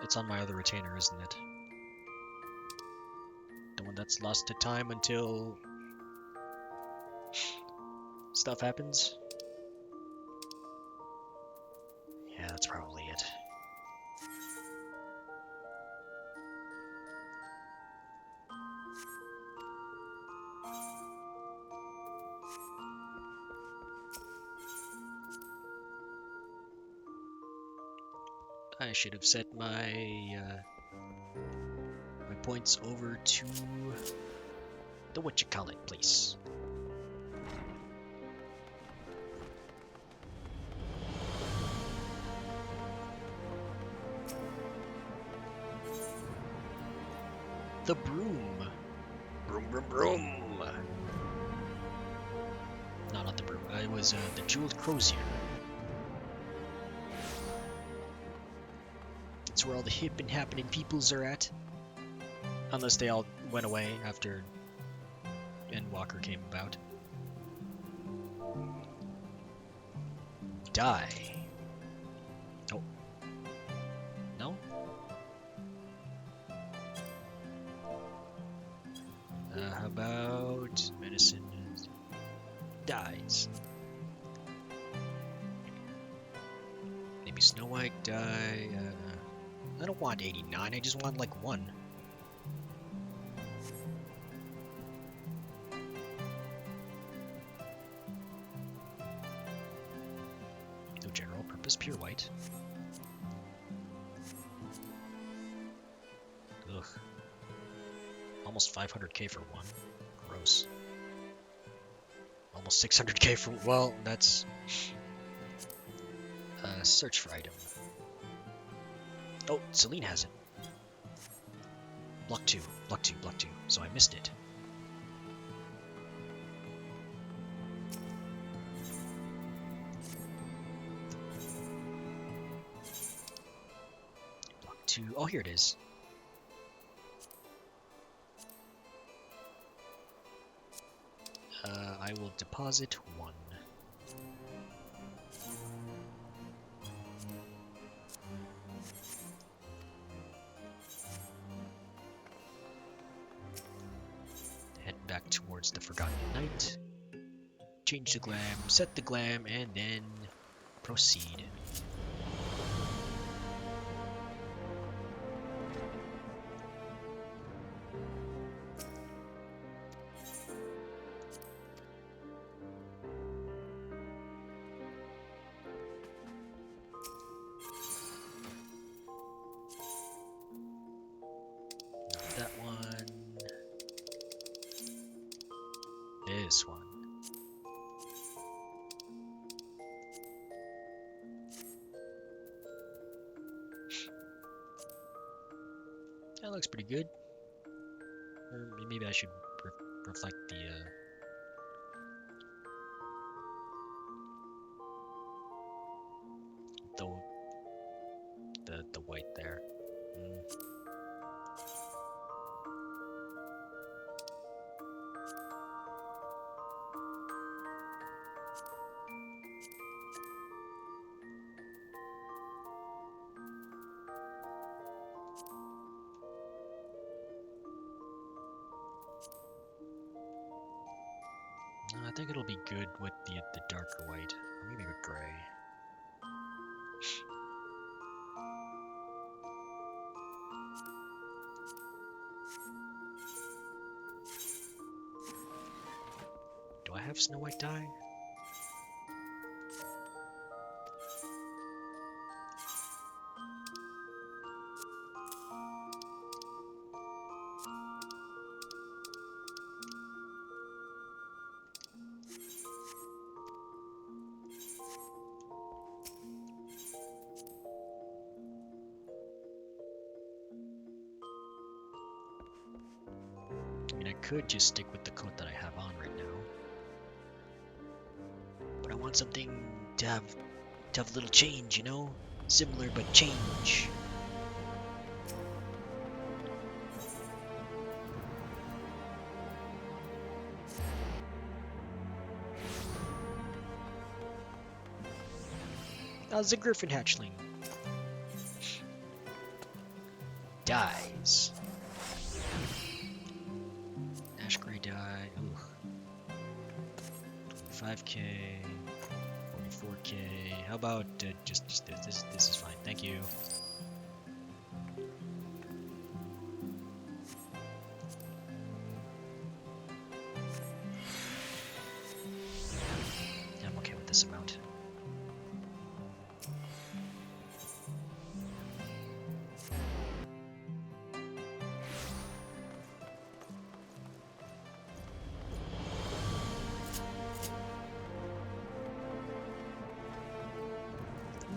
It's on my other retainer, isn't it? The one that's lost to time until stuff happens? Yeah, that's probably it. I should have set my my points over to the whatchamacallit place. The broom. Broom, broom, broom. No, not the broom. It was the jeweled crozier. That's where all the hip and happening peoples are at. Unless they all went away after Endwalker came about. Die. Oh. No? How about medicine dies? Maybe Snow White die. I don't want 89, I just want like 1. No general purpose, pure white. Ugh. Almost 500k for 1. Gross. Almost 600k for, well, that's search for item. Oh, Celine has it. Block 2, block 2, block 2. So I missed it. Block 2. Oh, here it is. I will deposit 1. Head back towards the Forgotten Night. Change the glam, set the glam, and then proceed. this one. That looks pretty good. Or maybe I should reflect the white there. I think it'll be good with the darker white, or maybe with gray. Do I have Snow White dye? I mean, I could just stick with the coat that I have on right now. But I want something to have a little change, you know? Similar but change. The Griffin hatchling dies. Ash gray dye. Ooh. 5k, 44k. How about just this? This is fine. Thank you. I'm okay with this amount.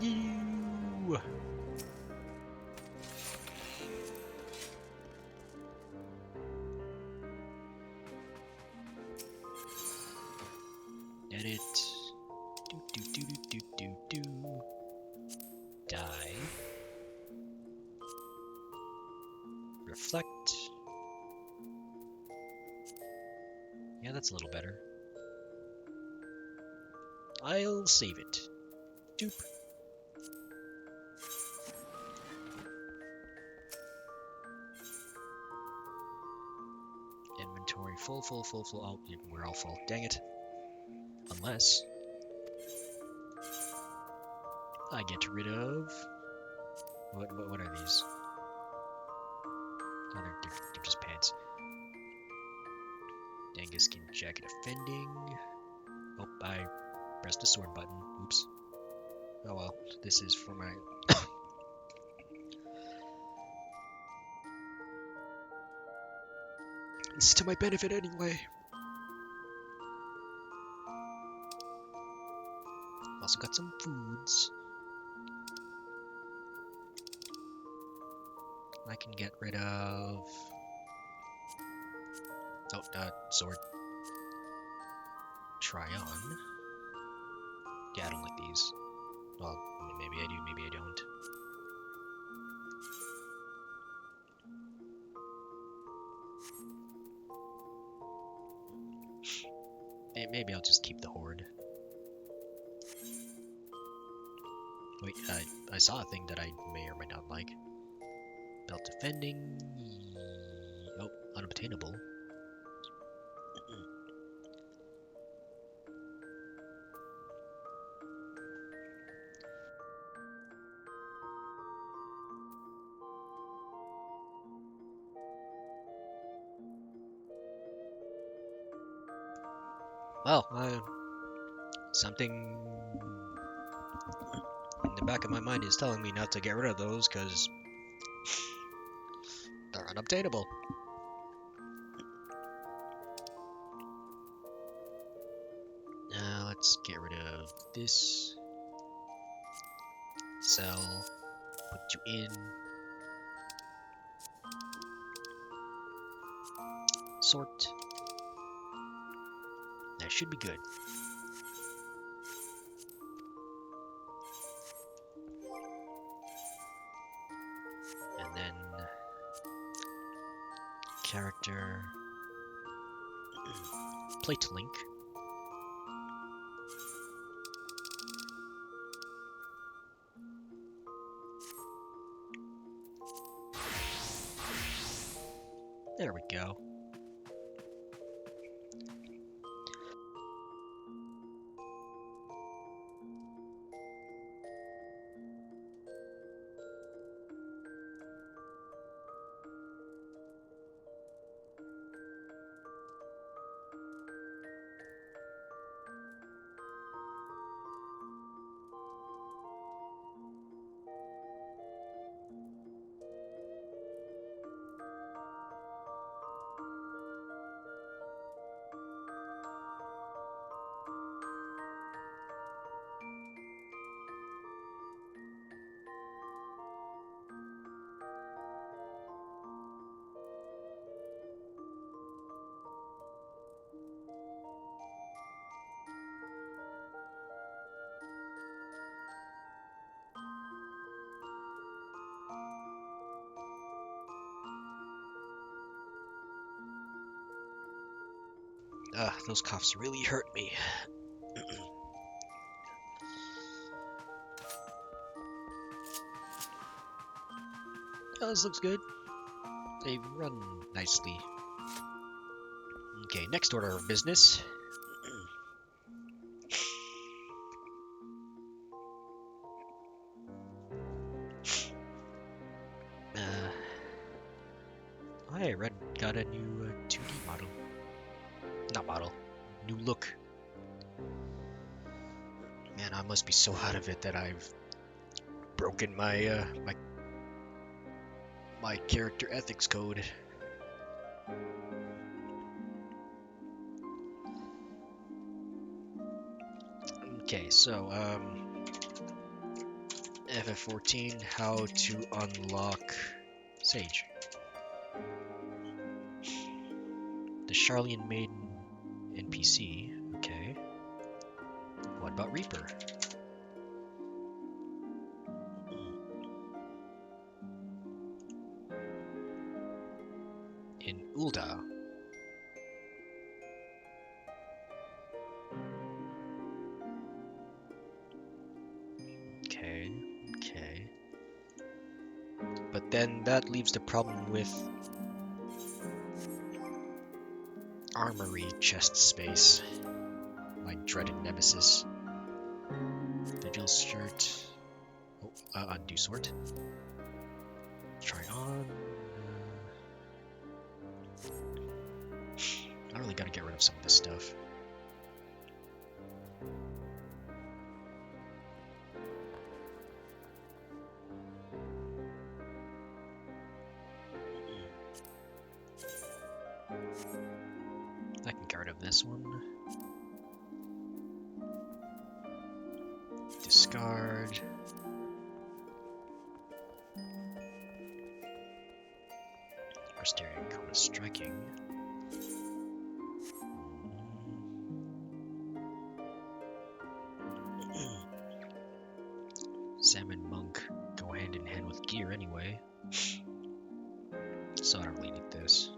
You. Edit. Do. Die. Reflect. Yeah, that's a little better. I'll save it. Doop. Inventory full. Oh, we're all full. Dang it. Unless I get rid of what are these? Oh, they're just pants. Dangus skin jacket offending. Oh, I pressed the sword button. Oops. Oh well, this is for my it's to my benefit anyway. Also got some foods. I can get rid of... Oh, sword. Try on. Yeah, I don't like these. Well, maybe I do, maybe I don't. Maybe I'll just keep the horde. Wait, I saw a thing that I may or may not like. Belt defending. Oh, unobtainable. Well, something in the back of my mind is telling me not to get rid of those because they're unobtainable. Let's get rid of this. Sell. Put you in. Sort. That should be good. And then character plate link. There we go. Those coughs really hurt me. Oh, this looks good. They run nicely. Okay, next order of business. I got a new 2D model. Not model. New look. Man, I must be so out of it that I've broken my my character ethics code. Okay, so FF14, how to unlock Sage. The Charlian Maiden NPC, okay. What about Reaper? In Ulda. Okay. But then that leaves the problem with armory chest space. My dreaded nemesis. Vigil shirt. Oh, undo sort. Try on. I really gotta get rid of some of this stuff. I can get rid of this one. Discard. Mysterium Code Striking. Salmon Monk go hand in hand with gear anyway. So I don't really need this.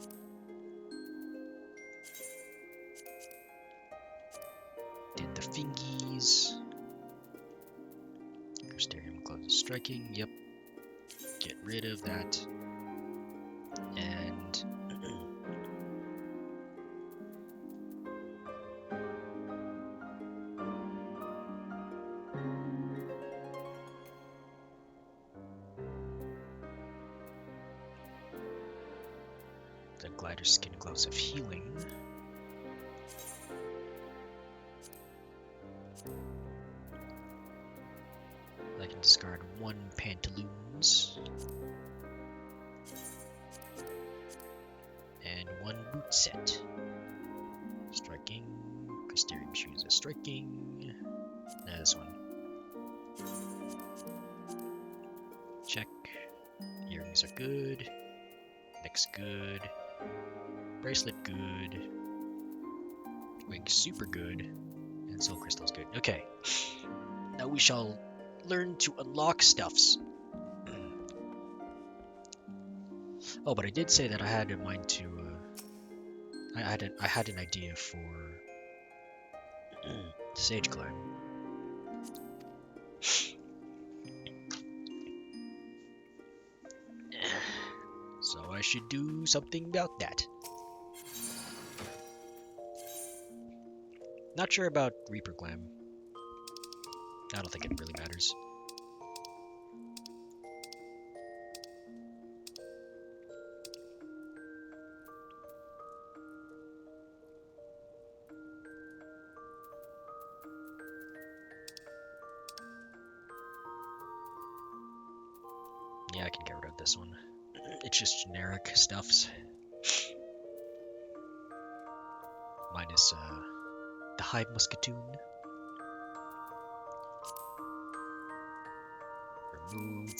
Did the fingies. Mysterium Code Striking, yep. Get rid of that. And the glider skin gloves of healing. I can discard one pantaloons and one boot set. Striking, Crystarium shoes are striking. Nah, this one. Check. Earrings are good. Neck's good. Bracelet good. Wig super good. And soul crystal's good. Okay. Now we shall learn to unlock stuffs. Oh, but I did say that I had in mind to. I had an idea for Sage Climb. So I should do something about that. Not sure about Reaper Glam. I don't think it really matters. Yeah, I can get rid of this one. It's just generic stuffs. Minus the Hive Musketoon. Remove.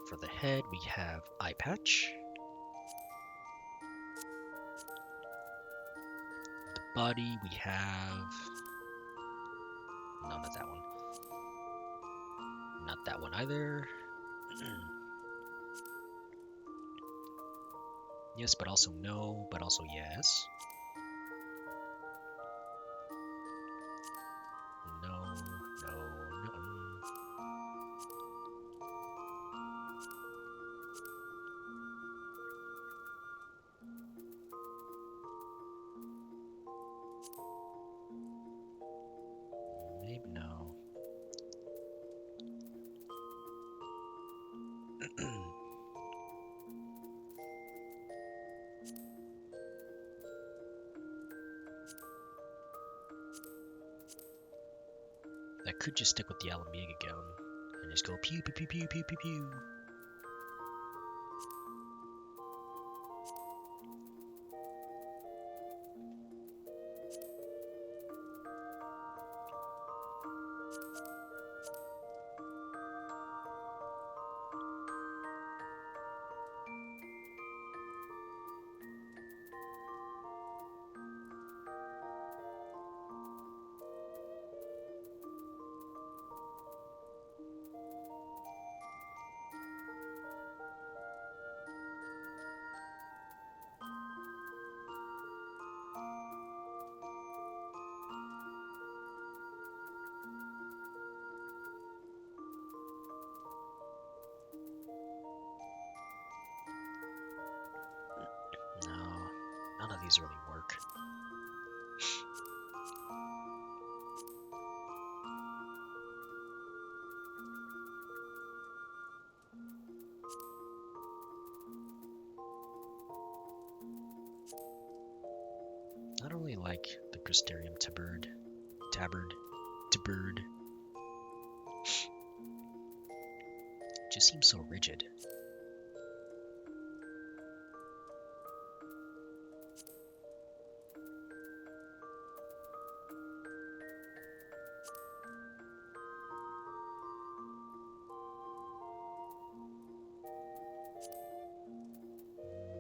For the head, we have Eye Patch. The body, we have... No, not that one. Not that one either. Yes, but also no, but also yes. No. Maybe no. I could just stick with the Alamega gown and just go pew pew pew pew pew pew pew. No, none of these really work. I don't really like the Crystarium tabard. It just seems so rigid.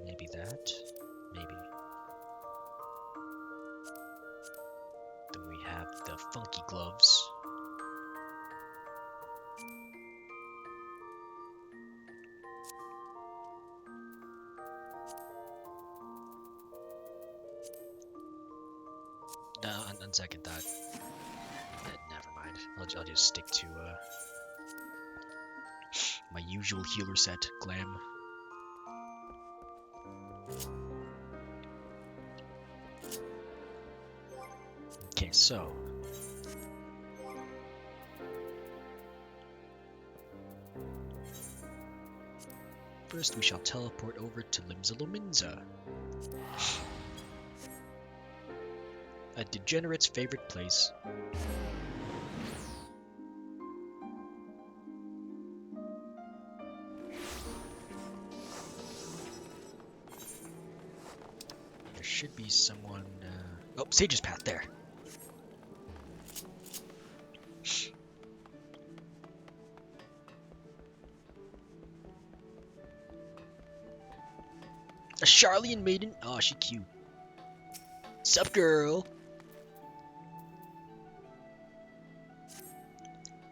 Maybe that. Maybe. Then we have the funky gloves. No, on second thought. Never mind. I'll just stick to my usual healer set, Glam. Okay, so first we shall teleport over to Limsa, a degenerate's favorite place. should be someone... Oh, Sage's Path, there. A Charlian maiden? Oh, she cute. Sup, girl?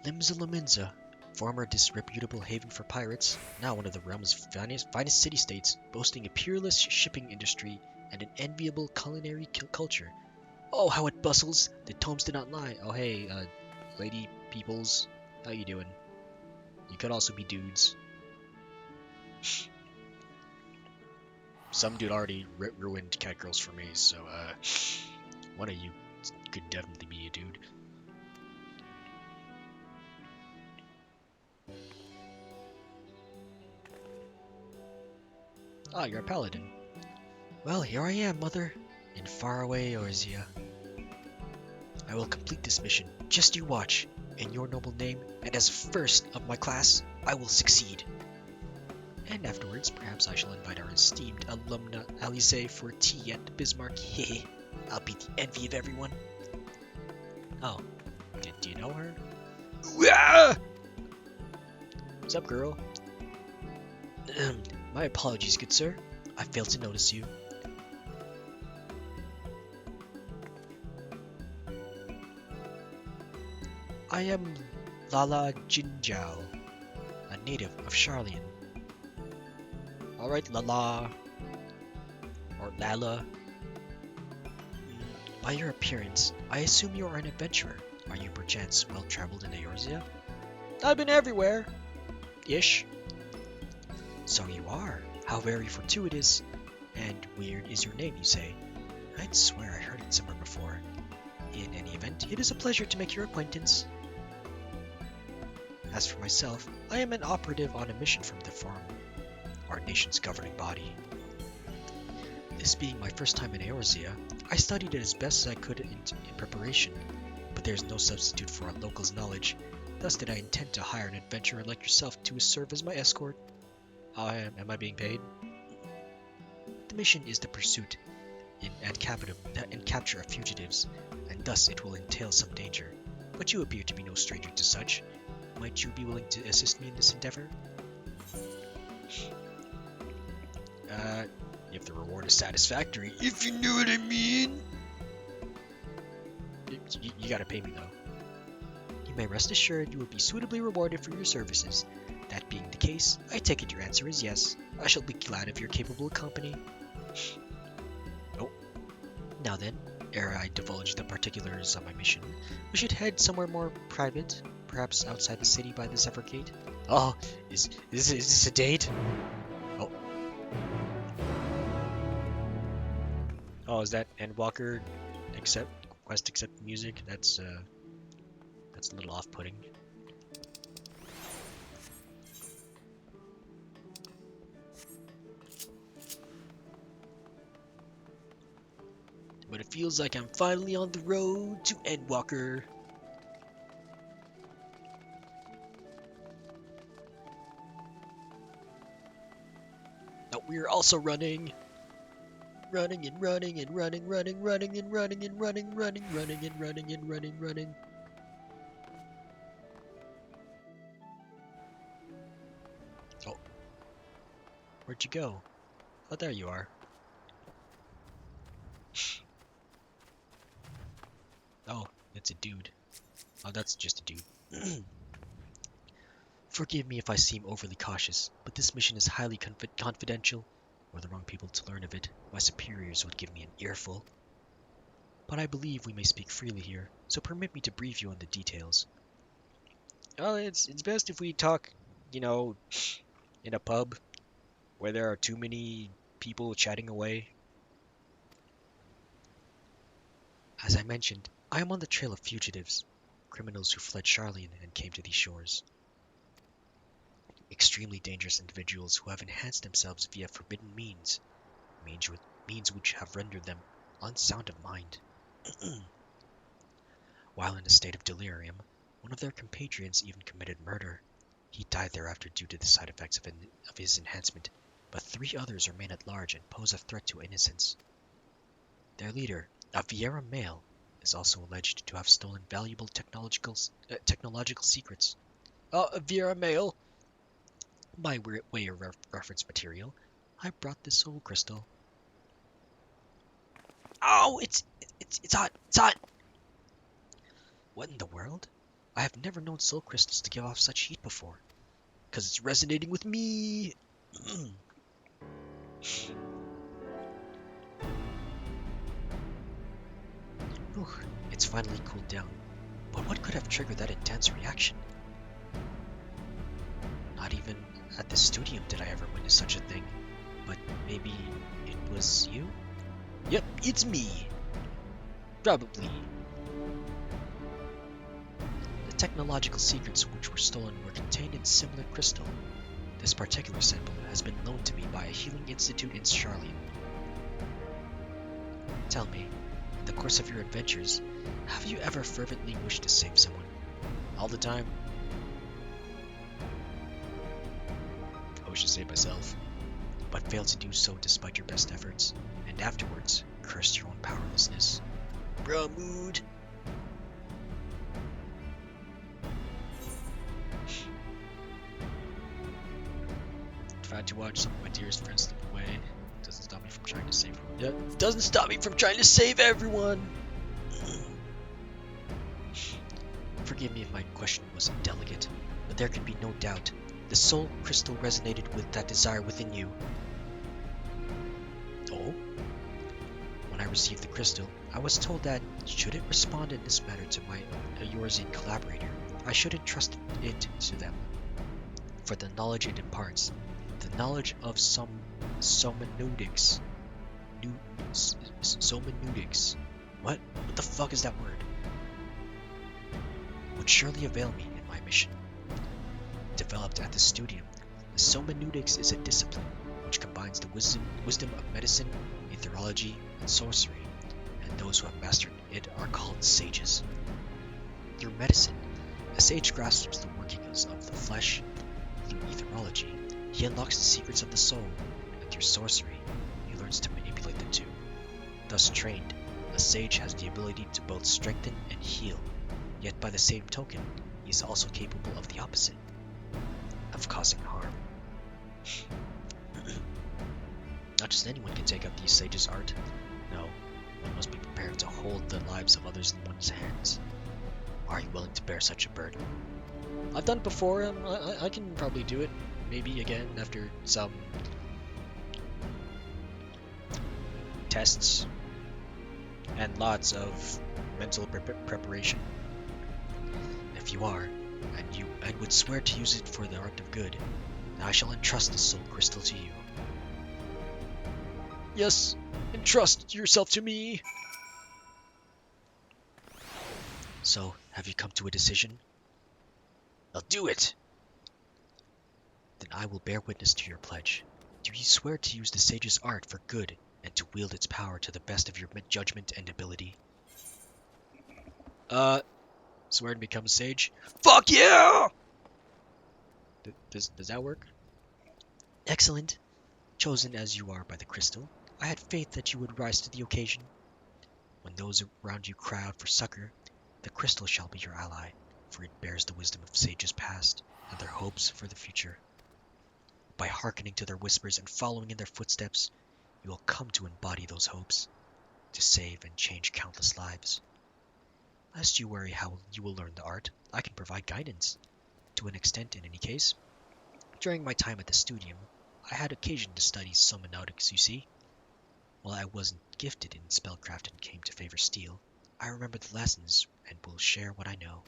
Limsa Laminza, former disreputable haven for pirates, now one of the realm's finest city-states, boasting a peerless shipping industry and an enviable culinary culture. Oh, how it bustles! The tomes did not lie. Oh, hey, lady peoples, how you doing? You could also be dudes. Some dude already ruined cat girls for me, so, one of you could definitely be a dude. Ah, you're a paladin. Well, here I am, mother, in faraway Eorzea. I will complete this mission, just you watch, in your noble name, and as first of my class, I will succeed. And afterwards, perhaps I shall invite our esteemed alumna Alice for tea at Bismarck. Hehe, I'll be the envy of everyone. Oh, do you know her? What's up, girl? My apologies, good sir. I failed to notice you. I am Lala Jinjiao, a native of Charlian. Alright, Lala. Or Lala. By your appearance, I assume you are an adventurer. Are you perchance well-traveled in Eorzea? I've been everywhere. Ish. So you are. How very fortuitous. And weird is your name, you say? I'd swear I heard it somewhere before. In any event, it is a pleasure to make your acquaintance. As for myself, I am an operative on a mission from the Forum, our nation's governing body. This being my first time in Eorzea, I studied it as best as I could in preparation, but there is no substitute for a local's knowledge. Thus did I intend to hire an adventurer like yourself to serve as my escort. Am I being paid? The mission is the pursuit and capture of fugitives, and thus it will entail some danger. But you appear to be no stranger to such. Might you be willing to assist me in this endeavor? If the reward is satisfactory, if you know what I mean. You gotta pay me though. You may rest assured you will be suitably rewarded for your services. That being the case, I take it your answer is yes. I shall be glad of your capable company. Oh. Now then, ere I divulge the particulars of my mission, we should head somewhere more private, perhaps outside the city by the Zephyr Gate. Oh, is this a date? Oh. Oh, is that Endwalker quest accept music? That's a little off-putting. But it feels like I'm finally on the road to Endwalker. Now we're also running and running and running and running and running and running and running and running. Oh. Where'd you go? Oh, there you are. Oh, it's a dude. Oh, that's just a dude. Forgive me if I seem overly cautious, but this mission is highly confidential. Were the wrong people to learn of it, my superiors would give me an earful. But I believe we may speak freely here, so permit me to brief you on the details. Oh, it's best if we talk, you know, in a pub, where there are too many people chatting away. As I mentioned, I am on the trail of fugitives, criminals who fled Charlian and came to these shores. Extremely dangerous individuals who have enhanced themselves via forbidden means which have rendered them unsound of mind. While in a state of delirium, one of their compatriots even committed murder. He died thereafter due to the side effects of his enhancement, but 3 others remain at large and pose a threat to innocence. Their leader, a Vieira male, is also alleged to have stolen valuable technological secrets. A Vieira male, by way of reference material, I brought the soul crystal. Oh, it's hot! It's hot! What in the world? I have never known soul crystals to give off such heat before. 'Cause it's resonating with me! Whew, it's finally cooled down. But what could have triggered that intense reaction? Not even at the studium did I ever witness such a thing. But maybe it was you? Yep, it's me! Probably. The technological secrets which were stolen were contained in similar crystal. This particular sample has been loaned to me by a healing institute in Charlian. Tell me, in the course of your adventures, have you ever fervently wished to save someone? All the time? I wish to save myself, but failed to do so despite your best efforts, and afterwards cursed your own powerlessness. Bruh, mood! Tried to watch some of my dearest friends slip away. Doesn't stop me from trying to save everyone. Yeah, it doesn't stop me from trying to save everyone! Forgive me if my question was indelicate, but there can be no doubt. The soul crystal resonated with that desire within you. Oh? When I received the crystal, I was told that, should it respond in this manner to my Eorzean collaborator, I should entrust it to them. For the knowledge it imparts, the knowledge of some somnotics. Somnotics. What? What the fuck is that word? Would surely avail me in my mission. Developed at the studium, the somnotics is a discipline which combines the wisdom of medicine, aetherology, and sorcery, and those who have mastered it are called sages. Through medicine, a sage grasps the workings of the flesh. Through aetherology, he unlocks the secrets of the soul, and through sorcery, he learns to manipulate the two. Thus trained, a sage has the ability to both strengthen and heal, yet by the same token, he is also capable of the opposite, of causing harm. Not just anyone can take up these sages' art. No, one must be prepared to hold the lives of others in one's hands. Are you willing to bear such a burden? I've done it before, I can probably do it. Maybe again after some tests and lots of mental preparation. If you are, and would swear to use it for the art of good, then I shall entrust the soul crystal to you. Yes, entrust yourself to me! So, have you come to a decision? I'll do it! Then I will bear witness to your pledge. Do you swear to use the sage's art for good, and to wield its power to the best of your judgment and ability? Swear to become a sage? Fuck yeah! Does that work? Excellent. Chosen as you are by the crystal, I had faith that you would rise to the occasion. When those around you cry out for succor, the crystal shall be your ally, for it bears the wisdom of sages past and their hopes for the future. By hearkening to their whispers and following in their footsteps, you will come to embody those hopes, to save and change countless lives. Lest you worry how you will learn the art, I can provide guidance. To an extent, in any case. During my time at the studium, I had occasion to study somnotics, you see. While I wasn't gifted in spellcraft and came to favor steel, I remember the lessons and will share what I know.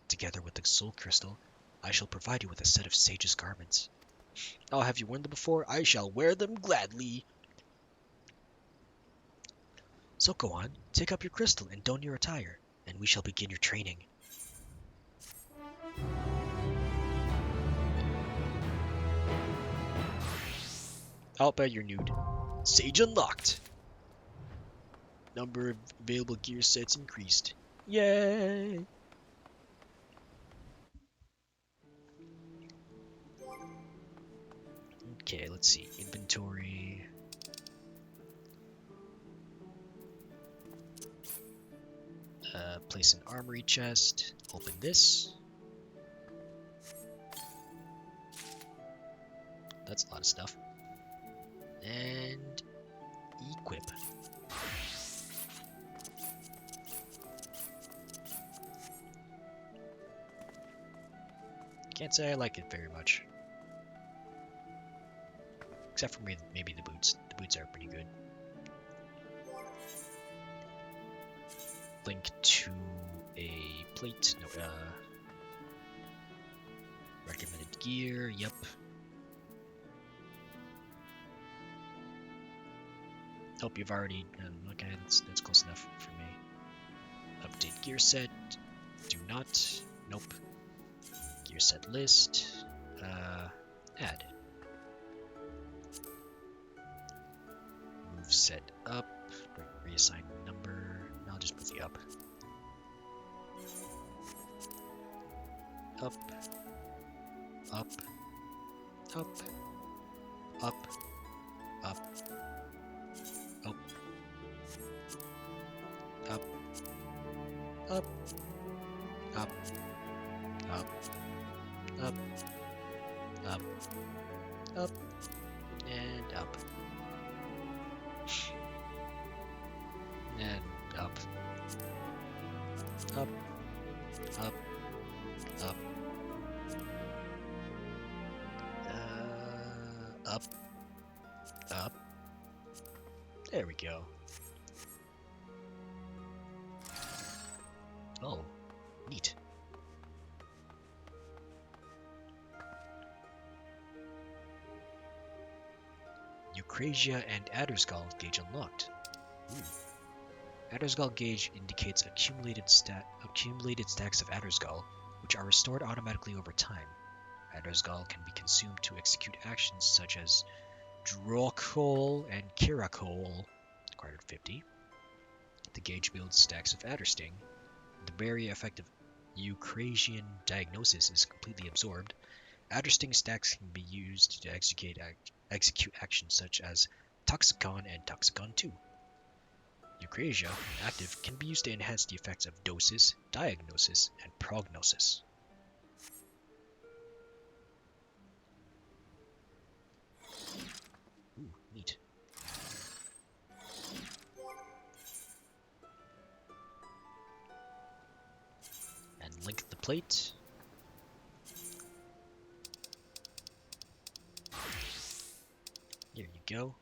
Together with the soul crystal, I shall provide you with a set of sage's garments. Oh, have you worn them before? I shall wear them gladly. So go on, take up your crystal and don your attire, and we shall begin your training. I'll bet you're nude. Sage unlocked! Number of available gear sets increased. Yay! Okay, let's see. Inventory. Place an armory chest. Open this. That's a lot of stuff. And equip. Can't say I like it very much. Except for maybe the boots. The boots are pretty good. Link to a plate. No, recommended gear. Yep. Hope you've already. Okay, that's close enough for me. Update gear set. Do not. Nope. Gear set list. Add. Move set up. Reassign number. I'll just put the up. Up. Up. Up. Up. Up. Up. Up. Up. Up. Up. Up. Up. Up. And up. And up. Up. Up. Up. Up. Up. There we go. Oh, neat. Eucrasia and Adderskull gauge unlocked. Adderskull gauge indicates accumulated stacks of Adderskull, which are restored automatically over time. Adderskull can be consumed to execute actions such as Drokol and Kirakol, required 50. The gauge builds stacks of Addersting. The very effective Eucrasian diagnosis is completely absorbed. Addersting stacks can be used to execute actions such as Toxicon and Toxicon 2. Eucrasia, when active, can be used to enhance the effects of Dosis, Diagnosis, and Prognosis. Ooh, neat. And link the plate. Here you go.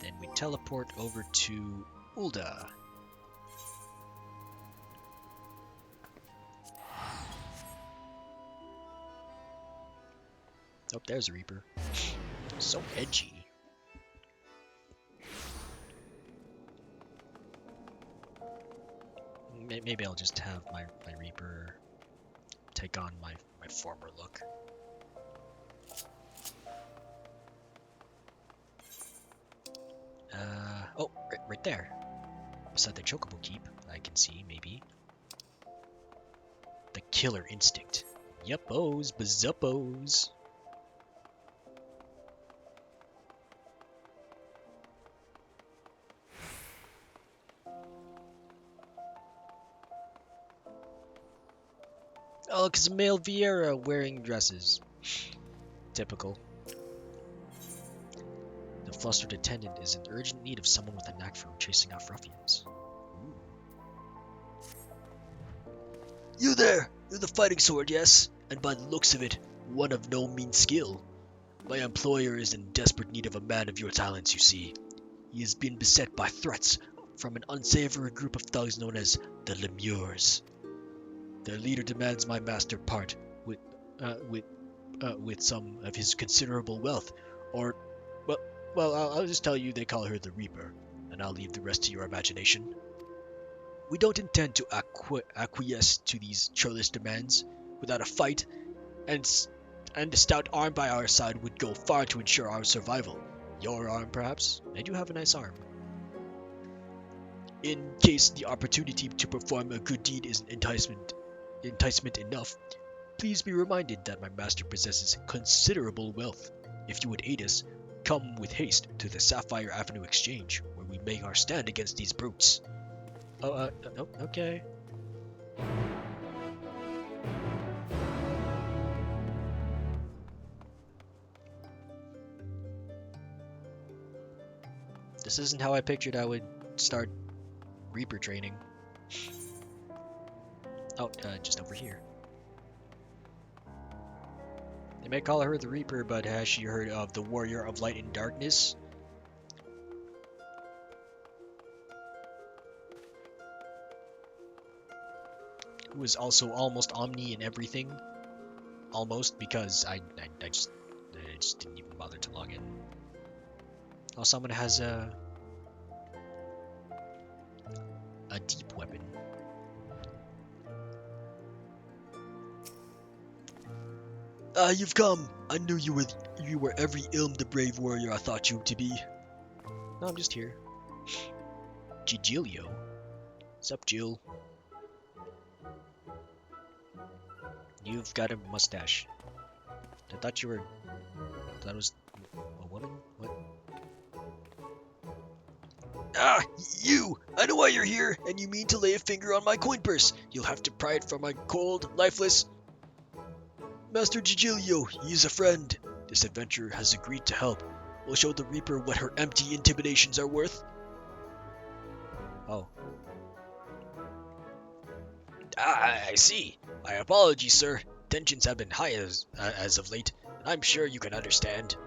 Then we teleport over to Ulda. Oh, there's a Reaper. So edgy. Maybe I'll just have my Reaper take on my former look. Oh, right there. Beside the Chocobo Keep, I can see, maybe. The Killer Instinct. Yuppos, bazuppos. Oh, it's male Vieira wearing dresses. Typical. The flustered attendant is in urgent need of someone with a knack for chasing off ruffians. Ooh. You there! You're the fighting sword, yes? And by the looks of it, one of no mean skill. My employer is in desperate need of a man of your talents, you see. He has been beset by threats from an unsavory group of thugs known as the Lemures. Their leader demands my master part with some of his considerable wealth, or, well, I'll just tell you they call her the Reaper, and I'll leave the rest to your imagination. We don't intend to acquiesce to these churlish demands without a fight, and a stout arm by our side would go far to ensure our survival. Your arm, perhaps? I do have a nice arm. In case the opportunity to perform a good deed isn't enticement enough, please be reminded that my master possesses considerable wealth. If you would aid us, come with haste to the Sapphire Avenue Exchange, where we make our stand against these brutes. Oh, okay. This isn't how I pictured I would start Reaper training. Oh, just over here. They may call her the Reaper, but has she heard of the Warrior of Light and Darkness? Who is also almost omni in everything. Almost, because I just didn't even bother to log in. Oh, someone has a deep weapon. Ah, you've come! I knew you were every ilm the brave warrior I thought you to be. No, I'm just here. Gigilio? Sup, Jill? You've got a mustache. I thought you were... That was a woman? What? Ah! You! I know why you're here, and you mean to lay a finger on my coin purse. You'll have to pry it from my cold, lifeless... Master Gigilio, he is a friend. This adventurer has agreed to help. We'll show the Reaper what her empty intimidations are worth. Oh. Ah, I see. My apologies, sir. Tensions have been high as of late, and I'm sure you can understand.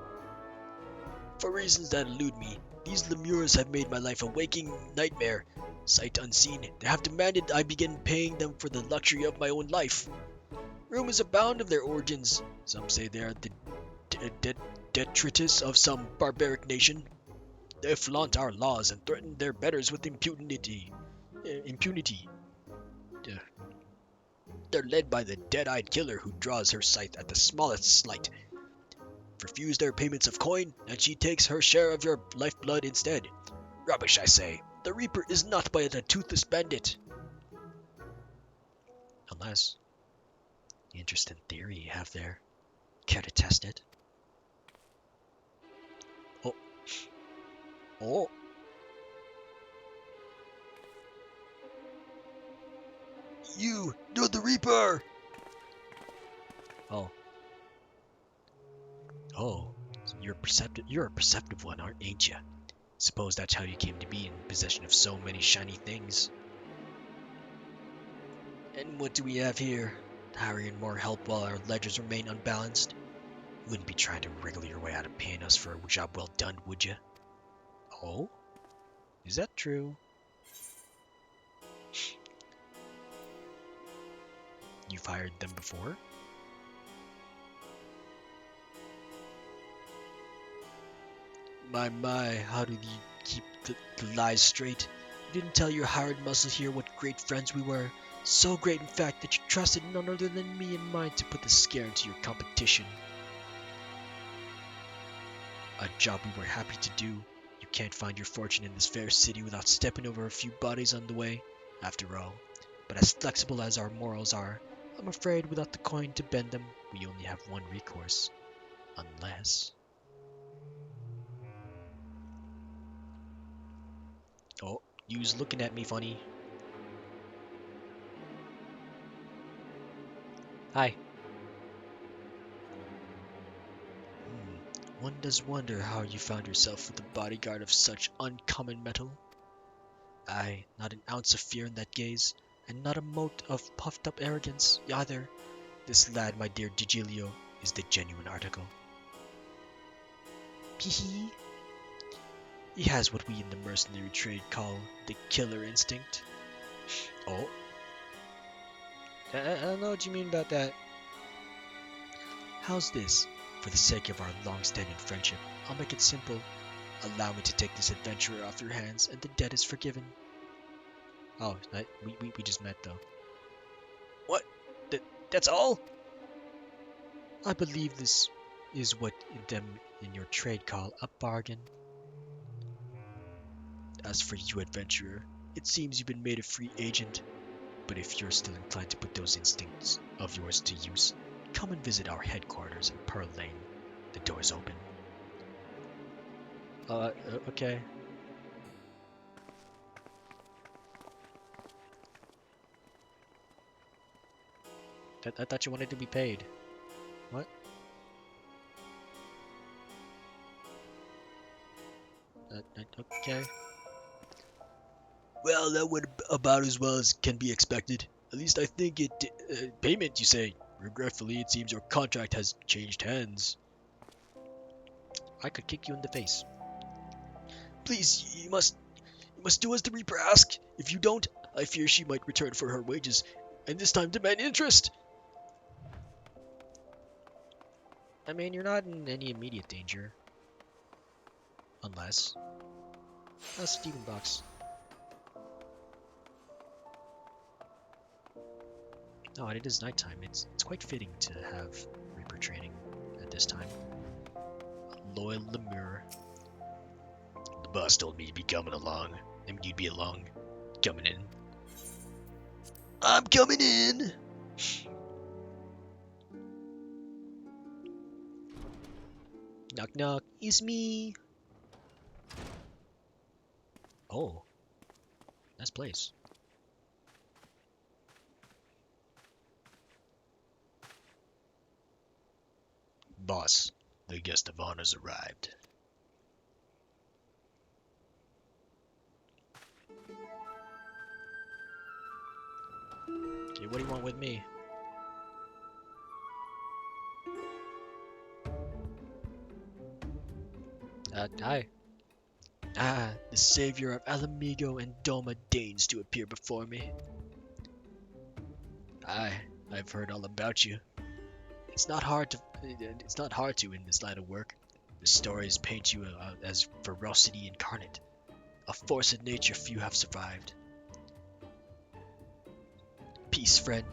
For reasons that elude me, these Lemures have made my life a waking nightmare. Sight unseen, they have demanded I begin paying them for the luxury of my own life. Rumors abound of their origins. Some say they are the detritus of some barbaric nation. They flaunt our laws and threaten their betters with impunity. They're led by the dead-eyed killer who draws her scythe at the smallest slight. Refuse their payments of coin, and she takes her share of your lifeblood instead. Rubbish, I say. The Reaper is not but a toothless bandit. Unless... Interesting theory you have there. Care to test it? Oh. Oh. You're the Reaper! Oh. Oh. You're a perceptive one, ain't you? Suppose that's how you came to be in possession of so many shiny things. And what do we have here? Hiring more help while our ledgers remain unbalanced? You wouldn't be trying to wriggle your way out of paying us for a job well done, would you? Oh? Is that true? You've hired them before? My, how do you keep the lies straight? You didn't tell your hired muscle here what great friends we were. So great, in fact, that you trusted none other than me and mine to put the scare into your competition. A job we were happy to do. You can't find your fortune in this fair city without stepping over a few bodies on the way, after all. But as flexible as our morals are, I'm afraid without the coin to bend them, we only have one recourse. Unless... Oh, you's looking at me funny. Hi. One does wonder how you found yourself with a bodyguard of such uncommon metal. Aye, not an ounce of fear in that gaze, and not a mote of puffed-up arrogance, either. This lad, my dear Digilio, is the genuine article. Hee. He has what we in the mercenary trade call the killer instinct. Oh. I don't know what you mean about that. How's this? For the sake of our long-standing friendship, I'll make it simple. Allow me to take this adventurer off your hands, and the debt is forgiven. Oh, we just met, though. What? That's all? I believe this is what them in your trade call a bargain. As for you, adventurer, It seems you've been made a free agent, but if you're still inclined to put those instincts of yours to use, come and visit our headquarters in Pearl Lane. The door's open. Okay. I thought you wanted to be paid. What? Okay. Well, that went about as well as can be expected. At least I think it did. Payment, you say? Regretfully, it seems your contract has changed hands. I could kick you in the face. Please, you must do as the Reaper asks. If you don't, I fear she might return for her wages, and this time demand interest. I mean, you're not in any immediate danger. Unless... a Steven box. Oh, and it is nighttime. It's quite fitting to have Reaper training at this time. Loyal Lemur. The boss told me you'd be coming along. I mean, you'd be along. Coming in. I'm coming in! Knock knock, it's me! Oh. Nice place. Boss, the guest of honor's arrived. Okay, what do you want with me? Hi. Ah, the savior of Alamigo and Doma deigns to appear before me. I've heard all about you. It's not hard to in this line of work. The stories paint you as ferocity incarnate, a force of nature few have survived. Peace, friend.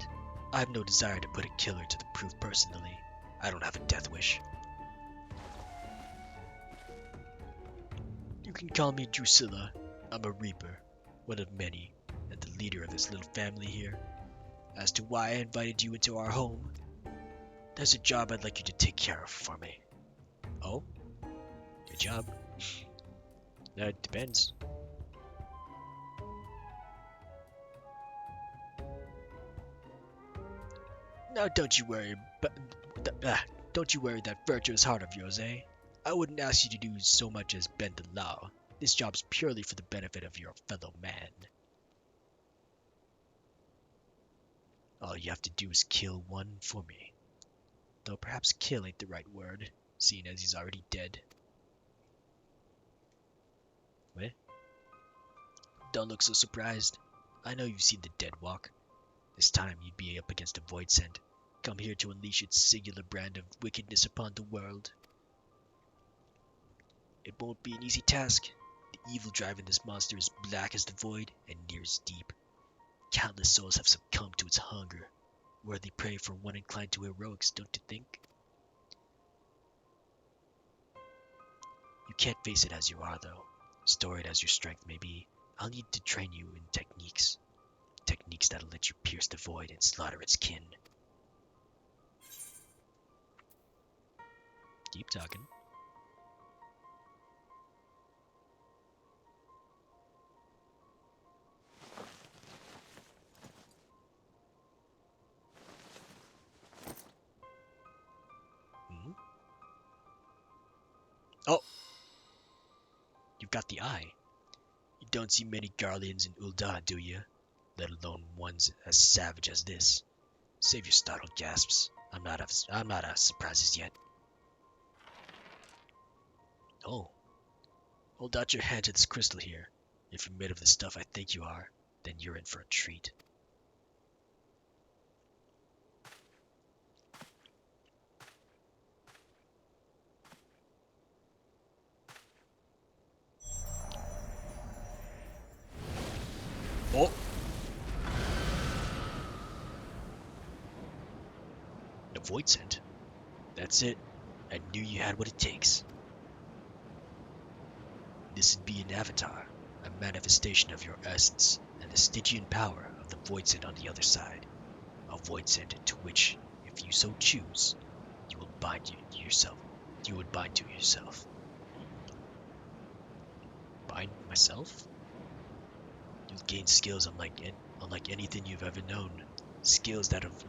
I have no desire to put a killer to the proof personally. I don't have a death wish. You can call me Drusilla. I'm a Reaper, one of many, and the leader of this little family here. As to why I invited you into our home, there's a job I'd like you to take care of for me. Oh? Good job. That depends. Now don't you worry, don't you worry that virtuous heart of yours, eh? I wouldn't ask you to do so much as bend the law. This job's purely for the benefit of your fellow man. All you have to do is kill one for me. Though perhaps kill ain't the right word, seeing as he's already dead. What? Don't look so surprised. I know you've seen the dead walk. This time you'd be up against a void scent, come here to unleash its singular brand of wickedness upon the world. It won't be an easy task. The evil driving this monster is black as the void and near as deep. Countless souls have succumbed to its hunger. Worthy prey for one inclined to heroics, don't you think? You can't face it as you are, though. Storied as your strength may be, I'll need to train you in techniques. Techniques that'll let you pierce the void and slaughter its kin. Keep talking. Oh! You've got the eye. You don't see many Garleans in Ul'dah, do you? Let alone ones as savage as this. Save your startled gasps. I'm not as surprised as yet. Oh. Hold out your hand to this crystal here. If you're made of the stuff I think you are, then you're in for a treat. Oh! The void scent. That's it. I knew you had what it takes. This'd be an avatar. a manifestation of your essence, and the Stygian power of the Voidsent on the other side. A Voidsent to which, if you so choose, you will bind yourself. You would bind to yourself. Bind myself? You'll gain skills unlike anything you've ever known. Skills that have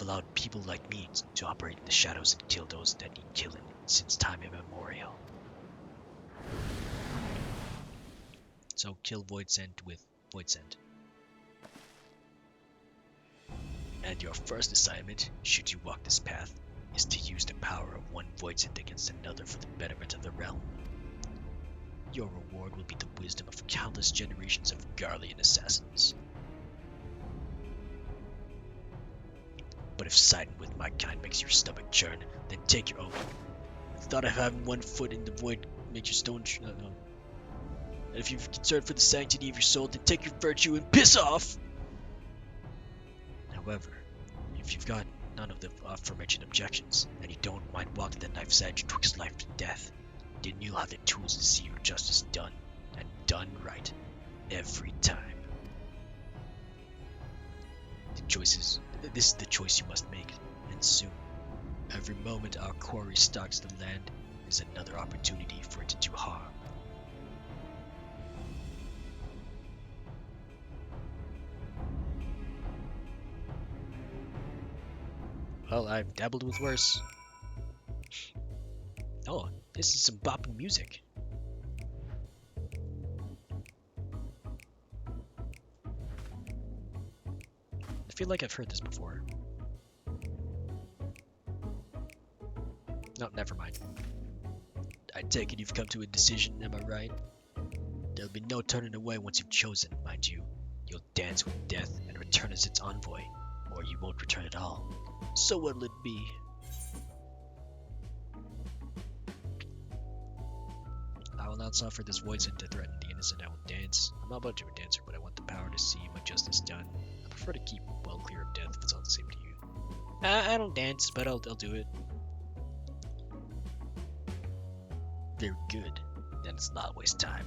allowed people like me to operate in the shadows and kill those that need killing since time immemorial. So kill Voidsent with Voidsent. And your first assignment, should you walk this path, is to use the power of one Voidsent against another for the betterment of the realm. Your reward will be the wisdom of countless generations of Garlean assassins. But if siding with my kind makes your stomach churn, then take your own. The thought of having one foot in the void makes your stone no. And if you're concerned for the sanctity of your soul, then take your virtue and piss off! However, if you've got none of the aforementioned objections, and you don't mind walking the knife's edge twixt life and death, then you'll have the tools to see your justice done, and done right, every time. This is the choice you must make, and soon. Every moment our quarry stalks the land is another opportunity for it to do harm. Well, I've dabbled with worse. Oh, this is some bopping music. I feel like I've heard this before. No, never mind. I take it you've come to a decision, am I right? There'll be no turning away once you've chosen, mind you. You'll dance with death and return as its envoy, or you won't return at all. So what'll it be? I will not suffer this Voidsent to threaten the innocent. I will dance. I'm not much of a dancer, but I want the power to see my justice done. I prefer to keep well clear of death if it's all the same to you. I don't dance, but I'll do it. Very good. Then it's not waste time.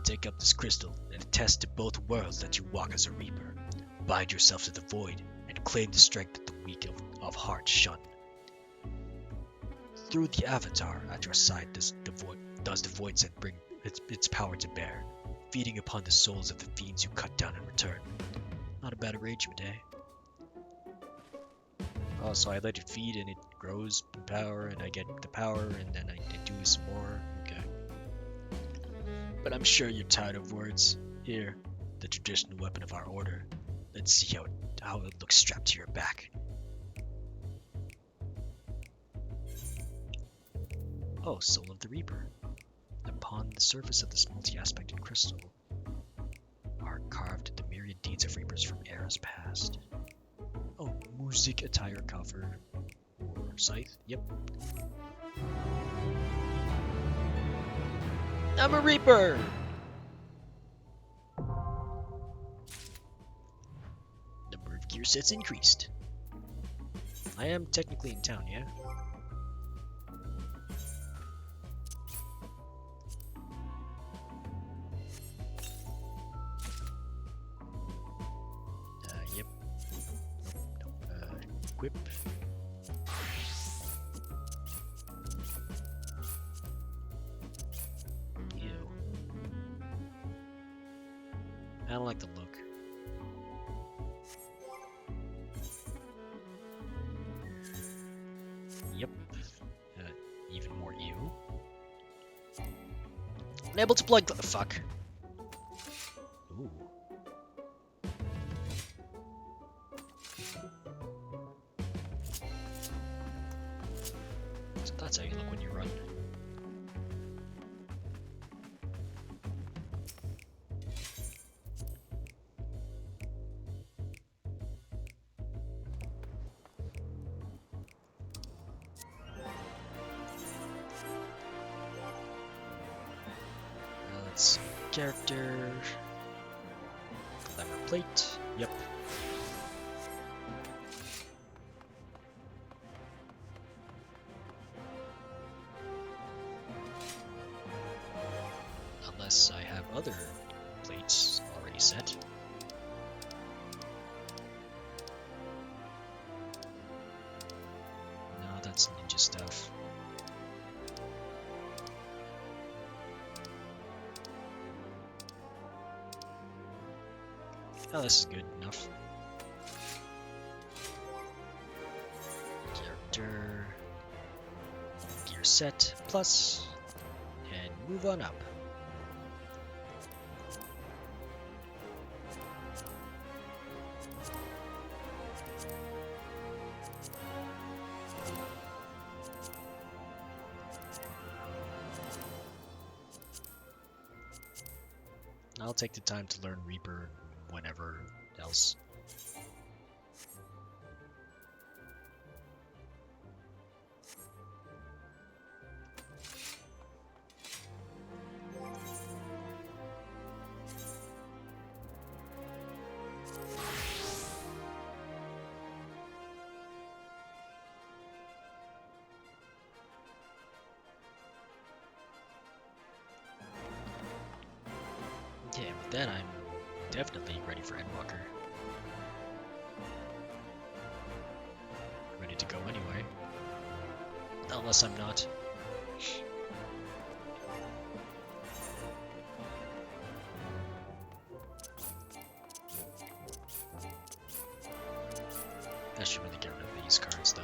Take up this crystal and attest to both worlds that you walk as a reaper. Bind yourself to the void and claim the strength that the weak of heart shun. Through the avatar at your side does the Voidsent bring its power to bear, feeding upon the souls of the fiends you cut down in return. Not a bad arrangement, eh? Oh, so I let it feed and it grows in power and I get the power and then I do some more. Okay. But I'm sure you're tired of words. Here, the traditional weapon of our order. Let's see how it looks strapped to your back. Oh, Soul of the Reaper. Upon the surface of this multi-aspected crystal are carved the myriad deeds of Reapers from eras past. Oh, music, attire, cover, or scythe. Yep. I'm a Reaper! Number of gear sets increased. I am technically in town, yeah? Yep. Nope. Equip. Ew. I don't like the look. Yep. Even more ew. Unable to plug the fuck. Ooh. So that's how you look when you run. Let's see. Character. Glamour plate. Yep. Unless I have other plates already set. No, that's ninja stuff. Oh, this is good enough. Character, gear set, plus, and move on up. I'll take the time to learn Reaper whenever else. Yeah, with that I'm definitely ready for Endwalker. Ready to go anyway. Unless I'm not. I should really get rid of these cards though.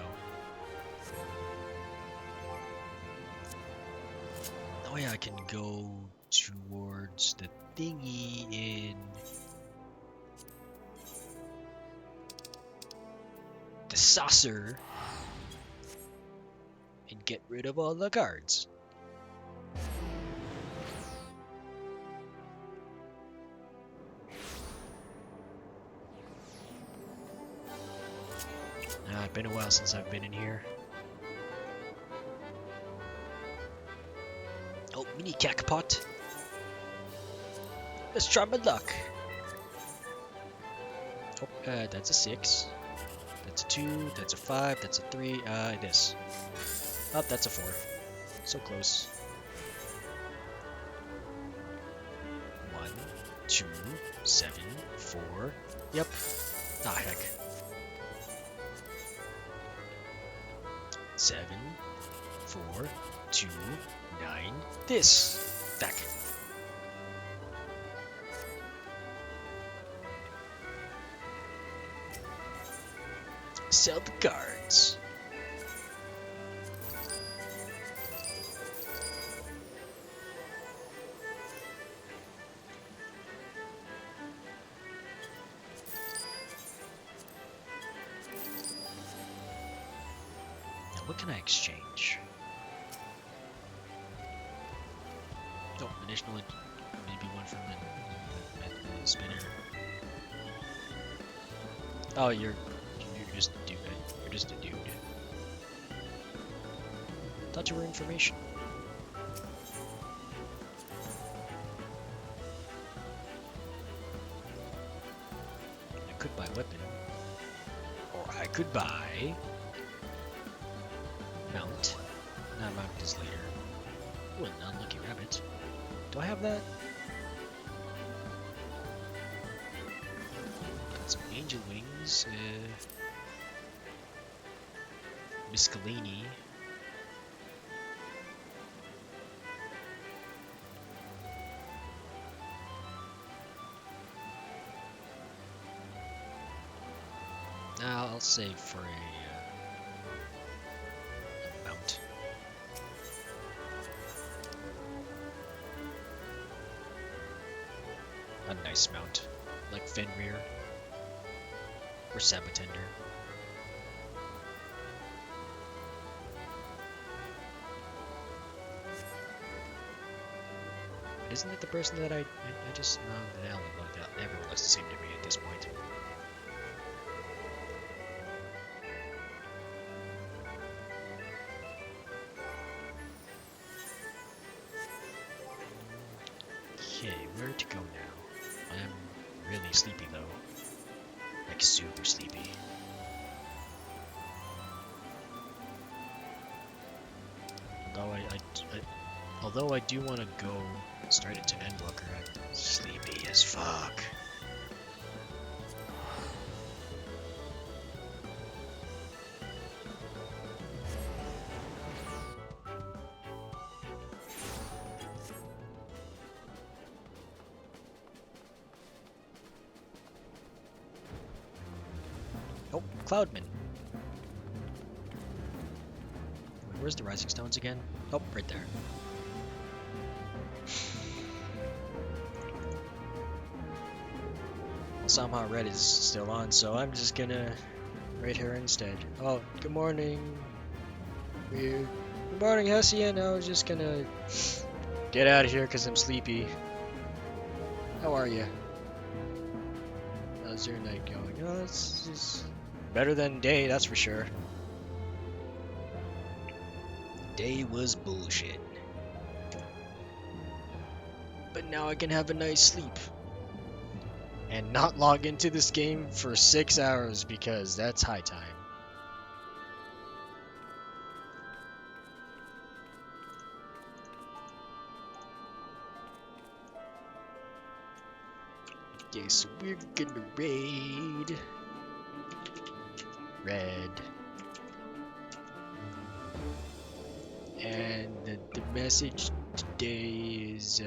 Oh yeah, I can go towards the thingy in the saucer and get rid of all the cards. It's been a while since I've been in here. Oh, mini cackpot. Let's try my luck. Oh, that's a 6. That's a 2. That's a 5. That's a 3. This. Oh, that's a 4. So close. 1, 2, 7, 4. Yep. Ah, heck. 7, 4, 2, 9. This. Back. Sell the cards. Now, what can I exchange? Oh, additional, maybe one from the spinner. Oh, you're just a dude. You're just a dude. Thought you were information. I could buy weapon, or I could buy mount. Not mount is later. Ooh, an unlucky rabbit. Do I have that? Got some angel wings. Miscellany. Now I'll save for a mount. A nice mount, like Fenrir or Sabatender. Isn't it the person that I just no, everyone looks the same to me at this point. Okay, where to go now? I am really sleepy though. Like super sleepy. Although I do want to go Straight into an Endwalker. I'm sleepy as fuck. Oh, Cloudman. Where's the Rising Stones again? Oh, right there. Well, somehow red is still on, so I'm just gonna raid her instead. Oh, good morning. Good morning, Hessian. I was just gonna get out of here because I'm sleepy. How are you? How's your night going? Oh, it's just better than day, that's for sure. Day was bullshit. But now I can have a nice sleep. And not log into this game for 6 hours because that's high time. Okay, so we're gonna raid red. And the message today is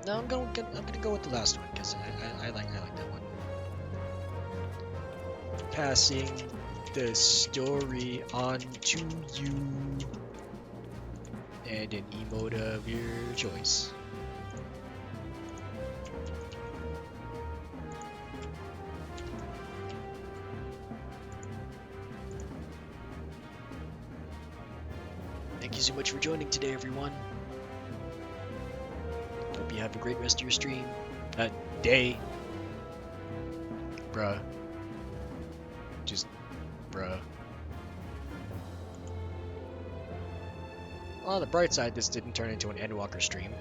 no, I'm gonna go with the last one because I like that one. Passing the story on to you and an emote of your choice. Thank you so much for joining today, everyone. Hope you have a great rest of your stream. Day. Bruh. Just, bruh. On the bright side, this didn't turn into an Endwalker stream.